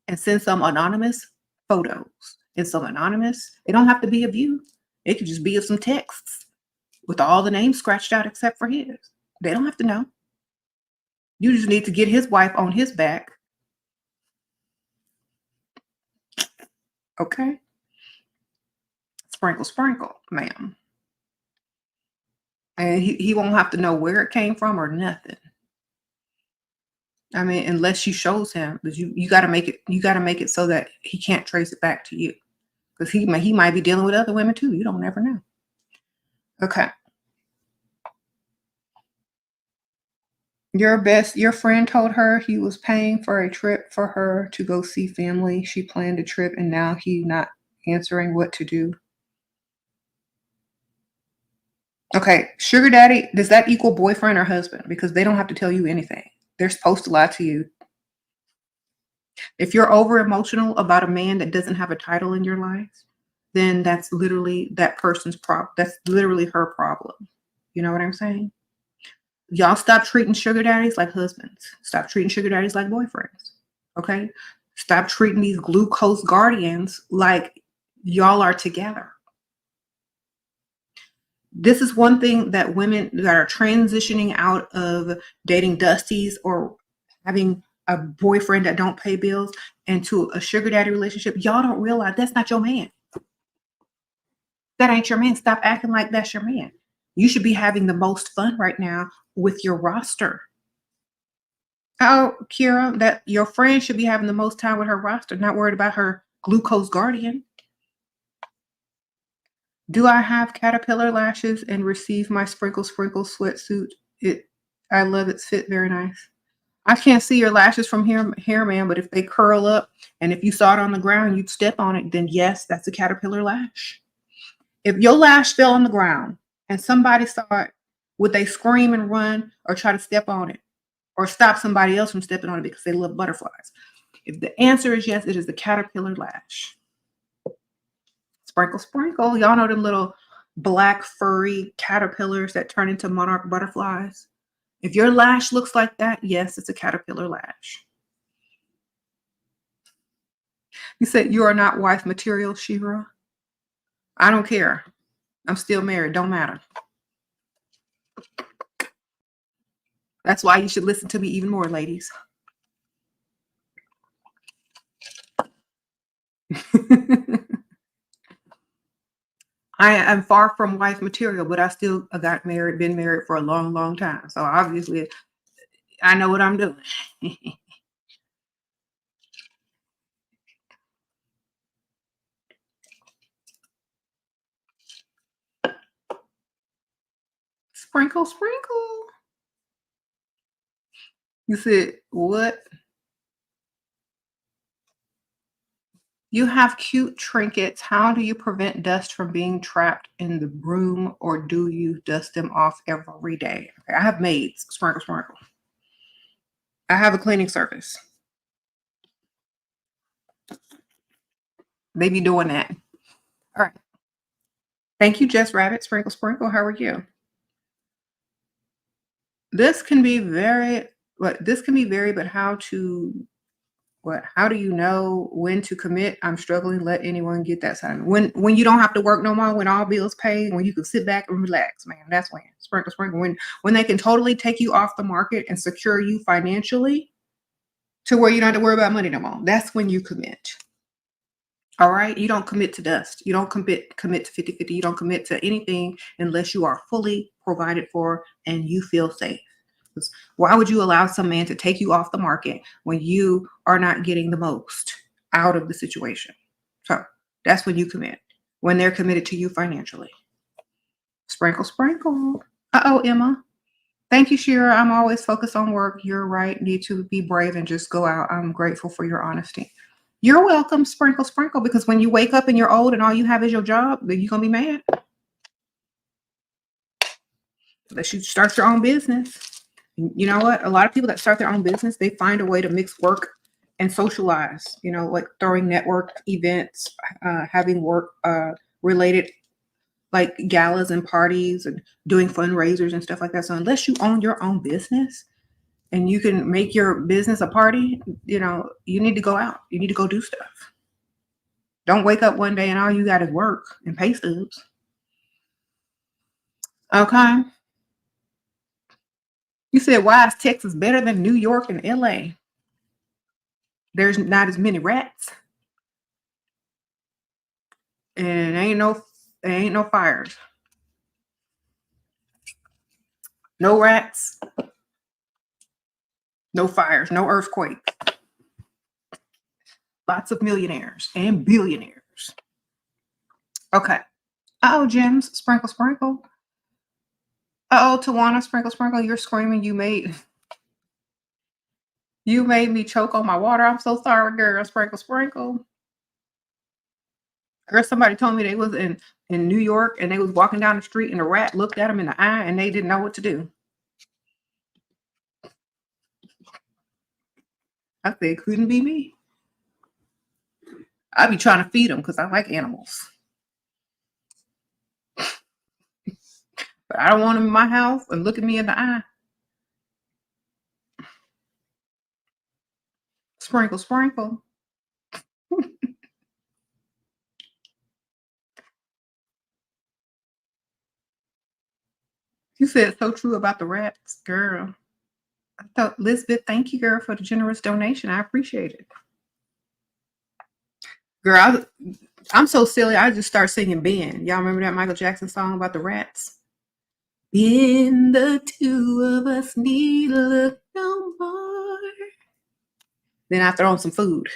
and send some anonymous photos and some anonymous. It don't have to be of you. It could just be of some texts with all the names scratched out except for his. They don't have to know. You just need to get his wife on his back. Okay? Sprinkle, sprinkle, ma'am. And he won't have to know where it came from or nothing. I mean, unless she shows him, but you got to make it so that he can't trace it back to you, because he might be dealing with other women too. You don't never know. Okay. Your friend told her he was paying for a trip for her to go see family. She planned a trip and now he not answering what to do. Okay, sugar daddy, does that equal boyfriend or husband? Because they don't have to tell you anything. They're supposed to lie to you. If you're over emotional about a man that doesn't have a title in your life, then that's literally that person's problem. That's literally her problem. You know what I'm saying? Y'all stop treating sugar daddies like husbands. Stop treating sugar daddies like boyfriends. Okay? Stop treating these glucose guardians like y'all are together. This is one thing that women that are transitioning out of dating dusties or having a boyfriend that don't pay bills into a sugar daddy relationship, y'all don't realize that's not your man. That ain't your man. Stop acting like that's your man. You should be having the most fun right now with your roster. Oh, Kira, that your friend should be having the most time with her roster, not worried about her glucose guardian. Do I have caterpillar lashes and receive my sprinkle sweatsuit? I love its fit, very nice. I can't see your lashes from here, man, but if they curl up and if you saw it on the ground, you'd step on it, then yes, that's a caterpillar lash. If your lash fell on the ground and somebody saw it, would they scream and run or try to step on it or stop somebody else from stepping on it because they love butterflies? If the answer is yes, it is the caterpillar lash. Sprinkle. Y'all know them little black furry caterpillars that turn into monarch butterflies? If your lash looks like that, yes, it's a caterpillar lash. You said you are not wife material, Shira. I don't care. I'm still married. Don't matter. That's why you should listen to me even more, ladies. I am far from wife material, but I still got married, been married for a long, long time. So obviously, I know what I'm doing. Sprinkle. You said, what? You have cute trinkets. How do you prevent dust from being trapped in the room, or do you dust them off every day? Okay, I have maids. Sprinkle. I have a cleaning service. They be doing that. All right. Thank you, Jess Rabbit. Sprinkle. How are you? This can be very, but how do you know when to commit? I'm struggling. Let anyone get that side. When you don't have to work no more, when all bills paid, when you can sit back and relax, man. That's when. Sprinkle. When they can totally take you off the market and secure you financially to where you don't have to worry about money no more. That's when you commit. All right. You don't commit to dust. You don't commit to 50-50. You don't commit to anything unless you are fully provided for and you feel safe. Why would you allow some man to take you off the market when you are not getting the most out of the situation? So that's when you commit, when they're committed to you financially. Sprinkle. Uh-oh, Emma. Thank you, Shira. I'm always focused on work. You're right. Need to be brave and just go out. I'm grateful for your honesty. You're welcome, Sprinkle, because when you wake up and you're old and all you have is your job, then you're going to be mad. Unless you start your own business. You know what? A lot of people that start their own business, they find a way to mix work and socialize, like throwing network events, having work related like galas and parties and doing fundraisers and stuff like that. So unless you own your own business and you can make your business a party, you need to go out. You need to go do stuff. Don't wake up one day and all you got is work and pay stubs. Okay. You said, why is Texas better than New York and LA? There's not as many rats. And ain't no fires. No rats. No fires. No earthquakes. Lots of millionaires and billionaires. Okay. Uh-oh, Gems. Sprinkle. Uh-oh, Tawana. Sprinkle. You're screaming. You made me choke on my water. I'm so sorry, girl. Sprinkle. Girl, somebody told me they was in New York and they was walking down the street and a rat looked at them in the eye and they didn't know what to do. I said, it couldn't be me. I be trying to feed them because I like animals. But I don't want them in my house and look at me in the eye. Sprinkle, sprinkle. You said so true about the rats, girl. I thought, Lisbeth, thank you, girl, for the generous donation. I appreciate it. Girl, I'm so silly. I just start singing Ben. Y'all remember that Michael Jackson song about the rats? Ben, the two of us need look no more. Then I throw in some food.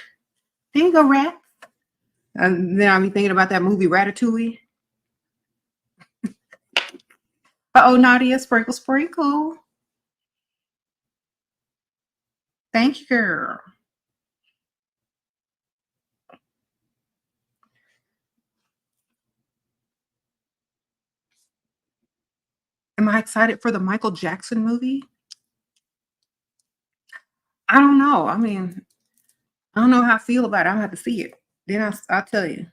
There you go, rat. And then I'll be thinking about that movie Ratatouille. Uh-oh, Nadia, sprinkle, sprinkle. Thank you, girl. Am I excited for the Michael Jackson movie? I don't know. I mean, I don't know how I feel about it. I'm gonna have to see it. Then I'll tell you.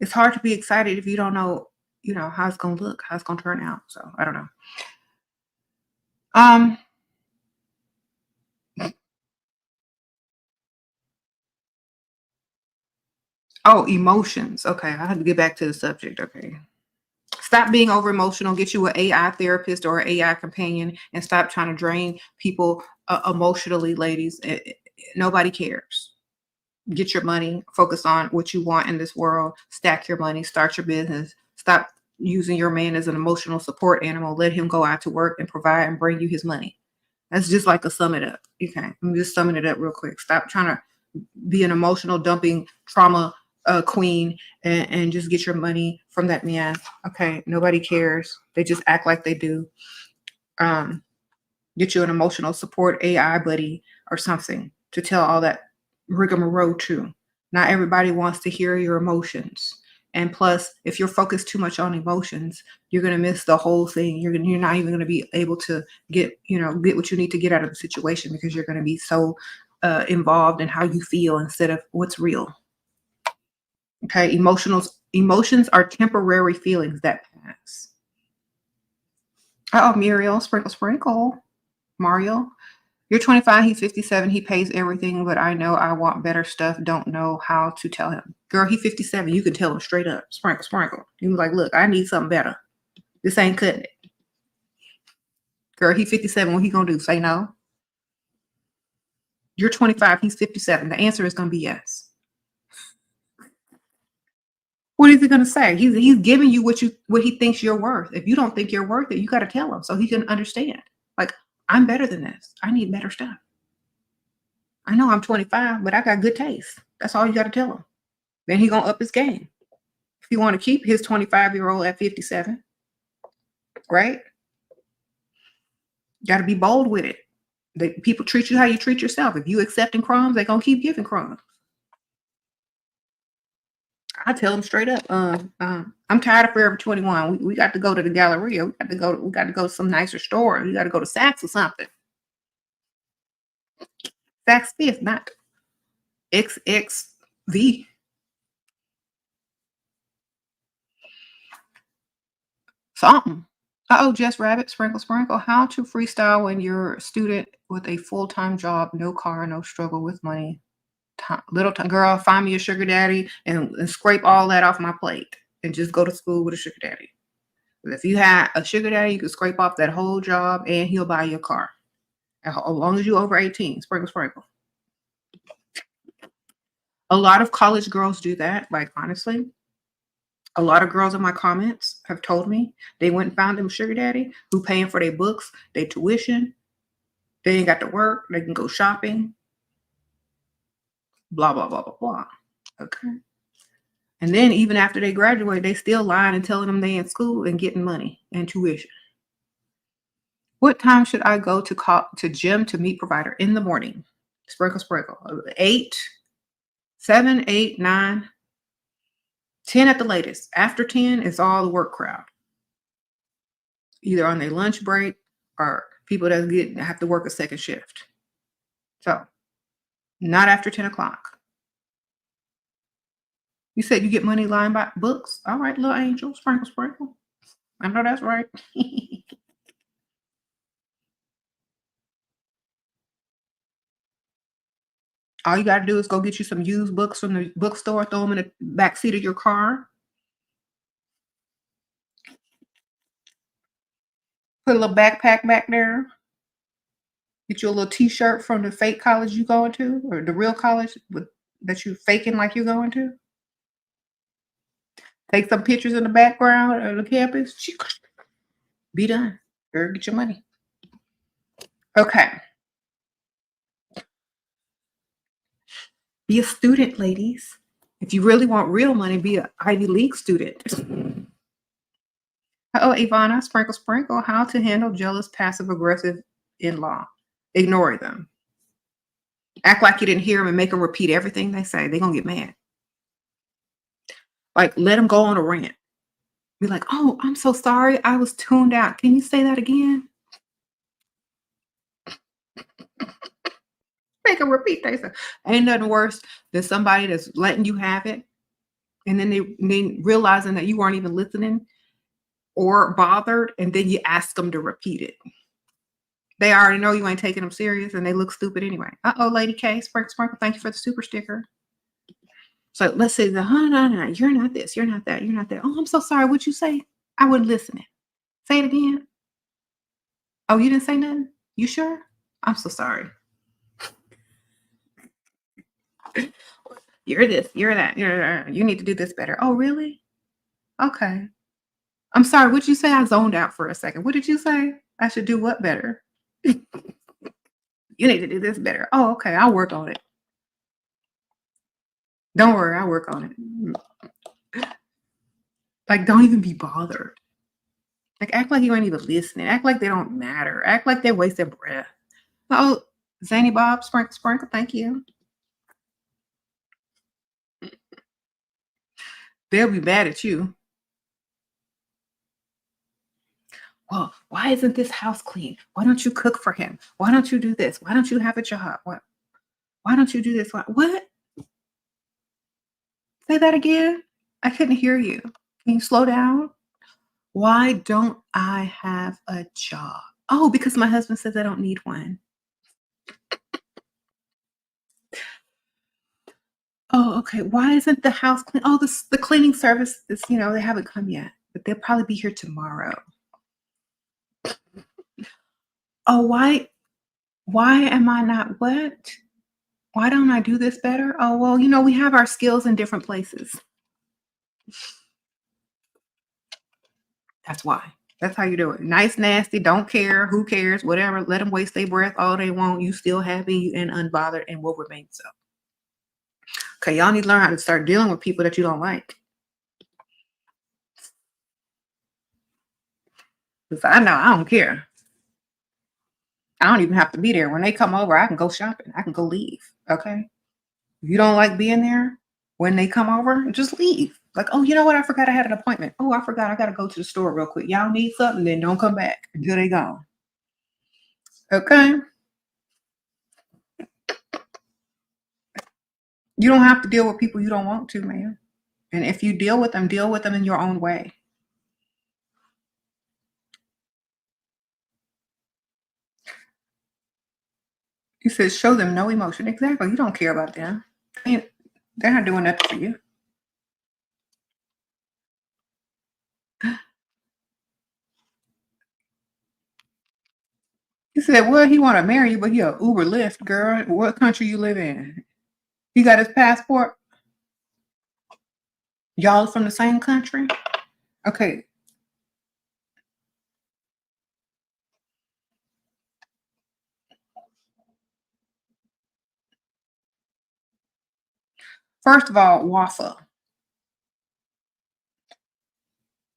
It's hard to be excited if you don't know, how it's gonna look, how it's gonna turn out. So I don't know. Um, oh, emotions. Okay, I had to get back to the subject. Okay. Stop being over emotional. Get you an AI therapist or an AI companion and stop trying to drain people emotionally, ladies. Nobody cares. Get your money, focus on what you want in this world, stack your money, start your business, stop using your man as an emotional support animal. Let him go out to work and provide and bring you his money. That's just like a sum it up. Okay. I'm just summing it up real quick. Stop trying to be an emotional dumping trauma queen and just get your money from that man. Okay. Nobody cares. They just act like they do. Get you an emotional support AI buddy or something to tell all that rigmarole to. Not everybody wants to hear your emotions. And plus, if you're focused too much on emotions, you're gonna miss the whole thing. You're not even gonna be able to get what you need to get out of the situation because you're gonna be so involved in how you feel instead of what's real. Okay, emotions are temporary feelings that pass. Oh, Muriel, sprinkle, sprinkle. Mario, you're 25, he's 57, he pays everything, but I know I want better stuff, don't know how to tell him. Girl, he 57, you can tell him straight up, sprinkle, sprinkle. You be like, look, I need something better. This ain't cutting it. Girl, he 57, what he gonna do? Say no? You're 25, he's 57. The answer is gonna be yes. What is he gonna say? He's giving you what he thinks you're worth. If you don't think you're worth it, you gotta tell him so he can understand. Like, I'm better than this. I need better stuff. I know I'm 25, but I got good taste. That's all you gotta tell him. Then he gonna up his game. If you want to keep his 25-year-old at 57, right? Got to be bold with it. People treat you how you treat yourself. If you accepting crumbs, they're gonna keep giving crumbs. I tell them straight up. I'm tired of Forever 21. We got to go to the Galleria. We got to go to some nicer store. We got to go to Saks or something. Saks Fifth, not XXV. Something. Uh-oh, Jess Rabbit, sprinkle, sprinkle. How to freestyle when you're a student with a full-time job, no car, no struggle with money. Little time, girl, find me a sugar daddy and scrape all that off my plate and just go to school with a sugar daddy. If you had a sugar daddy, you could scrape off that whole job and he'll buy you a car. As long as you're over 18, sprinkle, sprinkle. A lot of college girls do that. Like, honestly, a lot of girls in my comments have told me they went and found them sugar daddy who paying for their books, their tuition. They ain't got to work. They can go shopping. Blah, blah, blah, blah, blah. Okay. And then even after they graduate, they still lying and telling them they in school and getting money and tuition. What time should I go to gym to meet provider? In the morning. Sprinkle, sprinkle. 8, 7, 8, 9, 10 at the latest. After 10, it's all the work crowd. Either on their lunch break or people that have to work a second shift. So, not after 10 o'clock. You said you get money lying by books? All right, little angel. Sprinkle, sprinkle. I know that's right. All you gotta do is go get you some used books from the bookstore, throw them in the back seat of your car, put a little backpack back there, get you a little T-shirt from the fake college you going to, or the real college that you faking like you're going to. Take some pictures in the background of the campus. Be done. Girl, get your money. Okay. Be a student, ladies. If you really want real money, be an Ivy League student. Oh, Ivana, sprinkle, sprinkle. How to handle jealous, passive-aggressive in-law. Ignore them. Act like you didn't hear them and make them repeat everything they say. They're going to get mad. Like, let them go on a rant. Be like, oh, I'm so sorry. I was tuned out. Can you say that again? Make them repeat themselves. Ain't nothing worse than somebody that's letting you have it, and then they realizing that you weren't even listening or bothered, and then you ask them to repeat it. They already know you ain't taking them serious, and they look stupid anyway. Uh-oh, Lady K, sprinkle, sprinkle. Thank you for the super sticker. So let's say, no, you're not this, you're not that, you're not that. Oh, I'm so sorry. What'd you say? I wasn't listening. Say it again. Oh, you didn't say nothing? You sure? I'm so sorry. You're this, you're that, you need to do this better. Oh, really? Okay. I'm sorry. What'd you say? I zoned out for a second. What did you say? I should do what better? You need to do this better. Oh, okay. I'll work on it. Don't worry. I'll work on it. Like, don't even be bothered. Like, act like you ain't even listening. Act like they don't matter. Act like they waste their breath. Oh, Zany Bob, sprinkle, sprinkle. Thank you. They'll be mad at you. Well, why isn't this house clean? Why don't you cook for him? Why don't you do this? Why don't you have a job? Why don't you do this? What? Say that again. I couldn't hear you. Can you slow down? Why don't I have a job? Oh, because my husband says I don't need one. Oh, okay. Why isn't the house clean? Oh, the cleaning service is, they haven't come yet, but they'll probably be here tomorrow. Oh, why am I not what? Why don't I do this better? Oh, well, we have our skills in different places. That's why. That's how you do it. Nice, nasty, don't care, who cares, whatever. Let them waste their breath all they want. You still happy and unbothered and will remain so. Okay, y'all need to learn how to start dealing with people that you don't like. Because I know I don't care. I don't even have to be there. When they come over, I can go shopping. I can go leave. Okay? If you don't like being there, when they come over, just leave. Like, oh, you know what? I forgot I had an appointment. Oh, I forgot. I got to go to the store real quick. Y'all need something, then don't come back until they gone. Okay? You don't have to deal with people you don't want to, man. And if you deal with them in your own way. He says, show them no emotion. Exactly. You don't care about them. They're not doing nothing for you. He said, well, he want to marry you, but he a Uber Lyft, girl. What country you live in? He got his passport? Y'all from the same country? Okay. First of all, Wafa.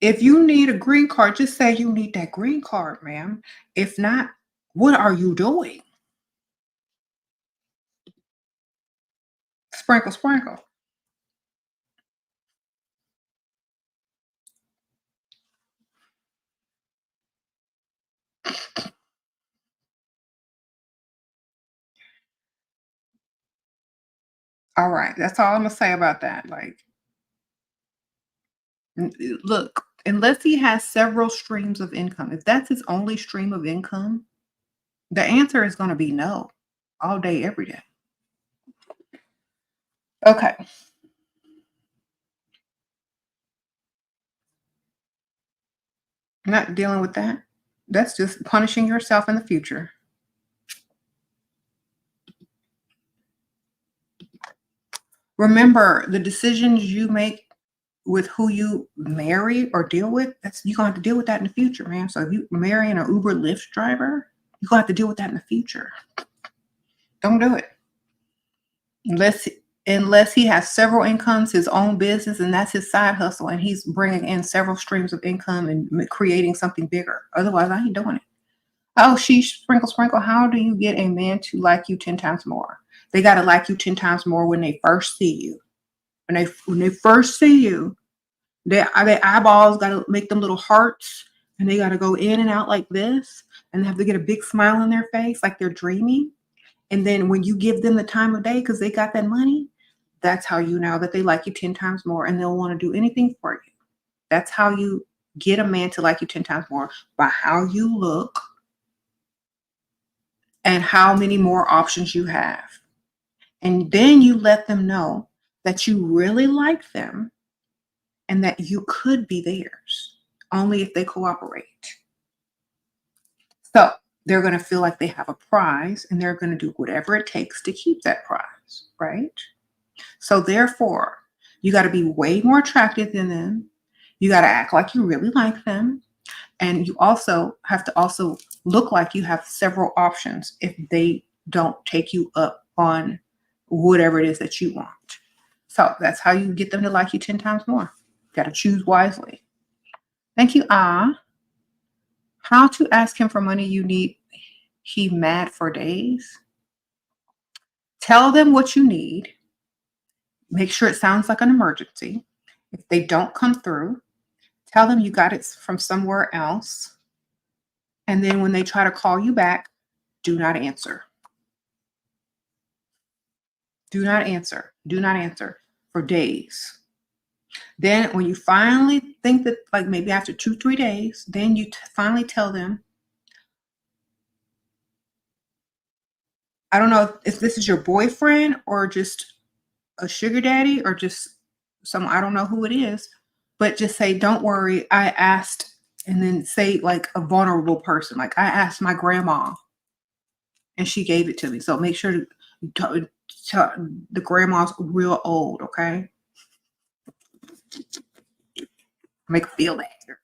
If you need a green card, just say you need that green card, ma'am. If not, what are you doing? Sprinkle, sprinkle. All right. That's all I'm going to say about that. Like, look, unless he has several streams of income, if that's his only stream of income, the answer is going to be no all day, every day. Okay. Not dealing with that. That's just punishing yourself in the future. Remember, the decisions you make with who you marry or deal with, that's you're gonna have to deal with that in the future, man. So if you marrying an Uber Lyft driver, you're gonna have to deal with that in the future. Don't do it. Unless unless he has several incomes, his own business, and that's his side hustle, and he's bringing in several streams of income and creating something bigger. Otherwise, I ain't doing it. Oh, she sprinkle, sprinkle. How do you get a man to like you 10 times more? They got to like you 10 times more when they first see you. When they first see you, their eyeballs got to make them little hearts, and they got to go in and out like this, and they have to get a big smile on their face like they're dreaming. And then when you give them the time of day because they got that money, that's how you know that they like you 10 times more, and they'll want to do anything for you. That's how you get a man to like you 10 times more, by how you look and how many more options you have. And then you let them know that you really like them and that you could be theirs only if they cooperate. So they're going to feel like they have a prize, and they're going to do whatever it takes to keep that prize, right? So therefore, you got to be way more attractive than them. You got to act like you really like them. And you also have to also look like you have several options if they don't take you up on whatever it is that you want. So that's how you get them to like you 10 times more. Got to choose wisely. Thank you, Ah. How to ask him for money you need. He mad for days. Tell them what you need. Make sure it sounds like an emergency. If they don't come through, tell them you got it from somewhere else. And then when they try to call you back, do not answer. Do not answer. Do not answer for days. Then when you finally think that, like maybe after 2-3 days, then you finally tell them, I don't know if this is your boyfriend or just a sugar daddy or just some, I don't know who it is, but just say, don't worry, I asked, and then say like a vulnerable person, like I asked my grandma and she gave it to me. So make sure to the grandma's real old, okay? Make her feel better.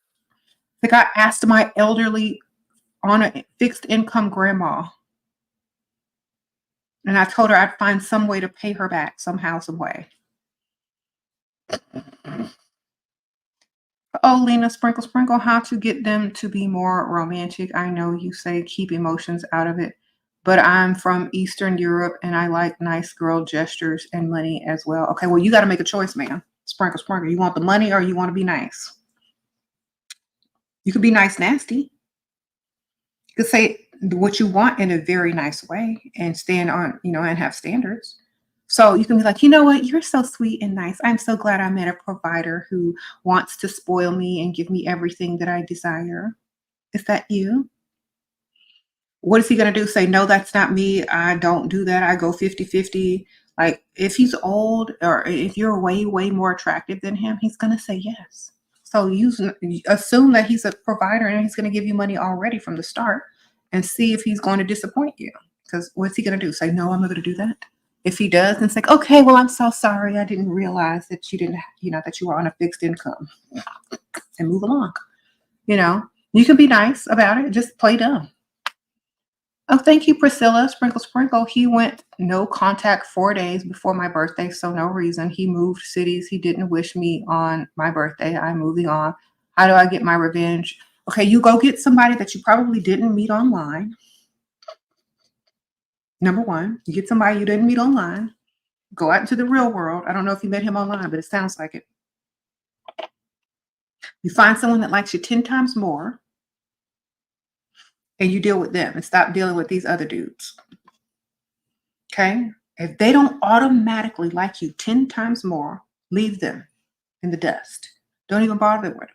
Like I asked my elderly on a fixed income grandma, and I told her I'd find some way to pay her back somehow, some way. Oh, Lena, sprinkle, sprinkle, how to get them to be more romantic. I know you say keep emotions out of it, but I'm from Eastern Europe and I like nice girl gestures and money as well. Okay, well, you got to make a choice, man. Sprinkle, sprinkle. You want the money or you want to be nice? You could be nice, nasty. You could say what you want in a very nice way and stand on, and have standards. So you can be like, you know what? You're so sweet and nice. I'm so glad I met a provider who wants to spoil me and give me everything that I desire. Is that you? What is he going to do? Say, no, that's not me. I don't do that. I go 50-50. Like if he's old or if you're way, way more attractive than him, he's going to say yes. So you assume that he's a provider and he's going to give you money already from the start and see if he's going to disappoint you. Because what's he going to do? Say, no, I'm not going to do that. If he does, then it's like, okay, well, I'm so sorry. I didn't realize that you didn't, that you were on a fixed income, and move along. You can be nice about it. Just play dumb. Oh, thank you, Priscilla. Sprinkle, sprinkle. He went no contact 4 days before my birthday, so no reason. He moved cities. He didn't wish me on my birthday. I'm moving on. How do I get my revenge? Okay, you go get somebody that you probably didn't meet online. Number one, you get somebody you didn't meet online. Go out into the real world. I don't know if you met him online, but it sounds like it. You find someone that likes you 10 times more, and you deal with them and stop dealing with these other dudes. Okay? If they don't automatically like you 10 times more, leave them in the dust. Don't even bother with them.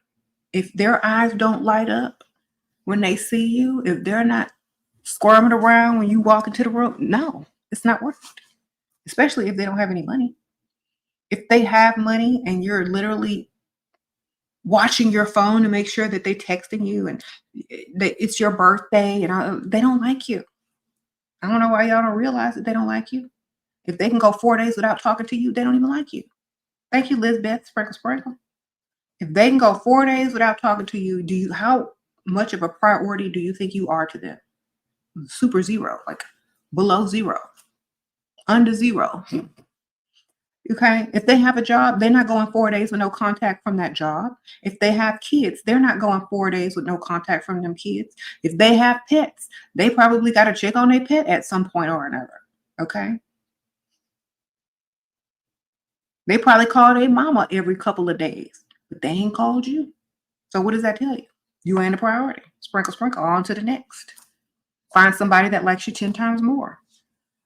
If their eyes don't light up when they see you, if they're not squirming around when you walk into the room, no, it's not worth it. Especially if they don't have any money. If they have money and you're literally watching your phone to make sure that they're texting you and that it's your birthday and they don't like you. I don't know why y'all don't realize that they don't like you. If they can go 4 days without talking to you, they don't even like you. Thank you, Lizbeth. Sprinkle, sprinkle. If they can go 4 days without talking to you, how much of a priority do you think you are to them? Super zero, like below zero, under zero. Okay. If they have a job, they're not going 4 days with no contact from that job. If they have kids, they're not going 4 days with no contact from them kids. If they have pets, they probably got to check on their pet at some point or another. Okay. They probably call their mama every couple of days, but they ain't called you. So what does that tell you? You ain't a priority. Sprinkle, sprinkle, on to the next. Find somebody that likes you 10 times more.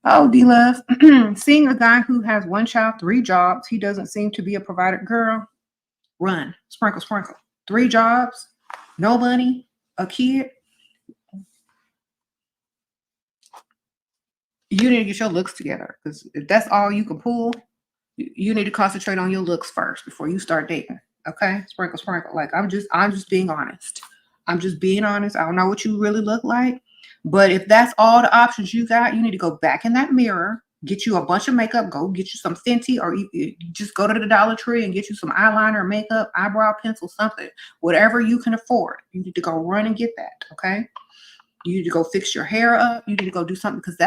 Oh, D-Love, seeing a guy who has 1 child, 3 jobs, he doesn't seem to be a provider. Girl, run. Sprinkle, sprinkle. 3 jobs, no money, a kid. You need to get your looks together, because if that's all you can pull, you need to concentrate on your looks first before you start dating. Okay? Sprinkle, sprinkle. Like, I'm just being honest. I'm just being honest. I don't know what you really look like. But if that's all the options you got, you need to go back in that mirror, get you a bunch of makeup, go get you some Fenty, or you just go to the Dollar Tree and get you some eyeliner, makeup, eyebrow pencil, something. Whatever you can afford, you need to go run and get that, okay? You need to go fix your hair up. You need to go do something, because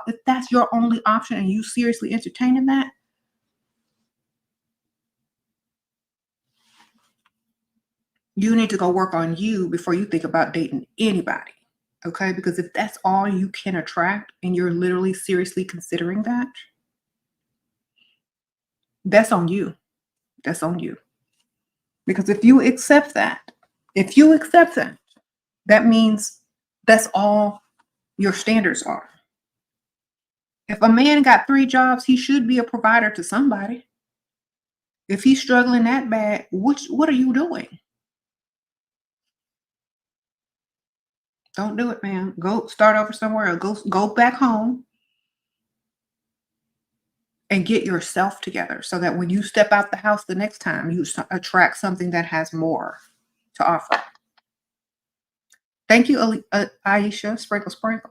if that's your only option and you seriously entertaining that, you need to go work on you before you think about dating anybody. Okay, because if that's all you can attract and you're literally seriously considering that, that's on you. That's on you. Because if you accept that, that means that's all your standards are. If a man got 3 jobs, he should be a provider to somebody. If he's struggling that bad, what are you doing? Don't do it, man. Go start over somewhere, or go back home and get yourself together, so that when you step out the house the next time, you attract something that has more to offer. Thank you, Aisha. Sprinkle, sprinkle.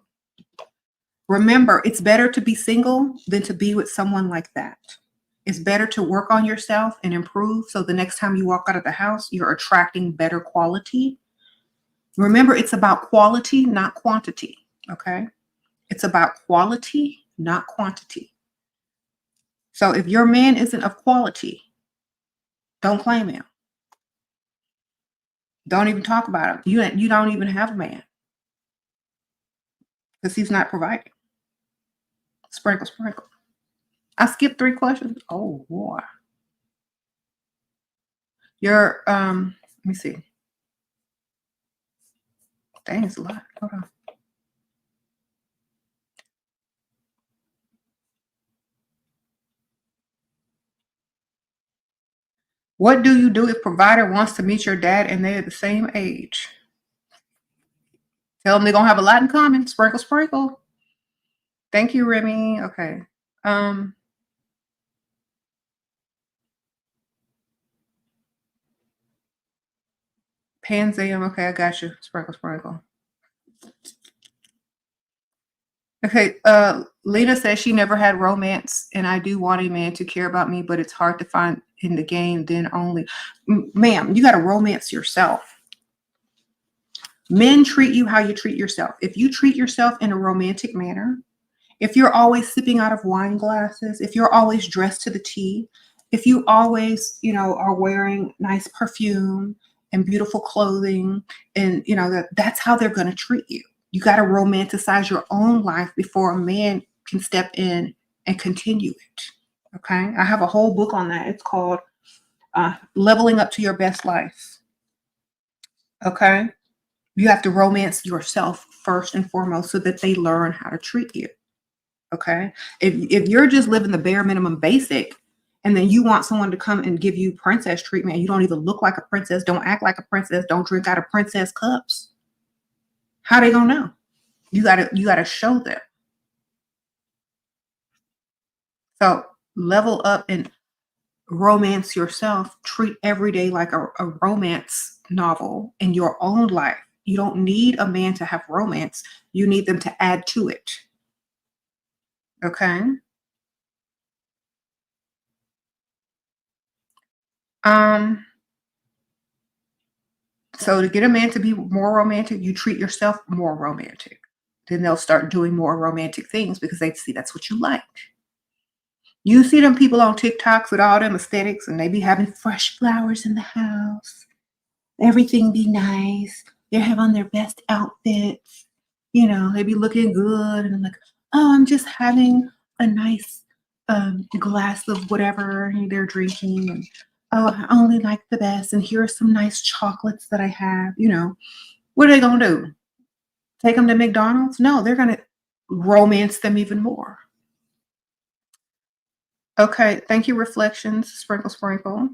Remember, it's better to be single than to be with someone like that. It's better to work on yourself and improve, so the next time you walk out of the house, you're attracting better quality. Remember, it's about quality, not quantity. Okay? It's about quality, not quantity. So if your man isn't of quality, don't claim him. Don't even talk about him. You don't even have a man, because he's not providing. Sprinkle, sprinkle. I skipped 3 questions. Oh boy. Let me see. Dang, it's a lot. Hold on. What do you do if provider wants to meet your dad and they're the same age? Tell them they're gonna have a lot in common. Sprinkle, sprinkle. Thank you, Remy. Okay. Panzam. Okay, I got you. Sprinkle, sprinkle. Okay. Lena says she never had romance, and I do want a man to care about me, but it's hard to find in the game. Then only, ma'am, you got to romance yourself. Men treat you how you treat yourself. If you treat yourself in a romantic manner, if you're always sipping out of wine glasses, if you're always dressed to the T, if you always, are wearing nice perfume and beautiful clothing, and that's how they're going to treat you. You got to romanticize your own life before a man can step in and continue it. Okay. I have a whole book on that. It's called Leveling Up to Your Best Life. Okay. You have to romance yourself first and foremost, so that they learn how to treat you. Okay. If you're just living the bare minimum basic, and then you want someone to come and give you princess treatment, and you don't even look like a princess, don't act like a princess, don't drink out of princess cups, how they gonna know? You gotta show them. So level up and romance yourself. Treat every day like a romance novel in your own life. You don't need a man to have romance. You need them to add to it. Okay? Um, so to get a man to be more romantic, you treat yourself more romantic. Then they'll start doing more romantic things because they see that's what you like. You see them people on TikToks with all them aesthetics and they be having fresh flowers in the house. Everything be nice. They have on their best outfits. You know, they be looking good and like, oh, I'm just having a nice glass of whatever they're drinking. And oh, I only like the best. And here are some nice chocolates that I have. You know, what are they going to do? Take them to McDonald's? No, they're going to romance them even more. Okay, thank you, Reflections, Sprinkle Sprinkle.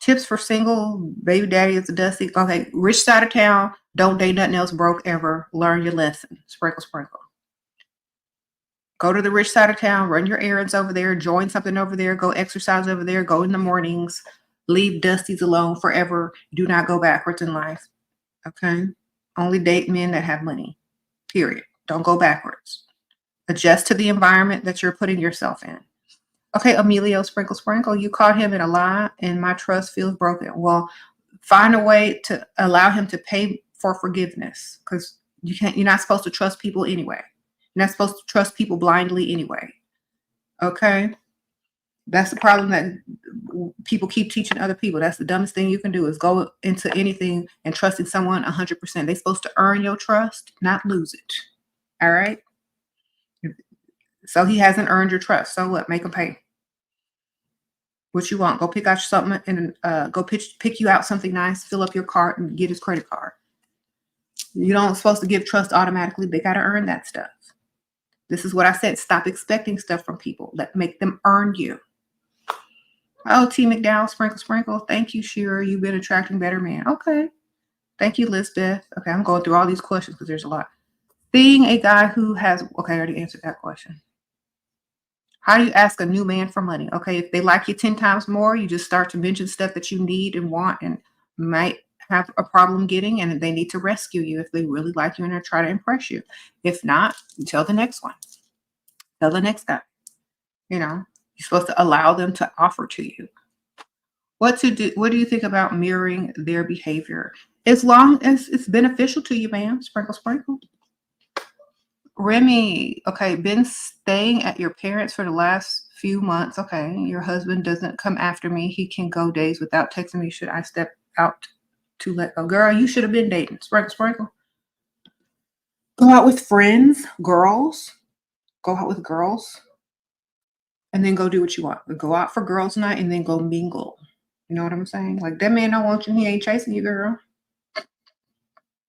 Tips for single baby daddy is a dusty. Okay, rich side of town. Don't date nothing else broke ever. Learn your lesson. Sprinkle, sprinkle. Go to the rich side of town. Run your errands over there. Join something over there. Go exercise over there. Go in the mornings. Leave dusties alone forever. Do not go backwards in life. Okay? Only date men that have money. Period. Don't go backwards. Adjust to the environment that you're putting yourself in. Okay, Emilio, Sprinkle Sprinkle, you caught him in a lie and my trust feels broken. Well, find a way to allow him to pay for forgiveness because you're not supposed to trust people anyway. You're not supposed to trust people blindly anyway. Okay? That's the problem that people keep teaching other people. That's the dumbest thing you can do is go into anything and trusting someone 100%. They're supposed to earn your trust, not lose it. All right? So he hasn't earned your trust. So what? Make him pay. What you want? Go pick out something and go pick you out something nice. Fill up your cart and get his credit card. You don't supposed to give trust automatically. They got to earn that stuff. This is what I said. Stop expecting stuff from people. Make them earn you. Oh, T. McDowell, Sprinkle Sprinkle. Thank you, Shira. You've been attracting better men. Okay. Thank you, Lisbeth. Okay, I'm going through all these questions because there's a lot. Being a guy who has okay, I already answered that question. How do you ask a new man for money? Okay, if they like you 10 times more, you just start to mention stuff that you need and want and might have a problem getting, and they need to rescue you if they really like you and they're trying to impress you. If not, tell the next one. Tell the next guy. You know, you're supposed to allow them to offer to you. What do you think about mirroring their behavior? As long as it's beneficial to you, ma'am. Sprinkle, sprinkle. Remy, okay, been staying at your parents for the last few months. Okay, your husband doesn't come after me. He can go days without texting me. Should I step out to let go? Girl, you should have been dating. Sprinkle, sprinkle. Go out with friends, girls. Go out with girls. And then go do what you want. Go out for girls' night and then go mingle. You know what I'm saying? Like, that man don't want you. He ain't chasing you, girl.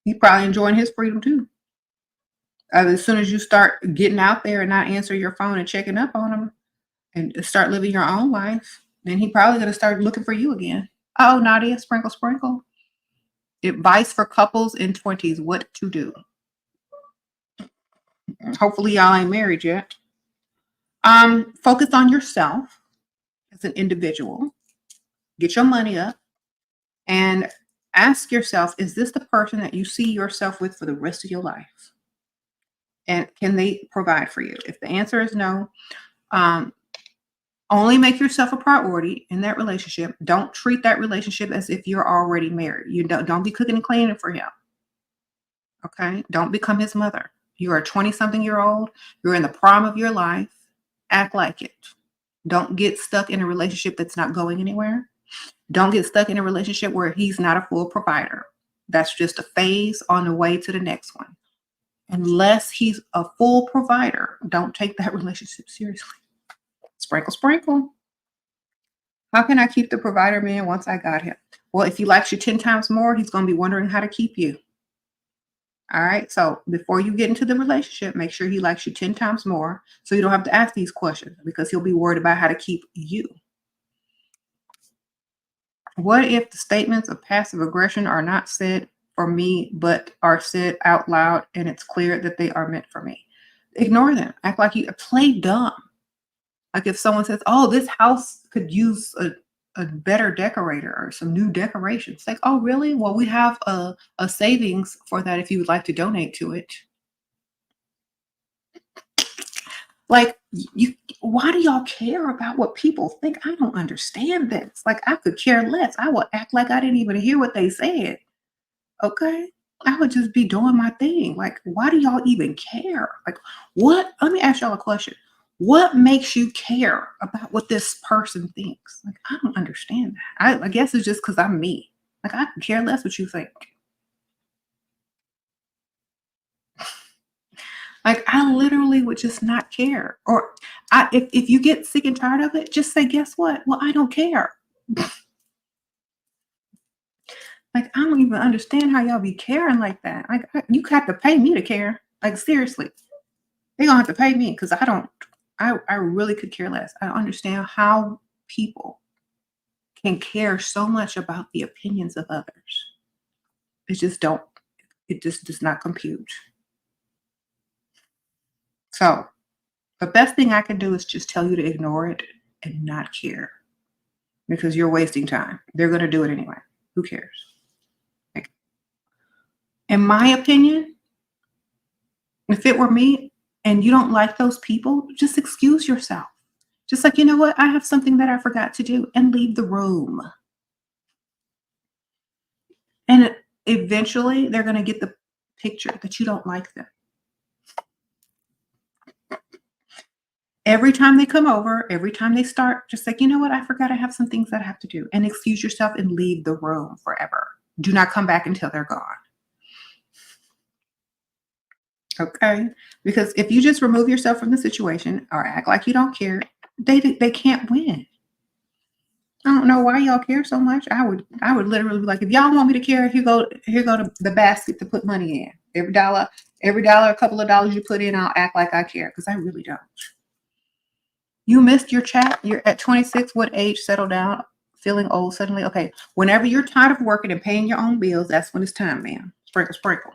He probably enjoying his freedom, too. As soon as you start getting out there and not answer your phone and checking up on him and start living your own life, then he probably going to start looking for you again. Oh, Nadia, sprinkle, sprinkle. Advice for couples in 20s, what to do. Hopefully y'all ain't married yet. Focus on yourself as an individual. Get your money up and ask yourself, is this the person that you see yourself with for the rest of your life? And can they provide for you? If the answer is no, only make yourself a priority in that relationship. Don't treat that relationship as if you're already married. You don't be cooking and cleaning for him. Okay? Don't become his mother. You're a 20-something-year-old. You're in the prime of your life. Act like it. Don't get stuck in a relationship that's not going anywhere. Don't get stuck in a relationship where he's not a full provider. That's just a phase on the way to the next one. Unless he's a full provider, don't take that relationship seriously. Sprinkle, sprinkle. How can I keep the provider man once I got him? Well, if he likes you 10 times more, he's going to be wondering how to keep you. All right. So before you get into the relationship, make sure he likes you 10 times more so you don't have to ask these questions because he'll be worried about how to keep you. What if the statements of passive aggression are not said for me, but are said out loud and it's clear that they are meant for me? Ignore them. Act like you play dumb. Like if someone says, "Oh, this house could use a better decorator or some new decorations." Like, "Oh, really? Well, we have a savings for that if you would like to donate to it." Like, you why do y'all care about what people think? I don't understand this. Like, I could care less. I would act like I didn't even hear what they said. Okay? I would just be doing my thing. Like, why do y'all even care? Like, what? Let me ask y'all a question. What makes you care about what this person thinks? Like, I don't understand that. I guess it's just because I'm me. Like, I could care less what you think. Like, I literally would just not care. Or if you get sick and tired of it, just say, guess what? Well, I don't care. Like, I don't even understand how y'all be caring like that. Like, you have to pay me to care. Like, seriously. They gonna have to pay me because I don't. I really could care less. I don't understand how people can care so much about the opinions of others. It just don't. It just does not compute. So the best thing I can do is just tell you to ignore it and not care because you're wasting time. They're gonna do it anyway. Who cares? Like, in my opinion, if it were me and you don't like those people, just excuse yourself. Just like, you know what? I have something that I forgot to do and leave the room. And eventually they're going to get the picture that you don't like them. Every time they come over, every time they start, just like, you know what? I forgot I have some things that I have to do, and excuse yourself and leave the room forever. Do not come back until they're gone. Okay? Because if you just remove yourself from the situation or act like you don't care, they can't win. I don't know why y'all care so much. I would literally be like, if y'all want me to care, here go to the basket to put money in. Every dollar, a couple of dollars you put in, I'll act like I care because I really don't. You missed your chat. You're at 26. What age? Settle down. Feeling old suddenly. Okay. Whenever you're tired of working and paying your own bills, that's when it's time, man. Sprinkle, sprinkle.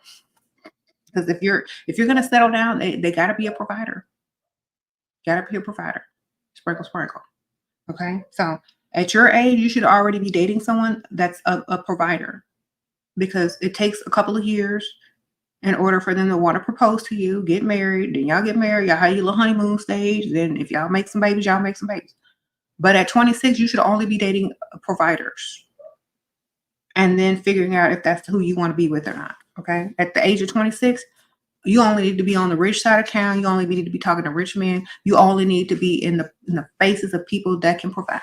Because if you're gonna settle down, they gotta be a provider. Gotta be a provider. Sprinkle, sprinkle. Okay. So at your age, you should already be dating someone that's a provider because it takes a couple of years in order for them to want to propose to you, get married, then y'all get married, y'all have your little honeymoon stage. Then if y'all make some babies, y'all make some babies. But at 26, you should only be dating providers and then figuring out if that's who you want to be with or not. Okay. At the age of 26, you only need to be on the rich side of town. You only need to be talking to rich men. You only need to be in the faces of people that can provide.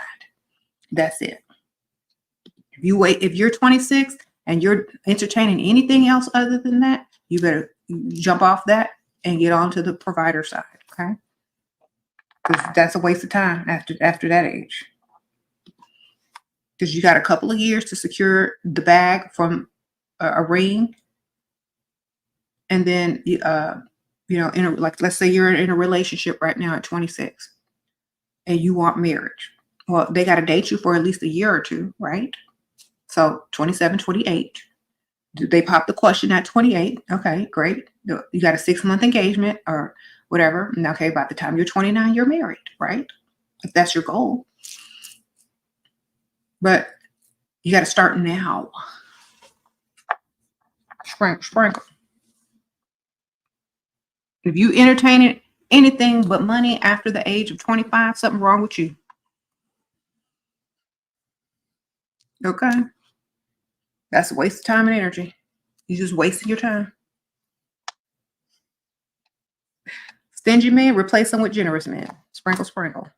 That's it. If you're 26 and you're entertaining anything else other than that, you better jump off that and get on to the provider side. Okay. Because that's a waste of time after that age. Because you got a couple of years to secure the bag from a ring. And then, like, let's say you're in a relationship right now at 26 and you want marriage. Well, they got to date you for at least a year or two, right? So 27, 28. They pop the question at 28. Okay, great. You got a 6-month engagement or whatever. And okay, by the time you're 29, you're married, right? If that's your goal. But you got to start now. Sprinkle. If you entertain anything but money after the age of 25, something wrong with you. Okay? That's a waste of time and energy. You're just wasting your time. Stingy men, replace them with generous men. Sprinkle, sprinkle.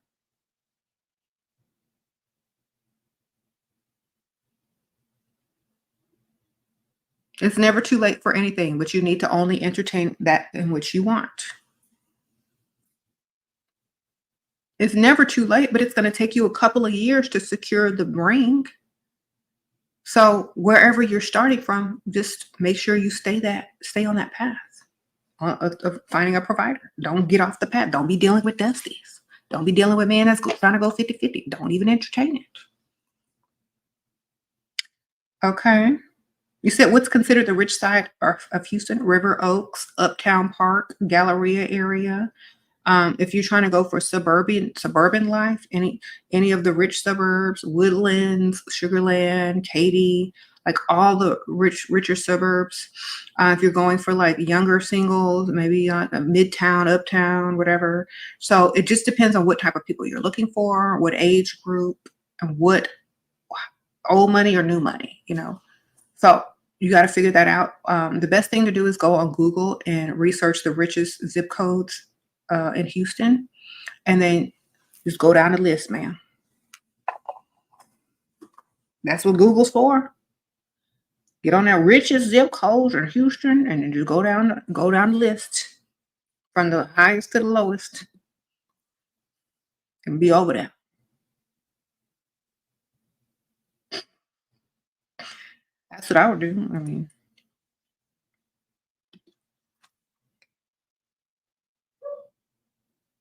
It's never too late for anything, but you need to only entertain that in which you want. It's never too late, but it's going to take you a couple of years to secure the ring. So wherever you're starting from, just make sure you stay on that path of finding a provider. Don't get off the path. Don't be dealing with dusties. Don't be dealing with men that's trying to go 50-50. Don't even entertain it. Okay. You said what's considered the rich side of Houston? River Oaks, Uptown Park, Galleria area. If you're trying to go for suburban life, any of the rich suburbs, Woodlands, Sugarland, Katy, like all the richer suburbs. If you're going for like younger singles, maybe midtown, uptown, whatever. So it just depends on what type of people you're looking for, what age group, and what old money or new money, So you got to figure that out. The best thing to do is go on Google and research the richest zip codes in Houston, and then just go down the list, man. That's what Google's for. Get on that richest zip codes in Houston, and then just go down the list from the highest to the lowest, and be over there. That's what I would do. I mean,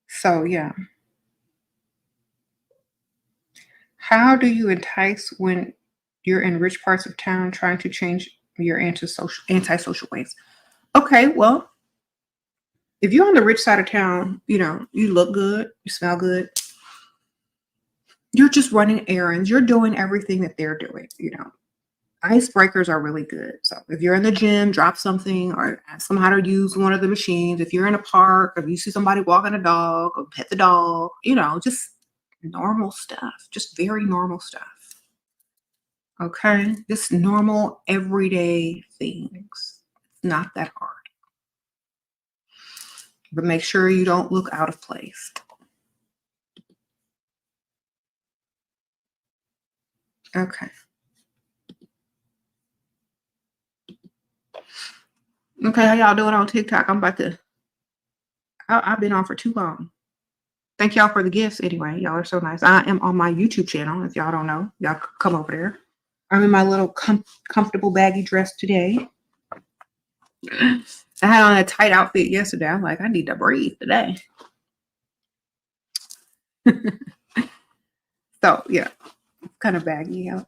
so yeah. How do you entice when you're in rich parts of town trying to change your antisocial ways? Okay, well, if you're on the rich side of town, you look good, you smell good. You're just running errands. You're doing everything that they're doing. Icebreakers are really good. So if you're in the gym, drop something or ask them how to use one of the machines. If you're in a park, if you see somebody walking a dog or pet the dog, just normal stuff, just very normal stuff. Okay. Just normal everyday things. It's not that hard. But make sure you don't look out of place. Okay. Okay, how y'all doing on TikTok? I've been on for too long. Thank y'all for the gifts anyway. Y'all are so nice. I am on my YouTube channel. If y'all don't know, y'all come over there. I'm in my little comfortable baggy dress today. I had on a tight outfit yesterday. I'm like, I need to breathe today. So yeah, it's kind of baggy out.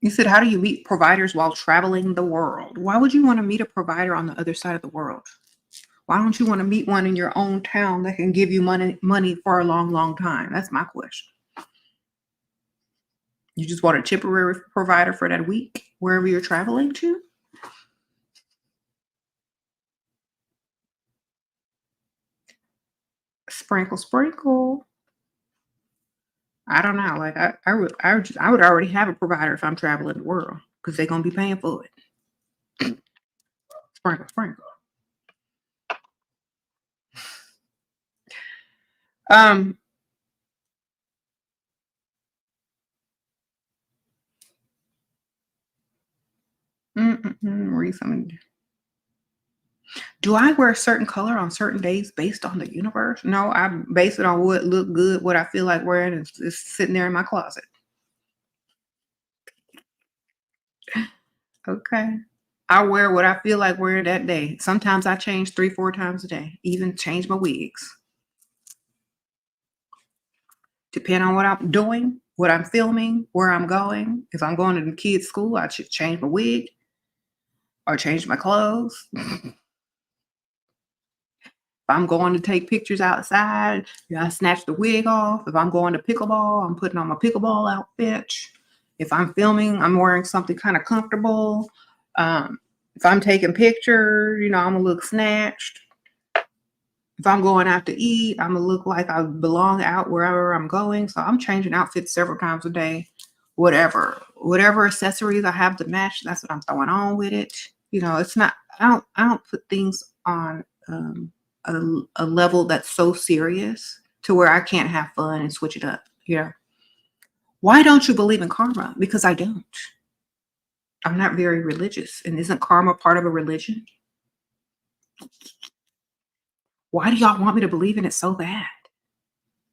You said, how do you meet providers while traveling the world? Why would you want to meet a provider on the other side of the world? Why don't you want to meet one in your own town that can give you money for a long, long time? That's my question. You just want a temporary provider for that week, wherever you're traveling to? Sprinkle, sprinkle. I don't know. Like I would already have a provider if I'm traveling the world because they're gonna be paying for it. Sprinkle, sprinkle. Read something. Do I wear a certain color on certain days based on the universe? No, I base it on what look good, what I feel like wearing is sitting there in my closet. Okay. I wear what I feel like wearing that day. Sometimes I change 3-4 times a day, even change my wigs. Depending on what I'm doing, what I'm filming, where I'm going. If I'm going to the kids' school, I should change my wig or change my clothes. If I'm going to take pictures outside, I snatch the wig off. If I'm going to pickleball, I'm putting on my pickleball outfit. If I'm filming, I'm wearing something kind of comfortable. If I'm taking pictures, I'm gonna look snatched. If I'm going out to eat, I'm gonna look like I belong out wherever I'm going. So I'm changing outfits several times a day. Whatever accessories I have to match, that's what I'm throwing on with it. It's not. I don't put things on a level that's so serious to where I can't have fun and switch it up. Why don't you believe in karma? Because I don't. I'm not very religious. And isn't karma part of a religion? Why do y'all want me to believe in it so bad?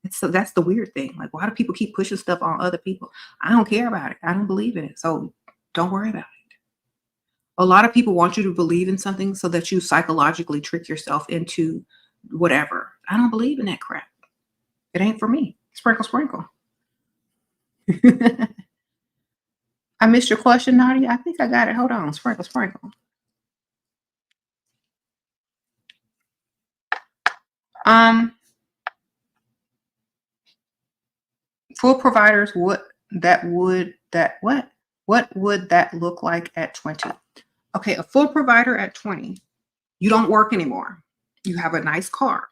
That's the weird thing. Like, why do people keep pushing stuff on other people? I don't care about it. I don't believe in it. So don't worry about it. A lot of people want you to believe in something so that you psychologically trick yourself into whatever. I don't believe in that crap. It ain't for me. Sprinkle, sprinkle. I missed your question, Nadia. I think I got it. Hold on. Sprinkle, sprinkle. Full providers, what would that look like at 20? Okay, a full provider at 20, you don't work anymore. You have a nice car.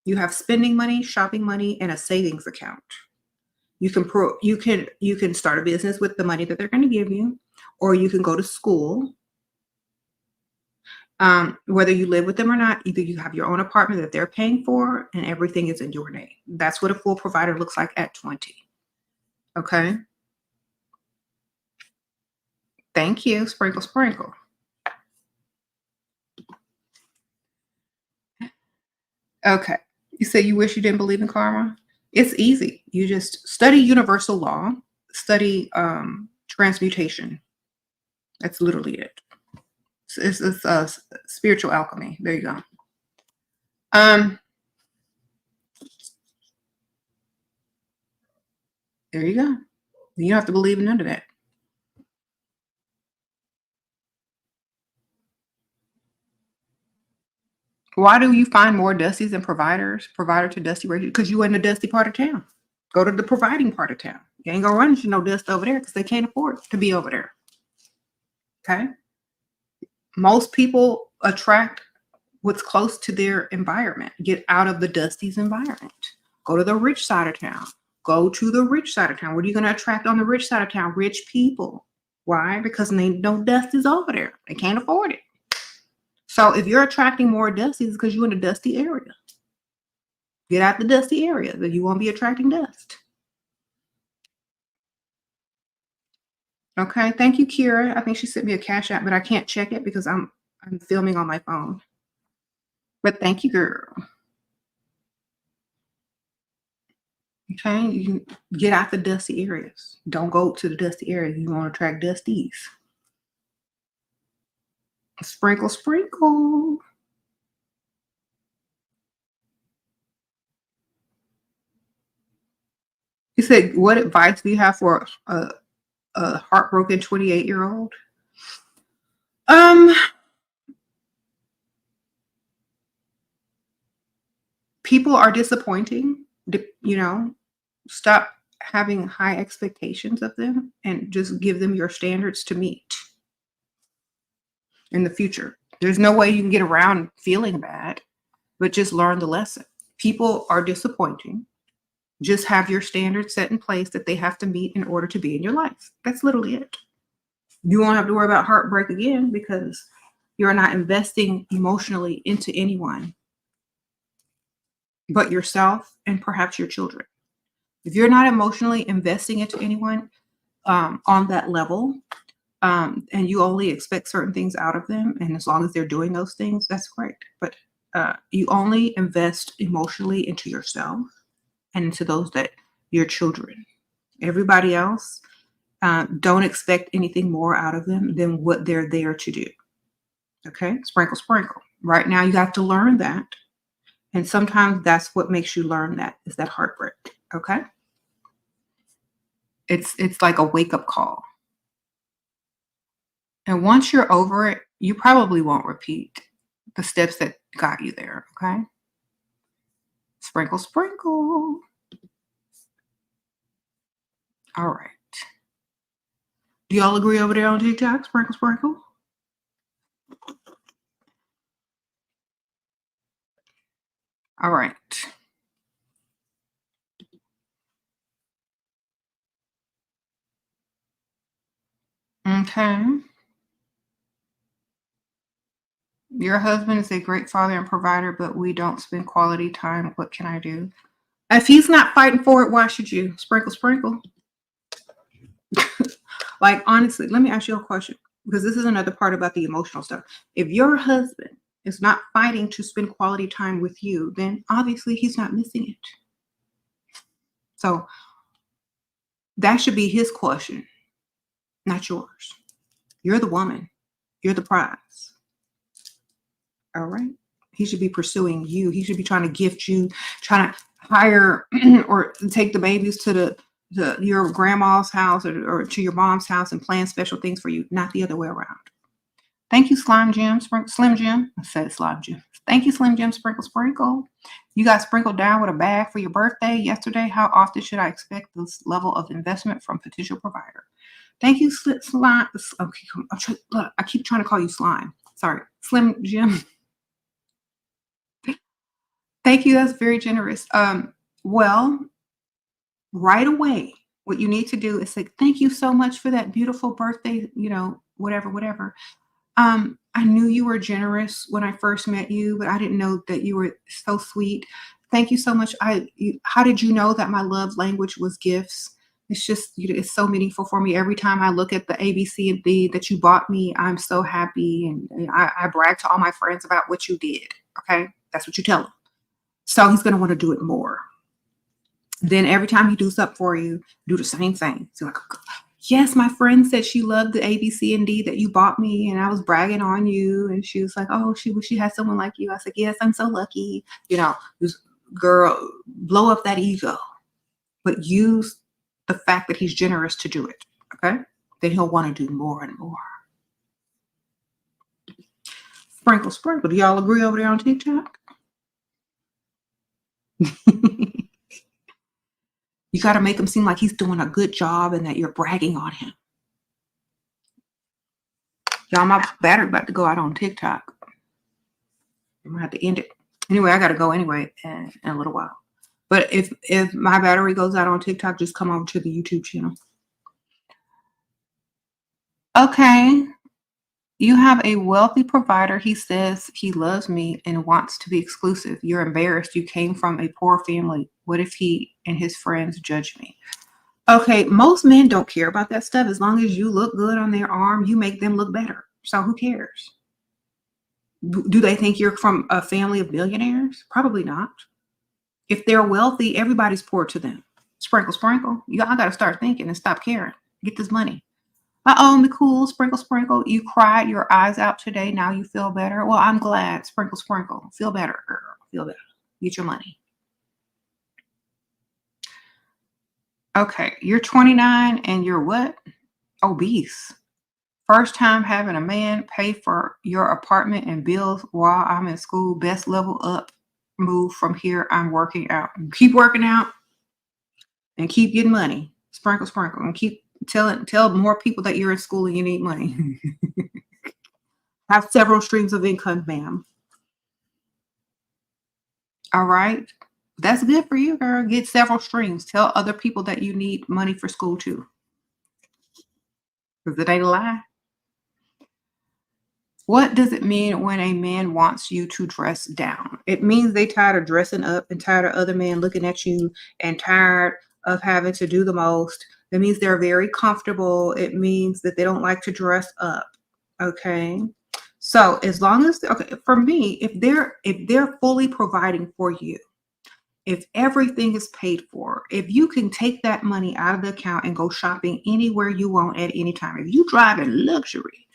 You have spending money, shopping money, and a savings account. You can start a business with the money that they're going to give you, or you can go to school. Whether you live with them or not, either you have your own apartment that they're paying for and everything is in your name. That's what a full provider looks like at 20. Okay. Thank you. Sprinkle, sprinkle. Okay. You say you wish you didn't believe in karma? It's easy. You just study universal law, study transmutation. That's literally it. It's spiritual alchemy. There you go. There you go. You don't have to believe in none of that. Why do you find more dusties than providers? Provider to dusty ratio? Because you in the dusty part of town. Go to the providing part of town. You ain't gonna run into no dust over there because they can't afford to be over there. Okay. Most people attract what's close to their environment. Get out of the dusty's environment. Go to the rich side of town. Go to the rich side of town. What are you going to attract on the rich side of town? Rich people. Why? Because they know dust is over there. They can't afford it. So if you're attracting more dusties, it's because you're in a dusty area. Get out the dusty area, then you won't be attracting dust. Okay, thank you, Kira. I think she sent me a cash app, but I can't check it because I'm filming on my phone. But thank you, girl. Okay, you can get out the dusty areas. Don't go to the dusty areas. You want to attract dusties. Sprinkle, sprinkle. He said, what advice do you have for a heartbroken 28-year-old? People are disappointing. Stop having high expectations of them and just give them your standards to meet in the future. There's no way you can get around feeling bad, but just learn the lesson. People are disappointing. Just have your standards set in place that they have to meet in order to be in your life. That's literally it. You won't have to worry about heartbreak again because you're not investing emotionally into anyone but yourself and perhaps your children. If you're not emotionally investing into anyone on that level, and you only expect certain things out of them, and as long as they're doing those things, that's great. But you only invest emotionally into yourself and into those that your children. Everybody else, don't expect anything more out of them than what they're there to do. Okay, sprinkle, sprinkle. Right now, you have to learn that. And sometimes that's what makes you learn that is that heartbreak. Okay. It's like a wake-up call. And once you're over it, you probably won't repeat the steps that got you there. Okay. Sprinkle, sprinkle. All right. Do y'all agree over there on TikTok? Sprinkle, sprinkle. All right. Okay. Your husband is a great father and provider, but we don't spend quality time. What can I do? If he's not fighting for it, why should you? Sprinkle, sprinkle. Like, honestly, let me ask you a question, because this is another part about the emotional stuff. If your husband is not fighting to spend quality time with you, then obviously he's not missing it. So that should be his question, not yours. You're the woman. You're the prize. All right. He should be pursuing you. He should be trying to gift you, trying to hire or take the babies to your grandma's house or to your mom's house and plan special things for you, not the other way around. Thank you, Slime Jim, Slim Jim. I said Slime Jim. Thank you, Slim Jim, Sprinkle Sprinkle. You got sprinkled down with a bag for your birthday yesterday. How often should I expect this level of investment from potential provider? Thank you, Slime. Okay, look, I keep trying to call you Slime. Sorry, Slim Jim. Thank you. That's very generous. Well, right away, what you need to do is say, thank you so much for that beautiful birthday, whatever, whatever. I knew you were generous when I first met you, but I didn't know that you were so sweet. Thank you so much. How did you know that my love language was gifts? It's just, it's so meaningful for me. Every time I look at the A, B, C, and D that you bought me, I'm so happy. And I brag to all my friends about what you did. Okay. That's what you tell him. So he's going to want to do it more. Then every time he does something for you, do the same thing. So like, yes, my friend said she loved the A, B, C, and D that you bought me, and I was bragging on you. And she was like, oh, she wish she had someone like you. I said, yes, I'm so lucky. Just girl, blow up that ego, but use the fact that he's generous to do it. Okay. Then he'll want to do more and more. Sprinkle, sprinkle. Do y'all agree over there on TikTok? You got to make him seem like he's doing a good job and that you're bragging on him. Y'all, my battery about to go out on TikTok. I'm gonna have to end it. Anyway, I got to go anyway in a little while. But if my battery goes out on TikTok, just come over to the YouTube channel. Okay. You have a wealthy provider. He says he loves me and wants to be exclusive. You're embarrassed. You came from a poor family. What if he and his friends judge me? Okay, most men don't care about that stuff. As long as you look good on their arm, you make them look better. So who cares? Do they think you're from a family of millionaires? Probably not. If they're wealthy, everybody's poor to them. Sprinkle, sprinkle. Y'all got to start thinking and stop caring. Get this money. Uh-oh, McCool, sprinkle, sprinkle. You cried your eyes out today. Now you feel better. Well, I'm glad. Sprinkle, sprinkle. Feel better, girl. Feel better. Get your money. Okay, you're 29 and you're what? Obese. First time having a man pay for your apartment and bills while I'm in school. Best level up. Move from here. I'm working out. Keep working out and keep getting money. Sprinkle, sprinkle. And keep tell more people that you're in school and you need money. Have several streams of income, ma'am. All right. That's good for you, girl. Get several streams. Tell other people that you need money for school too. Because it ain't a lie. What does it mean when a man wants you to dress down? It means they tired of dressing up and tired of other men looking at you and tired of having to do the most. That means they're very comfortable. It means that they don't like to dress up. Okay. So as long as, okay, for me, if they're fully providing for you, if everything is paid for, if you can take that money out of the account and go shopping anywhere you want at any time, if you drive in luxury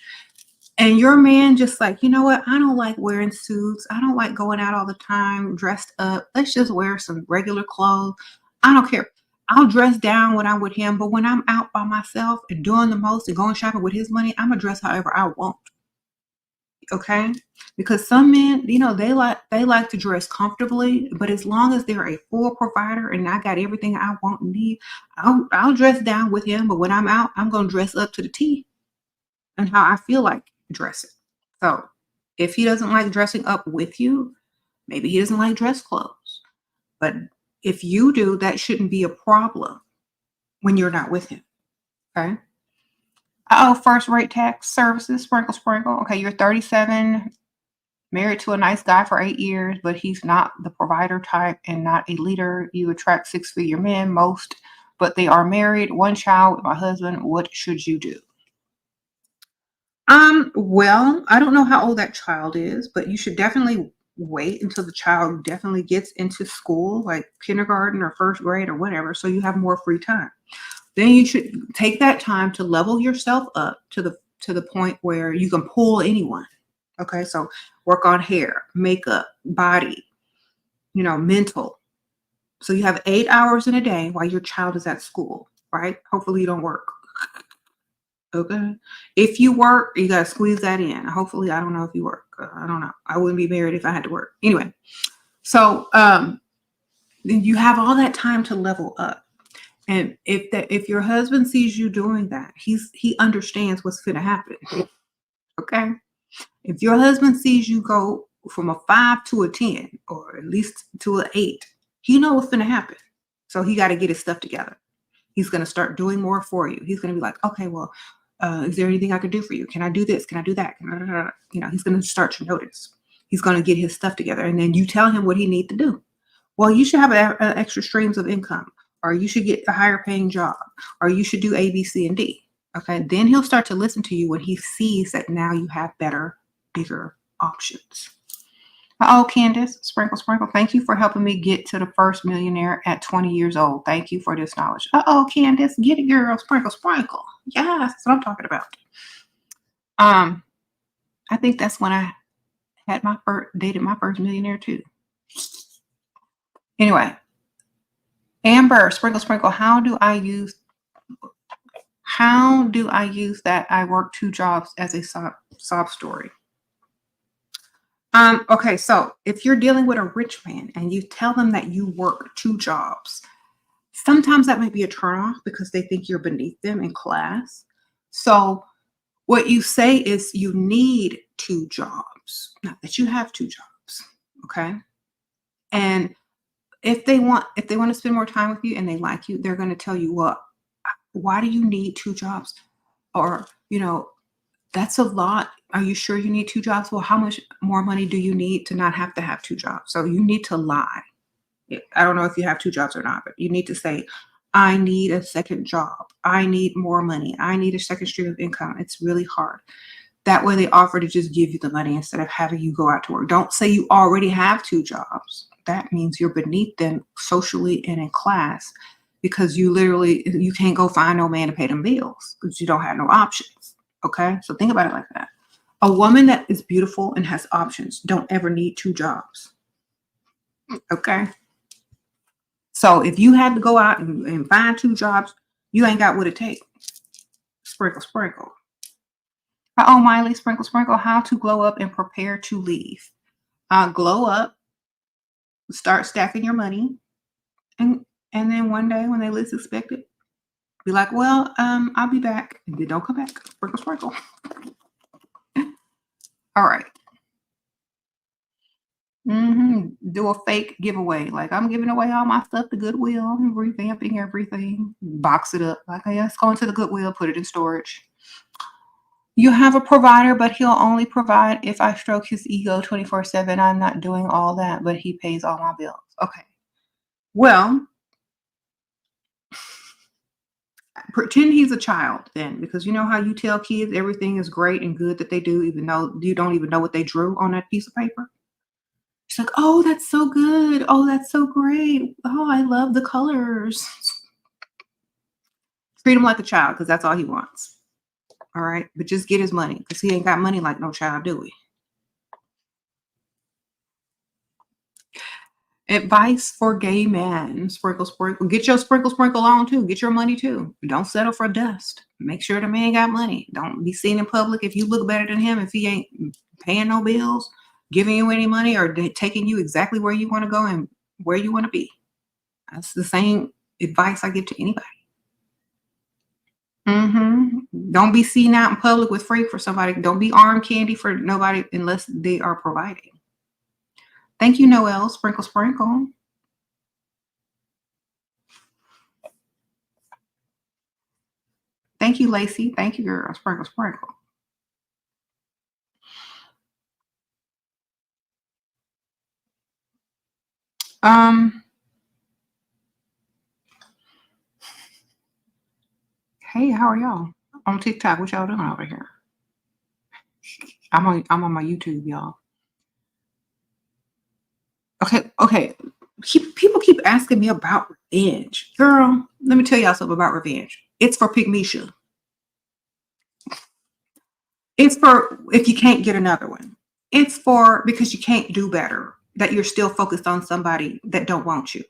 and your man just like, you know what, I don't like wearing suits. I don't like going out all the time dressed up. Let's just wear some regular clothes. I don't care. I'll dress down when I'm with him, but when I'm out by myself and doing the most and going shopping with his money, I'm gonna dress however I want. Okay, because some men, they like to dress comfortably, but as long as they're a full provider and I got everything I want and need, I'll dress down with him. But when I'm out, I'm gonna dress up to the T and how I feel like dressing. So if he doesn't like dressing up with you, maybe he doesn't like dress clothes. But if you do, that shouldn't be a problem when you're not with him. Okay. Oh, first rate tax services, sprinkle, sprinkle. Okay, you're 37, married to a nice guy for 8 years, but he's not the provider type and not a leader. You attract six-figure men, most, but they are married, one child with my husband. What should you do? Well, I don't know how old that child is, but you should definitely wait until the child definitely gets into school, like kindergarten or first grade or whatever, so you have more free time. Then you should take that time to level yourself up to the point where you can pull anyone. Okay, so work on hair, makeup, body, mental. So you have 8 hours in a day while your child is at school, right? Hopefully you don't work. Okay. If you work, you got to squeeze that in. Hopefully, I don't know if you work. I don't know. I wouldn't be married if I had to work. Anyway, so then you have all that time to level up. And if your husband sees you doing that, he understands what's going to happen. Okay. If your husband sees you go from a 5 to a 10, or at least to an 8, he knows what's going to happen. So he got to get his stuff together. He's going to start doing more for you. He's going to be like, okay, well, is there anything I can do for you? Can I do this? Can I do that? You know, he's going to start to notice. He's going to get his stuff together. And then you tell him what he needs to do. Well, you should have extra streams of income, or you should get a higher paying job, or you should do A, B, C, and D. Okay. Then he'll start to listen to you when he sees that now you have better, bigger options. Oh, Candace, sprinkle, sprinkle. Thank you for helping me get to the first millionaire at 20 years old. Thank you for this knowledge. Oh, Candace, get it, girl. Sprinkle, sprinkle. Yes, that's what I'm talking about. I think that's when I had dated my first millionaire too. Anyway, Amber, sprinkle, sprinkle. How do I use that I work 2 jobs as a sob story? Okay, so if you're dealing with a rich man and you tell them that you work 2 jobs, sometimes that might be a turnoff because they think you're beneath them in class. So what you say is you need 2 jobs, not that you have 2 jobs. Okay. And if they want to spend more time with you and they like you, they're going to tell you, well, why do you need 2 jobs? Or, you know, that's a lot. Are you sure you need 2 jobs? Well, how much more money do you need to not have to have 2 jobs? So you need to lie. I don't know if you have 2 jobs or not, but you need to say, I need a second job. I need more money. I need a second stream of income. It's really hard. That way they offer to just give you the money instead of having you go out to work. Don't say you already have 2 jobs. That means you're beneath them socially and in class because you can't go find no man to pay them bills because you don't have no options. Okay. So think about it like that. A woman that is beautiful and has options don't ever need 2 jobs. Okay. So if you had to go out and find 2 jobs, you ain't got what it takes. Sprinkle, sprinkle. Oh, Miley, sprinkle, sprinkle. How to glow up and prepare to leave. Glow up, start stacking your money. And then one day when they least expect it, be like, well, I'll be back. And then don't come back. Sprinkle, sprinkle. All right. Do a fake giveaway. Like I'm giving away all my stuff to Goodwill. I'm revamping everything. Box it up. Like, hey, let's go into the Goodwill, put it in storage. You have a provider, but he'll only provide if I stroke his ego 24/7. I'm not doing all that, but he pays all my bills. Okay. Well, pretend he's a child then, because you know how you tell kids everything is great and good that they do, even though you don't even know what they drew on that piece of paper. It's like, oh, that's so good. Oh, that's so great. Oh, I love the colors. Treat him like a child because that's all he wants. All right. But just get his money because he ain't got money like no child, do we? Advice for gay men. Sprinkle, sprinkle. Get your sprinkle, sprinkle on too. Get your money too. Don't settle for dust. Make sure the man got money. Don't be seen in public if you look better than him, if he ain't paying no bills, giving you any money, or taking you exactly where you want to go and where you want to be. That's the same advice I give to anybody. Don't be seen out in public with free for somebody. Don't be arm candy for nobody unless they are providing. Thank you, Noel. Sprinkle, sprinkle. Thank you, Lacey. Thank you, girl. Sprinkle, sprinkle. Hey, how are y'all on TikTok? What y'all doing over here? I'm on my YouTube, y'all. Okay. People keep asking me about revenge. Girl, let me tell y'all something about revenge. It's for Pygmisha. It's for if you can't get another one. It's for because you can't do better, that you're still focused on somebody that don't want you.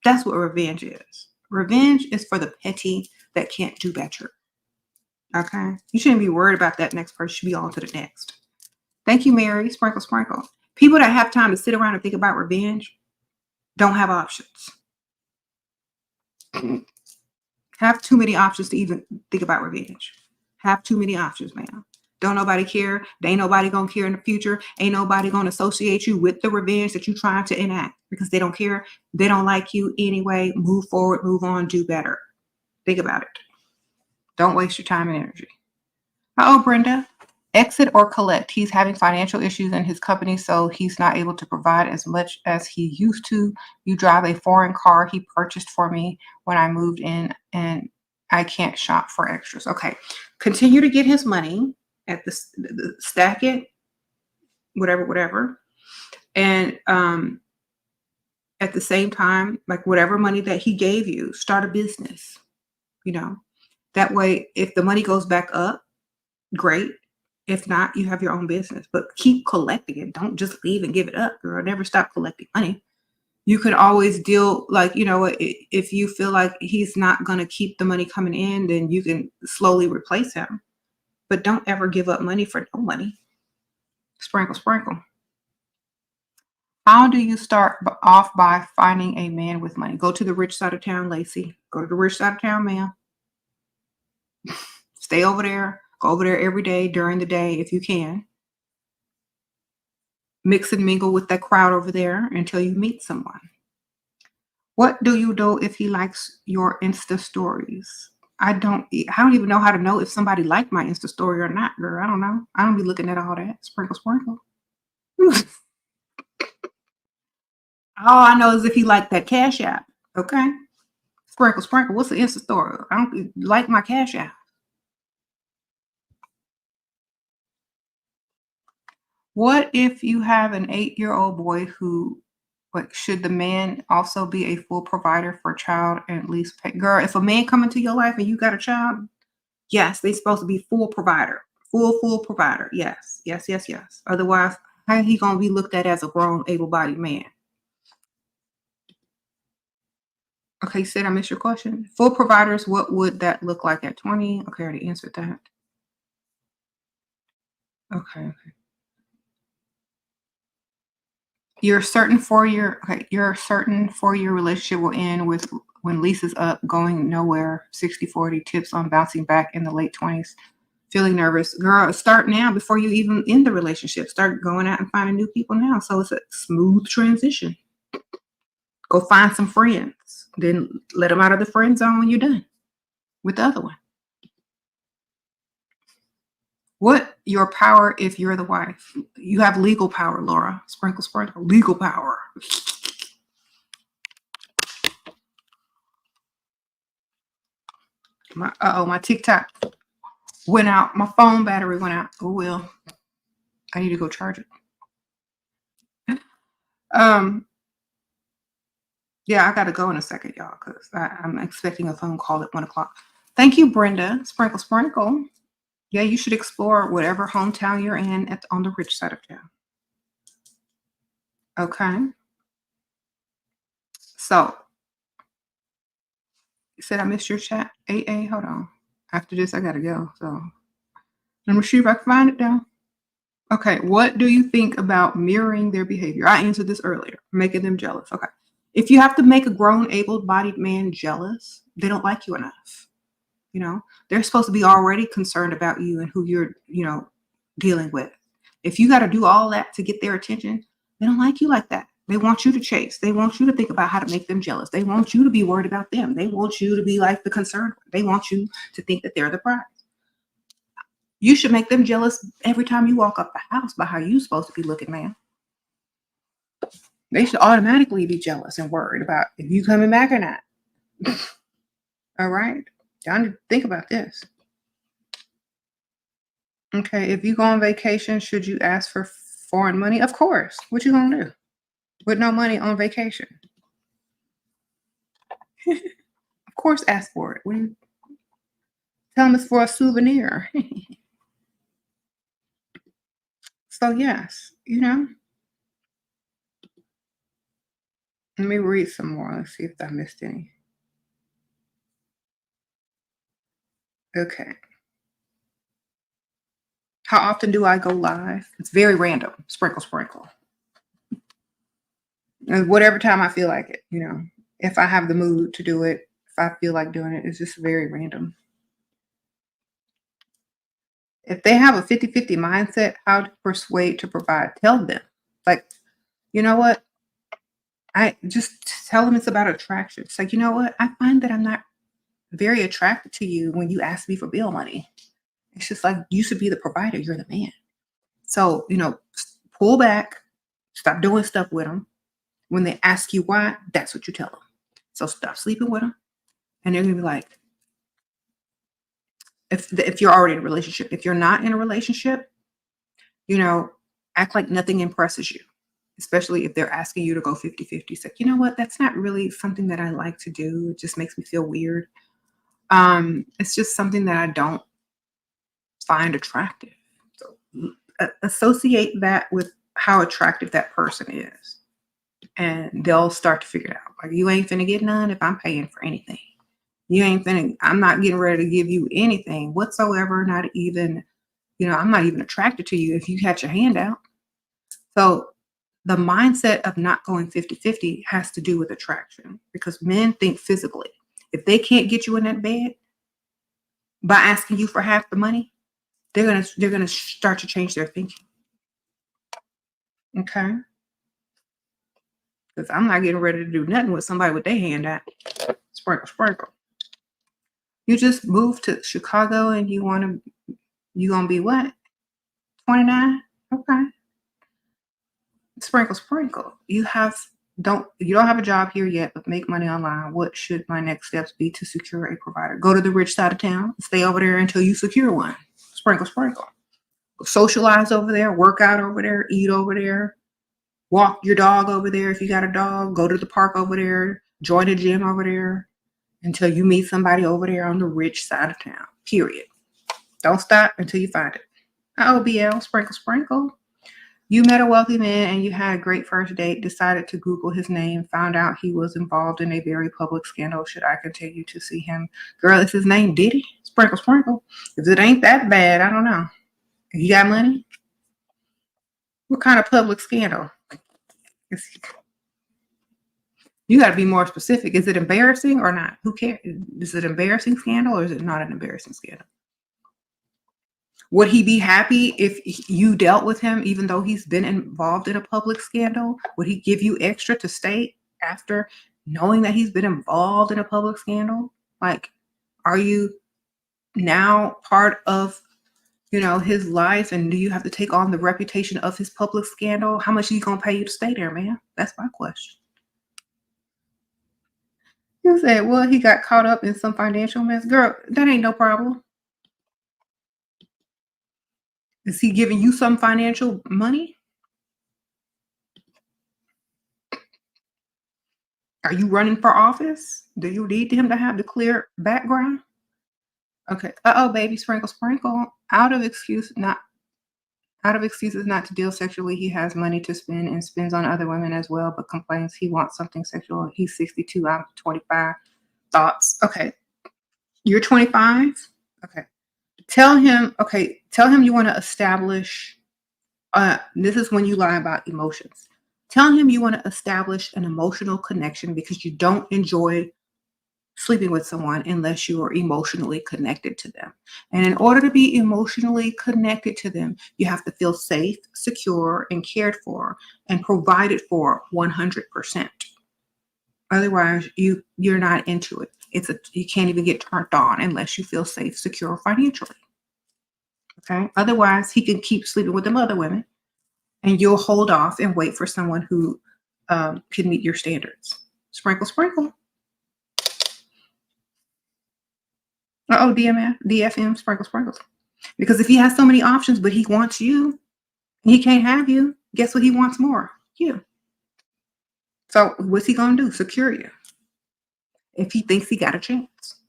That's what revenge is. Revenge is for the petty that can't do better. Okay. You shouldn't be worried about that next person. You should be on to the next. Thank you, Mary. Sprinkle, sprinkle. People that have time to sit around and think about revenge don't have options. Have too many options to even think about revenge. Have too many options, man. Don't nobody care. There ain't nobody gonna care in the future. Ain't nobody gonna associate you with the revenge that you're trying to enact because they don't care. They don't like you anyway. Move forward, move on, do better. Think about it. Don't waste your time and energy. Oh, Brenda. Exit or collect. He's having financial issues in his company, so he's not able to provide as much as he used to. You drive a foreign car he purchased for me when I moved in, and I can't shop for extras. Okay. Continue to get his money at the stack it, whatever. And at the same time, like whatever money that he gave you, start a business. That way, if the money goes back up, great. If not, you have your own business, but keep collecting it. Don't just leave and give it up, girl. Never stop collecting money. You can always deal, like, if you feel like he's not going to keep the money coming in, then you can slowly replace him. But don't ever give up money for no money. Sprinkle, sprinkle. How do you start off by finding a man with money? Go to the rich side of town, Lacey. Go to the rich side of town, ma'am. Stay over there. Go over there every day during the day if you can. Mix and mingle with that crowd over there until you meet someone. What do you do if he likes your Insta stories? I don't even know how to know if somebody liked my Insta story or not, girl. I don't know. I don't be looking at all that. Sprinkle, sprinkle. All I know is if he liked that Cash App. Okay. Sprinkle, sprinkle. What's the Insta story? I don't like my Cash App. What if you have an 8-year-old boy who, should the man also be a full provider for a child and at least pay? Girl, if a man come into your life and you got a child, yes, they're supposed to be full provider. Full provider. Yes. Otherwise, how he gonna be looked at as a grown, able-bodied man? Okay, you said I missed your question. Full providers, what would that look like at 20? Okay, I already answered that. Okay. Your certain 4-year relationship will end with when leases up, going nowhere, 60-40, tips on bouncing back in the late 20s, feeling nervous. Girl, start now before you even end the relationship. Start going out and finding new people now. So it's a smooth transition. Go find some friends. Then let them out of the friend zone when you're done with the other one. What your power if you're the wife? You have legal power, Laura. Sprinkle, sprinkle. Legal power. My TikTok went out. My phone battery went out. Oh, well. I need to go charge it. Yeah, I got to go in a second, y'all, because I'm expecting a phone call at 1 o'clock. Thank you, Brenda. Sprinkle, sprinkle. Yeah, you should explore whatever hometown you're in on the rich side of town. Okay. So, you said I missed your chat? AA, hold on. After this, I got to go. So, let me see if I can find it down. Okay, what do you think about mirroring their behavior? I answered this earlier, making them jealous. Okay. If you have to make a grown, able-bodied man jealous, they don't like you enough. They're supposed to be already concerned about you and who you're, dealing with. If you got to do all that to get their attention, they don't like you like that. They want you to chase. They want you to think about how to make them jealous. They want you to be worried about them. They want you to be like the concerned one. They want you to think that they're the prize. You should make them jealous every time you walk up the house by how you're supposed to be looking, man. They should automatically be jealous and worried about if you coming back or not. All right. Y'all need to think about this. Okay, if you go on vacation, should you ask for foreign money? Of course. What you gonna do with no money on vacation? Of course, ask for it. What do you tell them it's for a souvenir? So yes, Let me read some more. Let's see if I missed any. Okay. How often do I go live? It's very random. Sprinkle, sprinkle. And whatever time I feel like it, you know. If I have the mood to do it, if I feel like doing it, it's just very random. If they have a 50-50 mindset, how to persuade to provide, tell them. Like, you know what? I just tell them it's about attraction. It's like, you know what? I find that I'm not very attracted to you when you ask me for bill money. It's just like you should be the provider. You're the man. So, you know, pull back, stop doing stuff with them. When they ask you why, that's what you tell them. So stop sleeping with them. And they're going to be like, if you're already in a relationship, if you're not in a relationship, you know, act like nothing impresses you, especially if they're asking you to go 50-50. It's like, you know what? That's not really something that I like to do. It just makes me feel weird. It's just something that I don't find attractive. So associate that with how attractive that person is. And they'll start to figure it out. Like, you ain't finna get none if I'm paying for anything. You ain't finna, I'm not getting ready to give you anything whatsoever. Not even, you know, I'm not even attracted to you if you had your hand out. So the mindset of not going 50-50 has to do with attraction, because men think physically. If they can't get you in that bed by asking you for half the money, they're gonna start to change their thinking. Okay? Because I'm not getting ready to do nothing with somebody with their hand out. Sprinkle, sprinkle. You just moved to Chicago and you gonna be what? 29? Okay. Sprinkle, sprinkle. You don't have a job here yet, but make money online. What should my next steps be to secure a provider? Go to the rich side of town, stay over there until you secure one. Sprinkle, sprinkle. Socialize over there, work out over there, eat over there, walk your dog over there if you got a dog, go to the park over there, join a gym over there until you meet somebody over there on the rich side of town. Period. Don't stop until you find it. OBL, sprinkle, sprinkle. You met a wealthy man and you had a great first date, decided to Google his name, found out he was involved in a very public scandal. Should I continue to see him? Girl, is his name Diddy? Sprinkle, sprinkle. If it ain't that bad, I don't know. You got money? What kind of public scandal? You got to be more specific. Is it embarrassing or not? Who cares? Is it an embarrassing scandal or is it not an embarrassing scandal? Would he be happy if you dealt with him even though he's been involved in a public scandal? Would he give you extra to stay after knowing that he's been involved in a public scandal? Like, are you now part of, you know, his life, and do you have to take on the reputation of his public scandal? How much is he gonna pay you to stay there, man? That's my question. You said, well, he got caught up in some financial mess. Girl, that ain't no problem. Is he giving you some financial money? Are you running for office? Do you need him to have the clear background? Okay. Baby, sprinkle, sprinkle. Out of excuses not to deal sexually, he has money to spend and spends on other women as well, but complains he wants something sexual. He's 62, I'm 25. Thoughts? Okay. You're 25? Okay. Tell him you want to establish, this is when you lie about emotions. Tell him you want to establish an emotional connection because you don't enjoy sleeping with someone unless you are emotionally connected to them. And in order to be emotionally connected to them, you have to feel safe, secure, and cared for and provided for 100%. Otherwise, you're not into it. You can't even get turned on unless you feel safe, secure financially. Okay. Otherwise, he can keep sleeping with them other women, and you'll hold off and wait for someone who can meet your standards. Sprinkle, sprinkle. DFM, sprinkle, sprinkles. Because if he has so many options, but he wants you, and he can't have you, guess what he wants more? You. So what's he gonna do? Secure you. If he thinks he got a chance.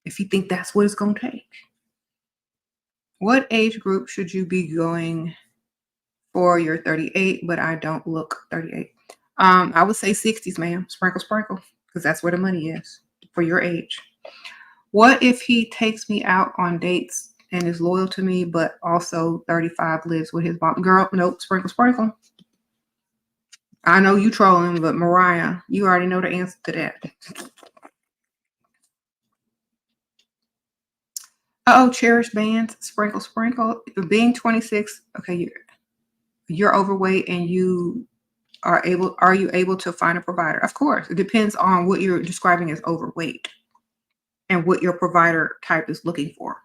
If he thinks that's what it's gonna take. What age group should you be going for? You're 38, but I don't look 38. I would say 60s, ma'am. Sprinkle, sprinkle, because that's where the money is for your age. What if he takes me out on dates and is loyal to me, but also 35 lives with his mom. Girl, nope, sprinkle, sprinkle. I know you trolling, but Mariah, you already know the answer to that. Cherished bands, sprinkle, sprinkle. Being 26, okay, you're overweight and you are you able to find a provider? Of course. It depends on what you're describing as overweight and what your provider type is looking for.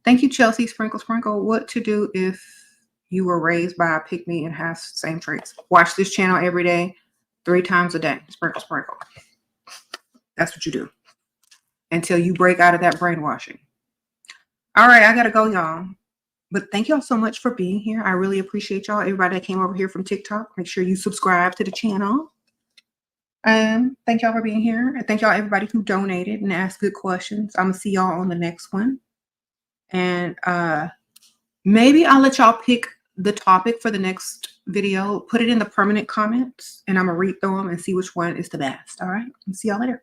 Thank you, Chelsea, sprinkle, sprinkle. What to do if you were raised by a pick-me and has same traits? Watch this channel every day, 3 times a day. Sprinkle, sprinkle. That's what you do until you break out of that brainwashing. All right, I got to go, y'all. But thank y'all so much for being here. I really appreciate y'all. Everybody that came over here from TikTok, make sure you subscribe to the channel. Thank y'all for being here. And thank y'all everybody who donated and asked good questions. I'm going to see y'all on the next one. And maybe I'll let y'all pick the topic for the next video. Put it in the permanent comments, and I'm going to read through them and see which one is the best. All right? See y'all later.